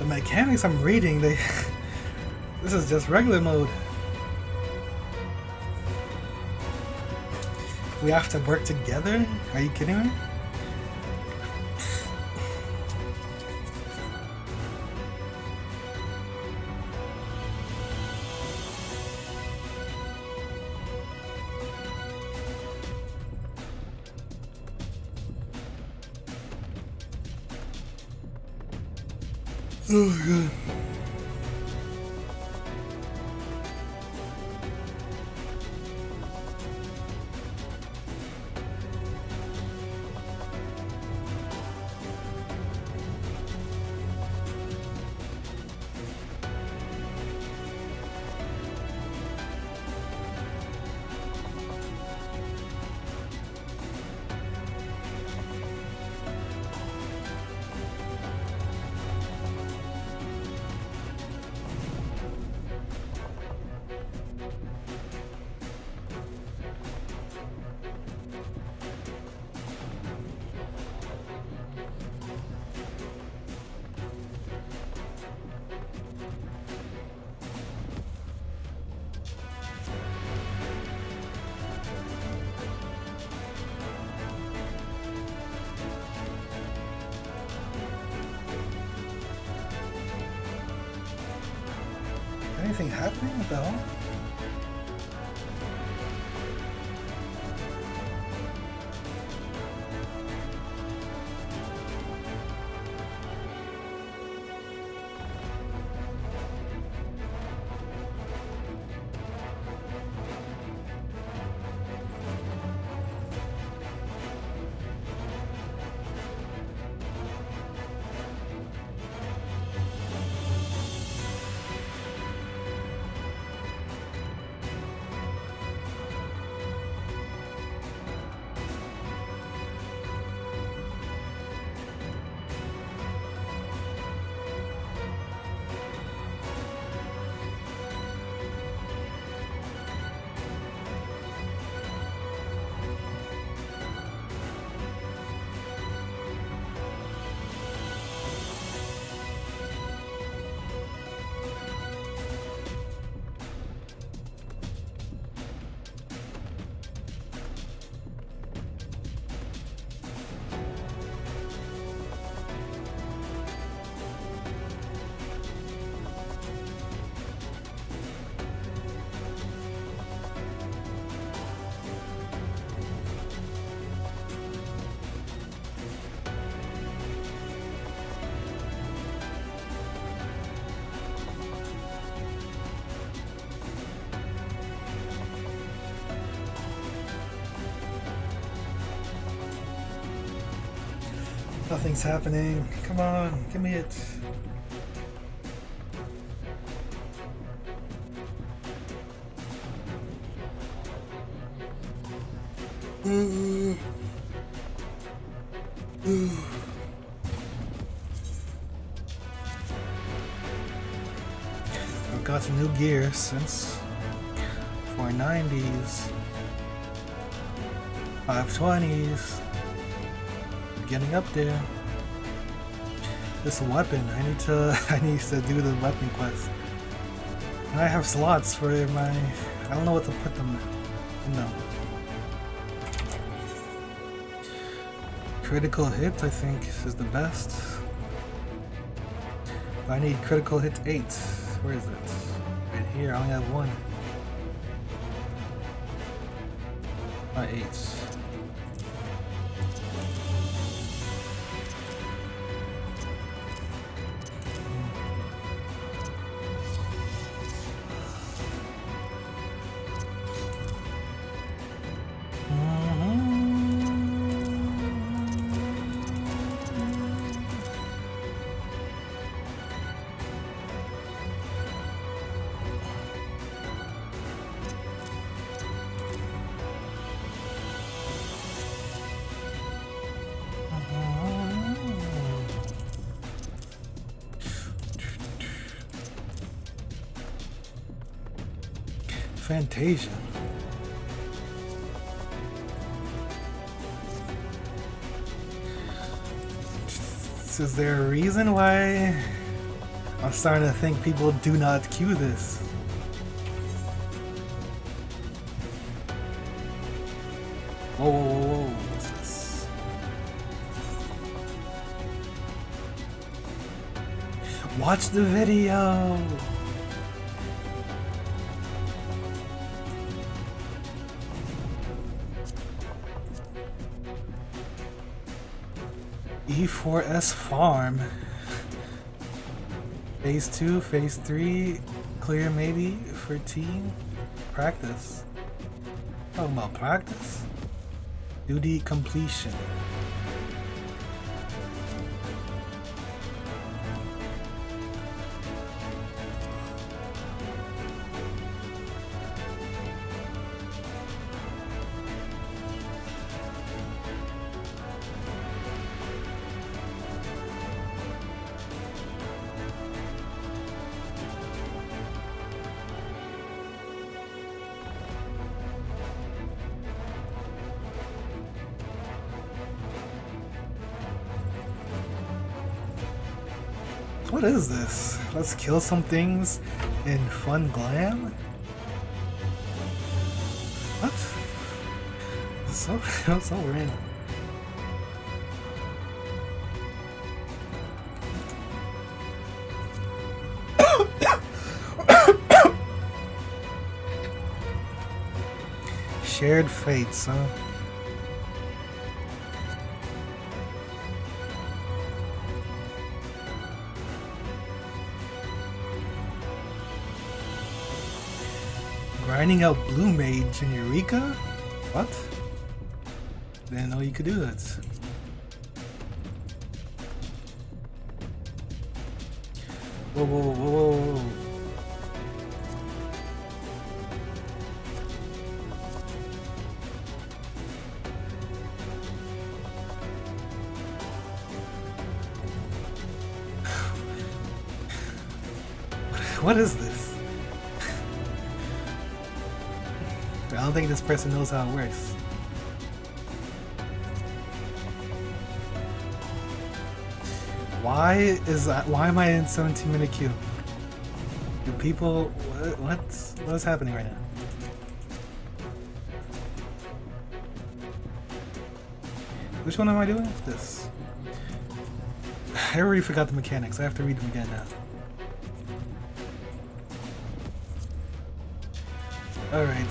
The mechanics I'm reading, they... This is just regular mode. We have to work together? Are you kidding me? Oh my god. Anything happening? What the hell? Nothing's happening. Come on, give me it. I've got some new gear since 490s, 520s. Getting up there. This weapon, I need to do the weapon quest. And I have slots for my, I don't know what to put them in though. Critical hit, I think, is the best. But I need critical hit 8. Where is it? Right here, I only have one. Not 8. Fantasia. Is there a reason why I'm starting to think people do not queue this. Whoa, whoa, whoa, whoa. What's this? Watch the video! E4S farm. Phase 2, phase 3, clear maybe for team. Practice. Talking about practice? Duty completion. What is this? Let's kill some things in fun glam? What? So random. Shared fates, huh? Grinding out Blue Mage in Eureka? What? Didn't know you could do that. Whoa, whoa, whoa, whoa. What is this? I don't think this person knows how it works. Why am I in 17-minute queue? Do people what's happening right now? Which one am I doing? This. I already forgot the mechanics. I have to read them again now. Alright.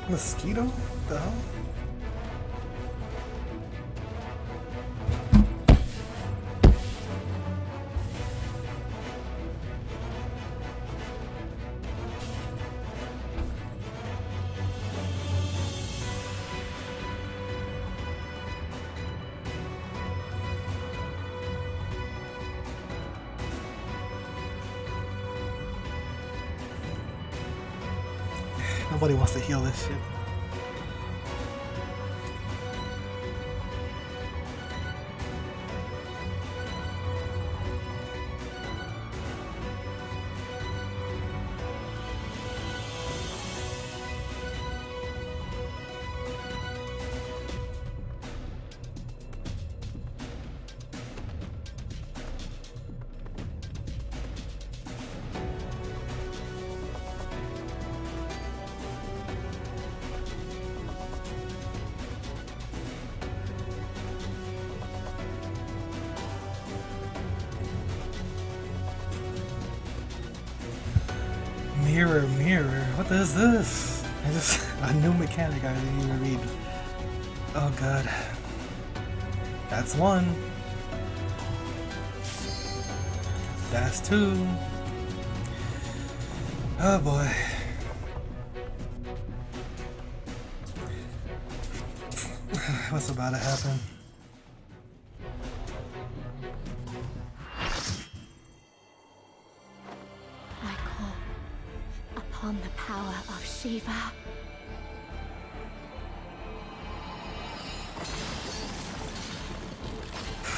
Mosquito? What the hell? Nobody wants to heal this shit. Mirror, mirror, what is this? A new mechanic I didn't even read. Oh god. That's one. That's two. Oh boy. What's about to happen? On the power of Shiva.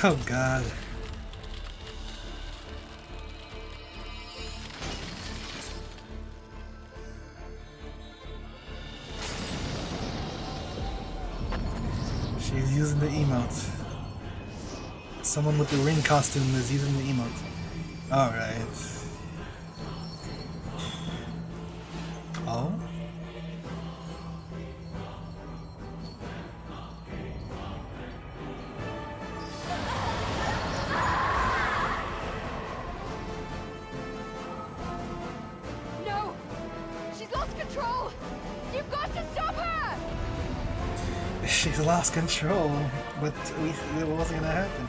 Oh god. She's using the emote. Someone with the ring costume is using the emote. Alright. Oh? No! She's lost control! You've got to stop her! She's lost control, but it wasn't gonna happen.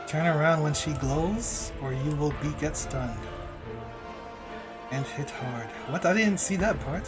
Turn around when she glows, or you will get stunned. And hit hard. What? I didn't see that part.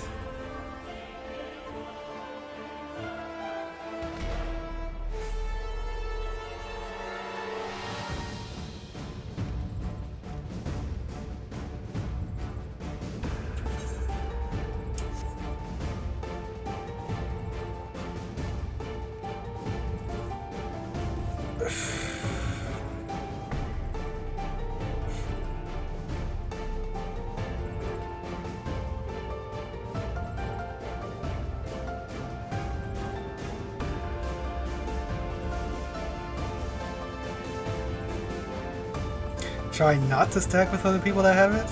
Try not to stack with other people that have it?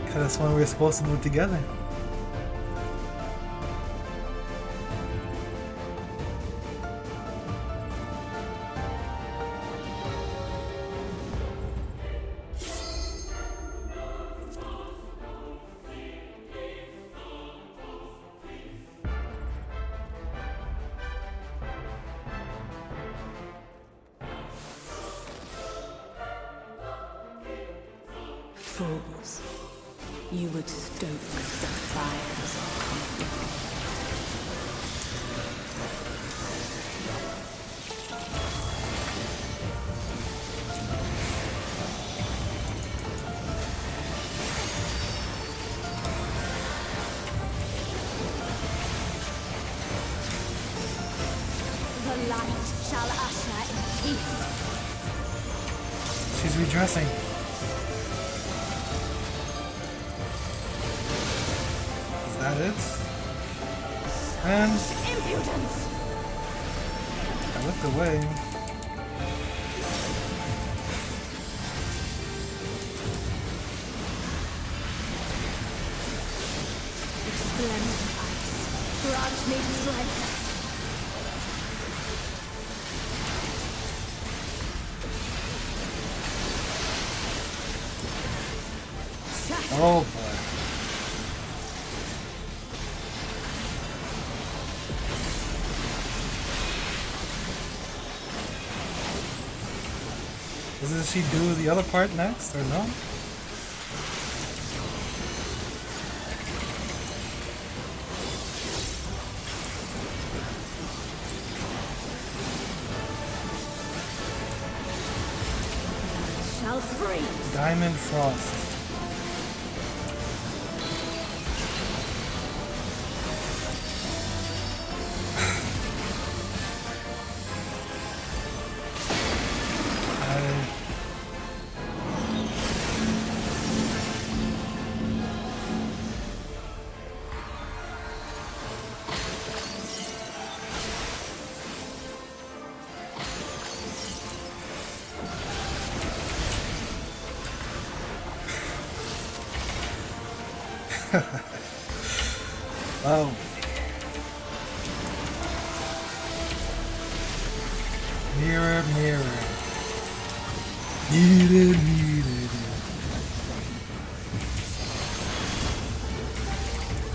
Because that's when we're supposed to move together. Fools. You would stoke the fires of conflict. The light shall usher in peace. She's redressing. That it? And Impudence! I looked away. Splendid ice, grant me strength. Oh boy. Doesn't she do the other part next, or no? Shall freeze. Diamond Frost. Oh. Mirror, mirror. Needed.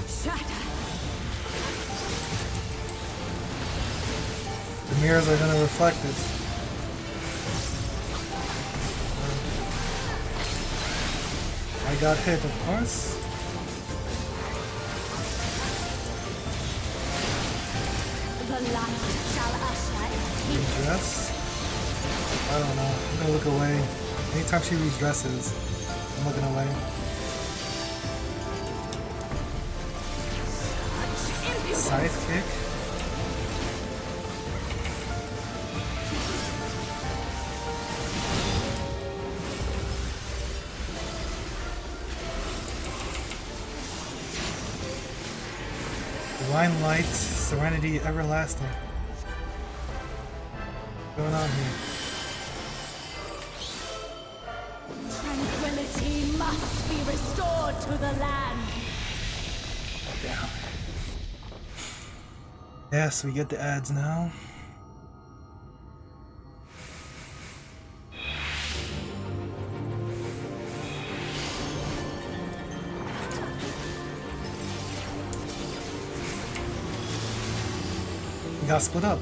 Shatter. The mirrors are gonna reflect it. I got hit, of course. The light shall usher in peace. Yes. I don't know. I'm gonna look away. Anytime she redresses, I'm looking away. Sidekick. Divine light, serenity, everlasting. What's going on here? Tranquility must be restored to the land. Damn. Yes, we get the ads now. We got split up.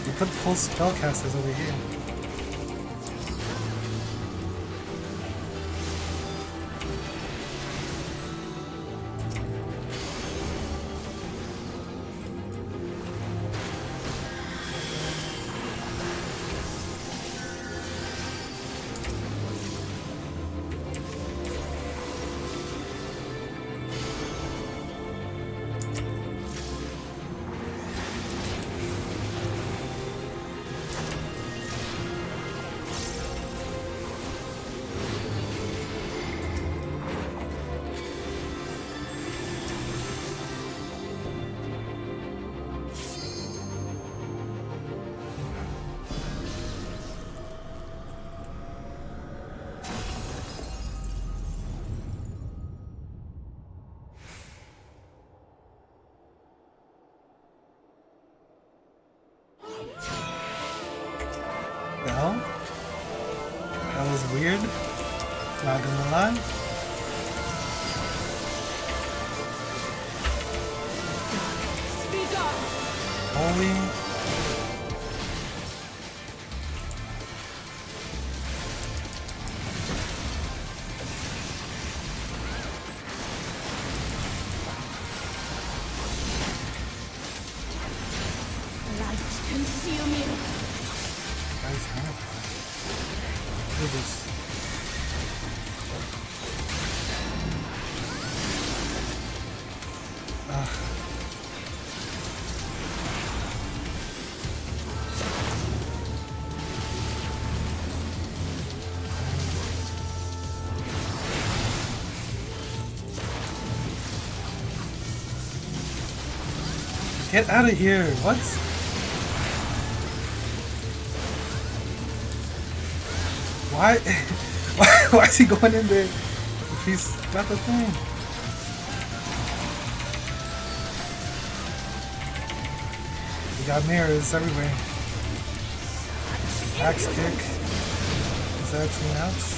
We put pulse spellcasters over here. The hell? That was weird. Not gonna lie. Speak up. Holy. Light consume you. Guys, look at this. Get out of here! What? Why? Why is he going in there if he's got the thing? We got mirrors everywhere. Axe kick. Is that something else?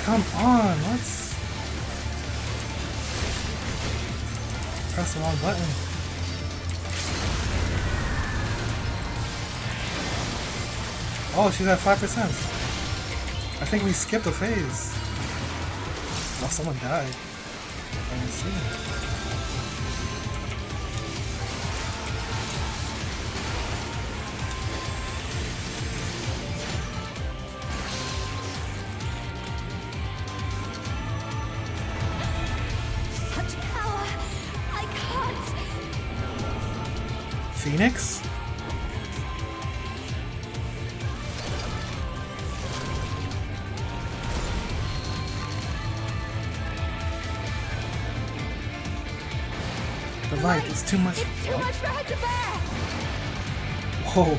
Come on, let's press the wrong button. Oh, she's at 5%. I think we skipped a phase. Oh, someone died. I didn't see it. Such power. I can't. Phoenix? The light is too much. It's too much for her to bear. Whoa.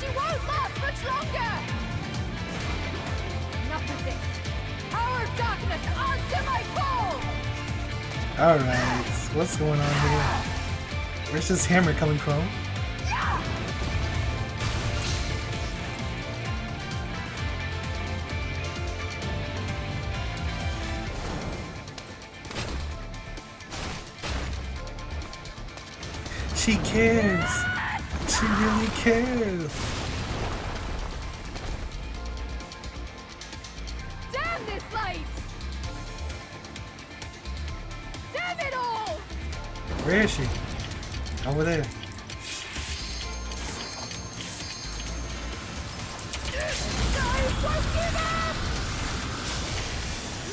She won't last much longer. Enough of this. Power of darkness, answer my call. Alright, what's going on here? Where's this hammer coming from? She cares. She really cares. Damn this light! Damn it all! Where is she? Over there. I won't give up!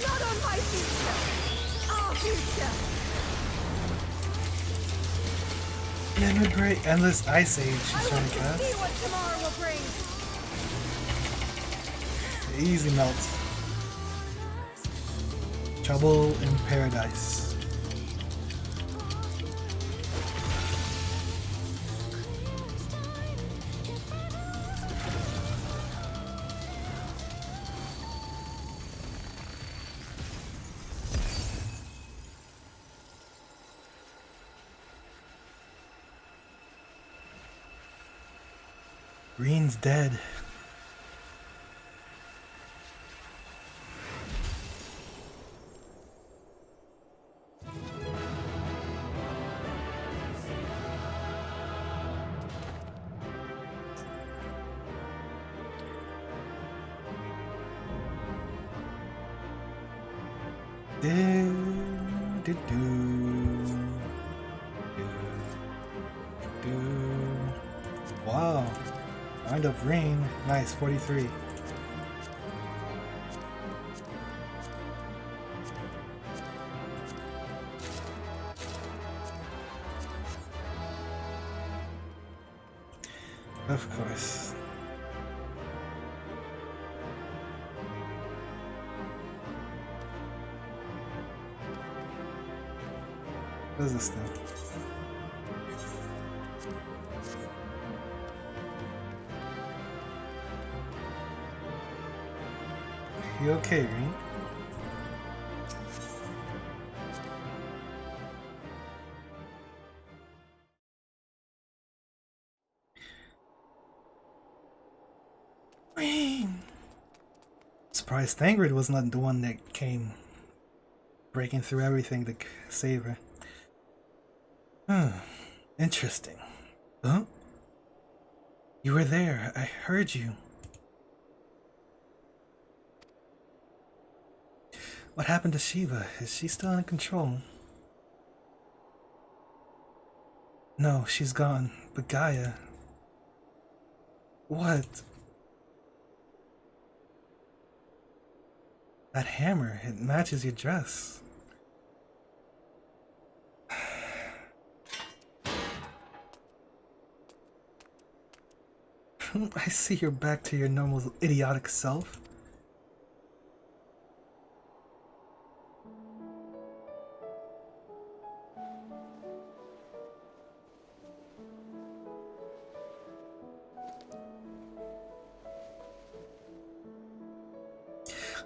Not on my future! Our future! Limit Break, Endless Ice Age she's trying to cast. See what tomorrow will bring! Easy melt. Trouble in Paradise. Green's dead. Wow. Mind of Rain. Nice, 43. Of course. What is this thing? You okay, Green? Green! Surprised Thangrid wasn't the one that came breaking through everything to save her. Interesting. Huh? You were there. I heard you. What happened to Shiva? Is she still in control? No, she's gone. But Gaia... What? That hammer, it matches your dress. I see you're back to your normal idiotic self.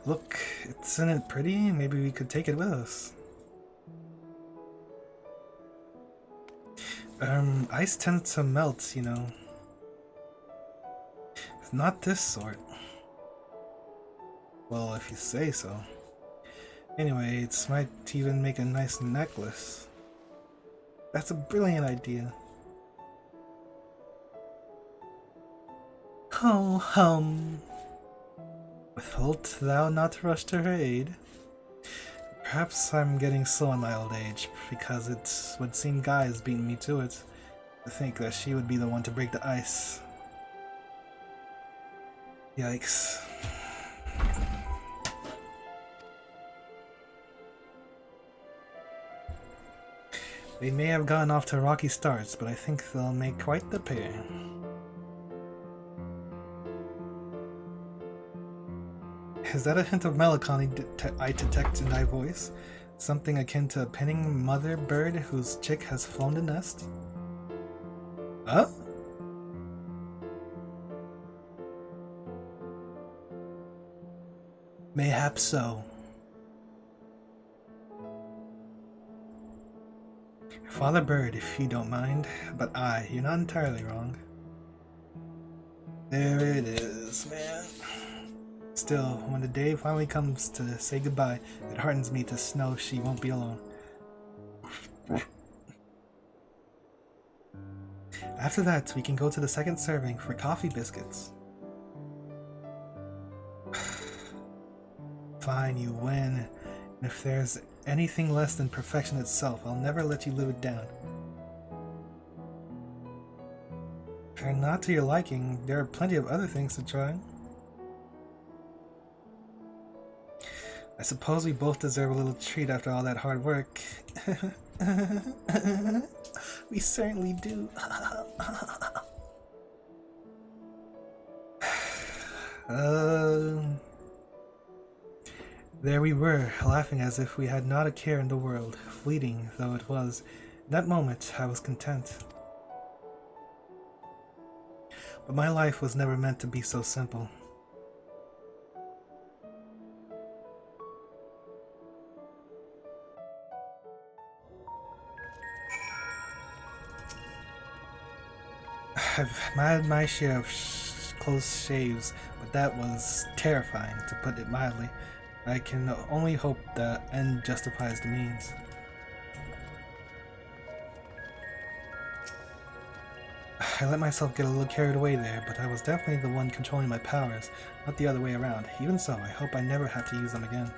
Look, isn't it pretty? Maybe we could take it with us. Ice tends to melt, you know. It's not this sort. Well, if you say so. Anyway, it might even make a nice necklace. That's a brilliant idea. Oh, wilt thou not rush to her aid? Perhaps I'm getting slow in my old age, because it would seem Guy has beaten me to it. I think that she would be the one to break the ice. Yikes. They may have gotten off to rocky starts, but I think they'll make quite the pair. Is that a hint of melancholy I detect in thy voice? Something akin to a pinning mother bird whose chick has flown the nest? Huh? Mayhap so. Father Bird, if you don't mind, but you're not entirely wrong. There it is, man. Still, when the day finally comes to say goodbye, it heartens me to know she won't be alone. After that, we can go to the second serving for coffee biscuits. Fine, you win. And if there's anything less than perfection itself, I'll never let you live it down. If they're not to your liking, there are plenty of other things to try. I suppose we both deserve a little treat after all that hard work. We certainly do. There we were, laughing as if we had not a care in the world, fleeting though it was. In that moment, I was content. But my life was never meant to be so simple. I've had my share of close shaves, but that was terrifying, to put it mildly. I can only hope the end justifies the means. I let myself get a little carried away there, but I was definitely the one controlling my powers, not the other way around. Even so, I hope I never have to use them again.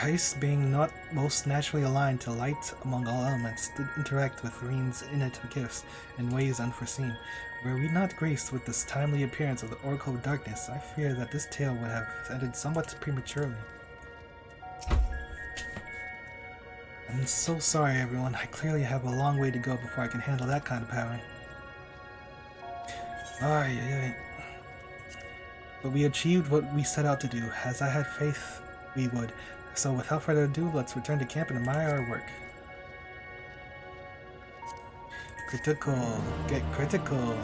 Ice, being not most naturally aligned to light among all elements, did interact with Reen's innate gifts in ways unforeseen. Were we not graced with this timely appearance of the Oracle of Darkness, I fear that this tale would have ended somewhat prematurely. I'm so sorry, everyone. I clearly have a long way to go before I can handle that kind of power. Ay. But we achieved what we set out to do, as I had faith we would. So without further ado, let's return to camp and admire our work. Critical. Get critical.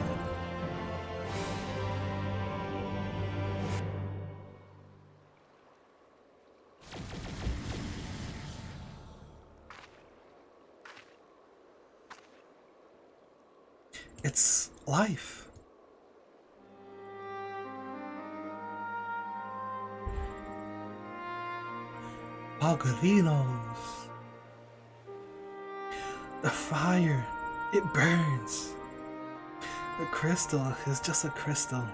It's life. Algalinos. The fire, it burns. The crystal is just a crystal.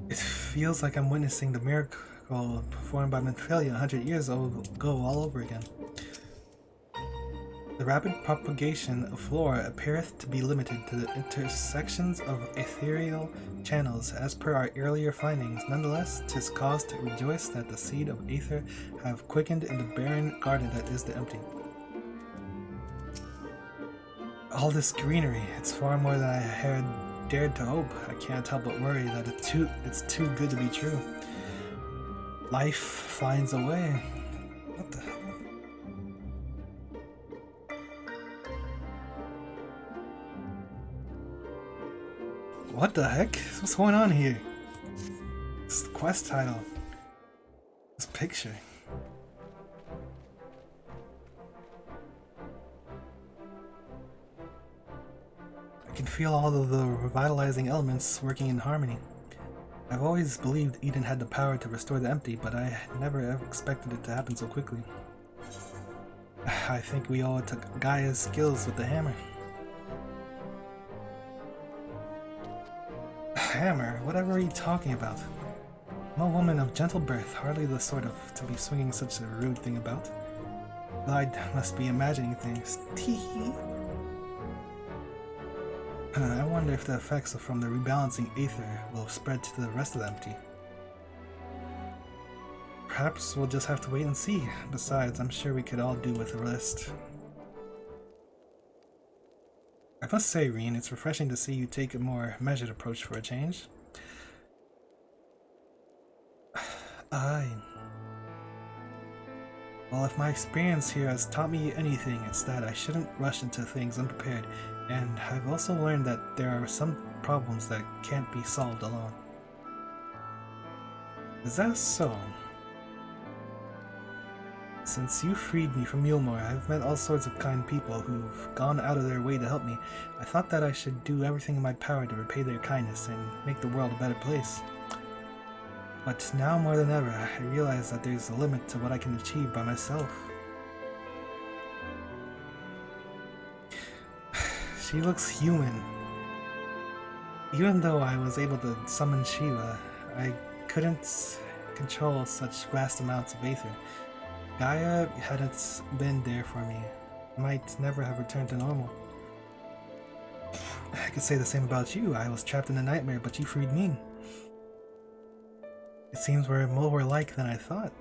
It feels like I'm witnessing the miracle performed by Minfilia 100 years ago all over again. The rapid propagation of flora appeareth to be limited to the intersections of ethereal channels as per our earlier findings. Nonetheless, 'tis cause to rejoice that the seed of aether have quickened in the barren garden that is the empty. All this greenery, it's far more than I had dared to hope. I can't help but worry that it's too good to be true. Life finds a way. What the hell? What the heck? What's going on here? This is the quest title. This picture. I can feel all of the revitalizing elements working in harmony. I've always believed Eden had the power to restore the empty, but I never ever expected it to happen so quickly. I think we owe it to Gaia's skills with the hammer. Hammer? Whatever are you talking about? I'm a woman of gentle birth, hardly the sort of to be swinging such a rude thing about. I must be imagining things. Teehee. I wonder if the effects from the rebalancing aether will spread to the rest of the empty. Perhaps we'll just have to wait and see. Besides, I'm sure we could all do with a rest. I must say, Reen, it's refreshing to see you take a more measured approach for a change. Aye. Well, if my experience here has taught me anything, it's that I shouldn't rush into things unprepared, and I've also learned that there are some problems that can't be solved alone. Is that so? Since you freed me from Mulmore, I've met all sorts of kind people who've gone out of their way to help me. I thought that I should do everything in my power to repay their kindness and make the world a better place. But now more than ever, I realize that there's a limit to what I can achieve by myself. She looks human. Even though I was able to summon Shiva, I couldn't control such vast amounts of Aether. Gaia hadn't been there for me. I might never have returned to normal. I could say the same about you. I was trapped in a nightmare, but you freed me. It seems we're more alike than I thought.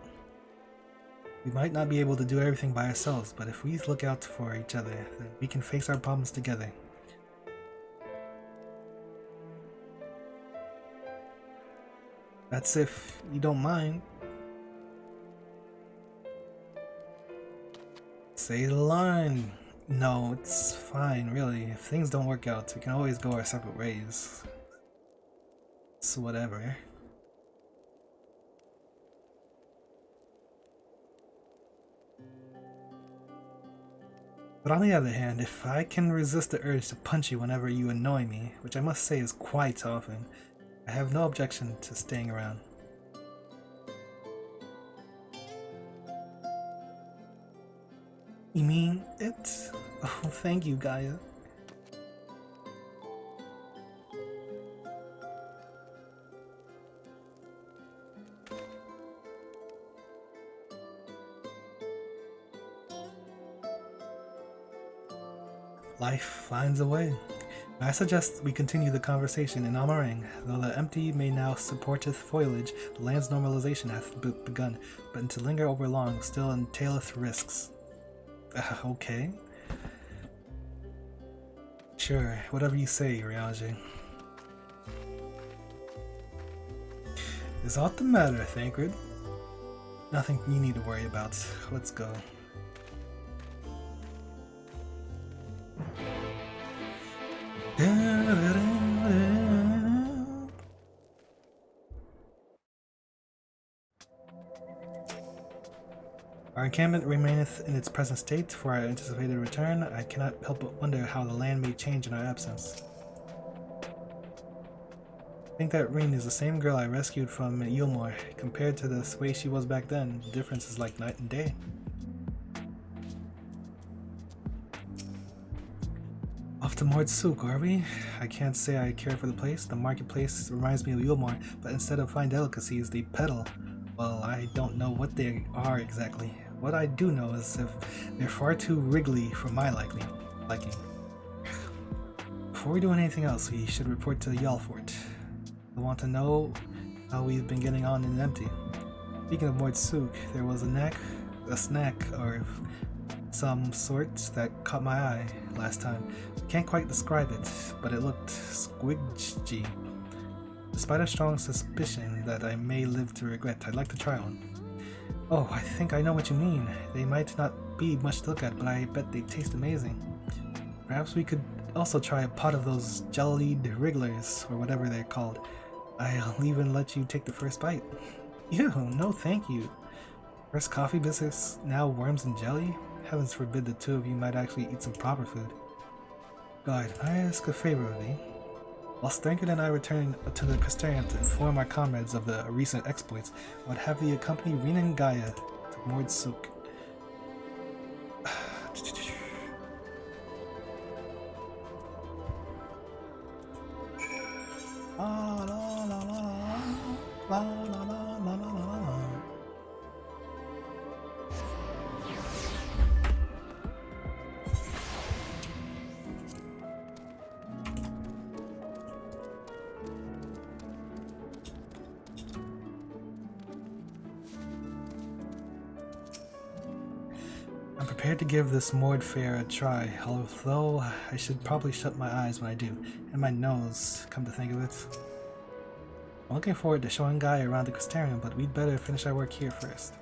We might not be able to do everything by ourselves, but if we look out for each other, then we can face our problems together. That's if you don't mind. Say the line. No, it's fine, really. If things don't work out, we can always go our separate ways. So whatever. But on the other hand, if I can resist the urge to punch you whenever you annoy me, which I must say is quite often, I have no objection to staying around. You mean it? Oh, thank you, Gaia. Life finds a way. I suggest we continue the conversation in Amarang. Though the empty may now supporteth foliage, the land's normalization hath begun, but to linger over long still entaileth risks. Okay. Sure, whatever you say, Ryaji. Is aught the matter, Thancred? Nothing you need to worry about. Let's go. Our encampment remaineth in its present state for our anticipated return. I cannot help but wonder how the land may change in our absence. I think that Reen is the same girl I rescued from Yulmore. Compared to the way she was back then, the difference is like night and day. Off to Mordsuk, are we? I can't say I care for the place. The marketplace reminds me of Yulmore, but instead of fine delicacies, they peddle. Well, I don't know what they are exactly. What I do know is if they're far too wriggly for my liking. Before we do anything else, we should report to Yalfort. I want to know how we've been getting on in empty. Speaking of Mordsuk, there was a snack or some sort that caught my eye last time. Can't quite describe it, but it looked squidgy. Despite a strong suspicion that I may live to regret, I'd like to try one. Oh, I think I know what you mean. They might not be much to look at, but I bet they taste amazing. Perhaps we could also try a pot of those jellied wrigglers, or whatever they're called. I'll even let you take the first bite. Ew, no thank you. First coffee biscuits, now worms and jelly? Heavens forbid the two of you might actually eat some proper food. God, I ask a favor of thee. Whilst Thancred and I return to the Castellan to inform our comrades of the recent exploits, I would have thee accompany Reen and Gaia to Mordsuk. La la la la la la la la la la. I'm prepared to give this moored fare a try, although I should probably shut my eyes when I do, and my nose, come to think of it. I'm looking forward to showing Gaia around the Crystarium, but we'd better finish our work here first.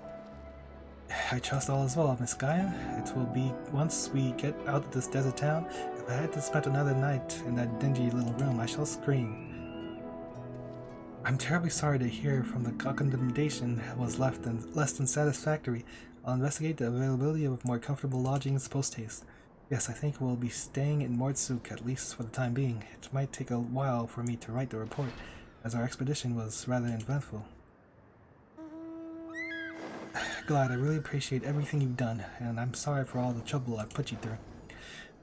I trust all is well, Miss Gaia. It will be once we get out of this desert town. If I had to spend another night in that dingy little room, I shall scream. I'm terribly sorry to hear from the accommodation was less than satisfactory. I'll investigate the availability of more comfortable lodgings post-haste. Yes, I think we'll be staying in Mordsuk, at least for the time being. It might take a while for me to write the report, as our expedition was rather eventful. Glad, I really appreciate everything you've done, and I'm sorry for all the trouble I've put you through.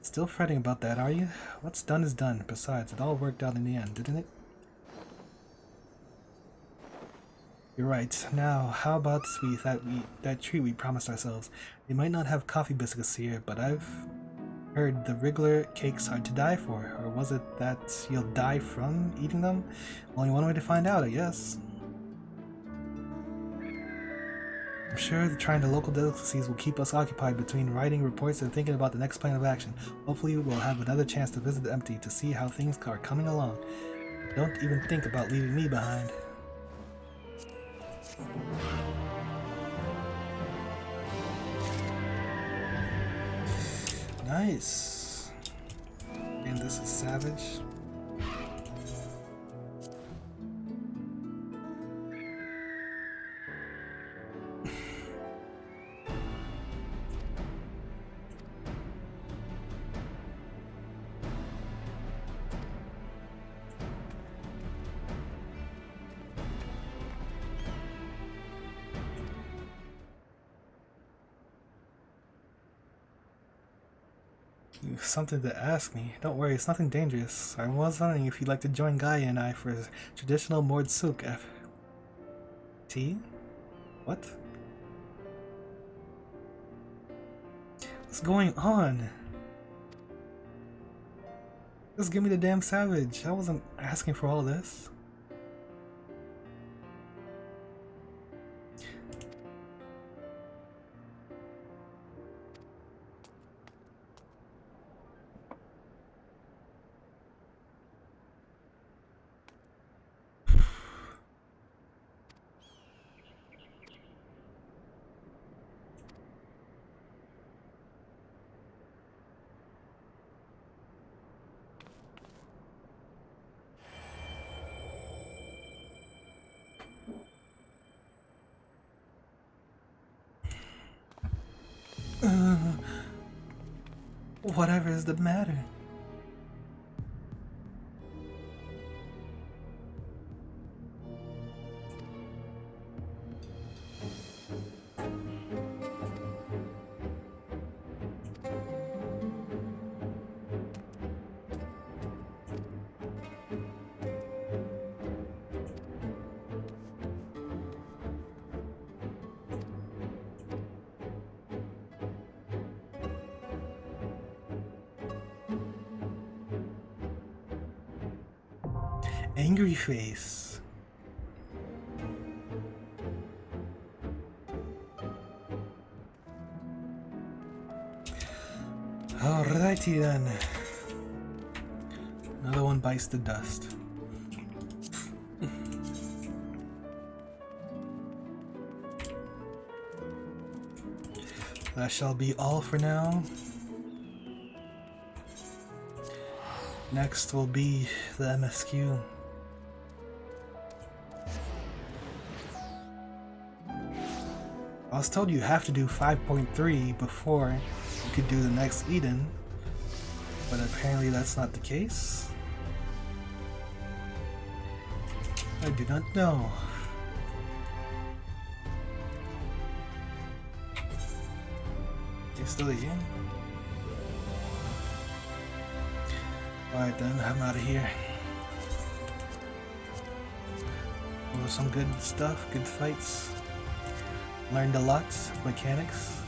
Still fretting about that, are you? What's done is done. Besides, it all worked out in the end, didn't it? You're right. Now, how about that treat we promised ourselves? We might not have coffee biscuits here, but I've heard the Wriggler cakes are to die for. Or was it that you'll die from eating them? Only one way to find out, I guess. I'm sure that trying the local delicacies will keep us occupied between writing reports and thinking about the next plan of action. Hopefully we'll have another chance to visit the Empty to see how things are coming along. Don't even think about leaving me behind. Nice. And this is Savage. Something to ask me. Don't worry, it's nothing dangerous. I was wondering if you'd like to join Gaia and I for traditional Mordsuk tea? What? What's going on? Just give me the damn Savage. I wasn't asking for all this. Whatever is the matter? Angry face. Alrighty then. Another one bites the dust. That shall be all for now. Next will be the MSQ. I was told you have to do 5.3 before you could do the next Eden, but apparently that's not the case. I do not know. You're still here? Alright then, I'm out of here. Those were some good stuff, good fights. Learned a lot, mechanics.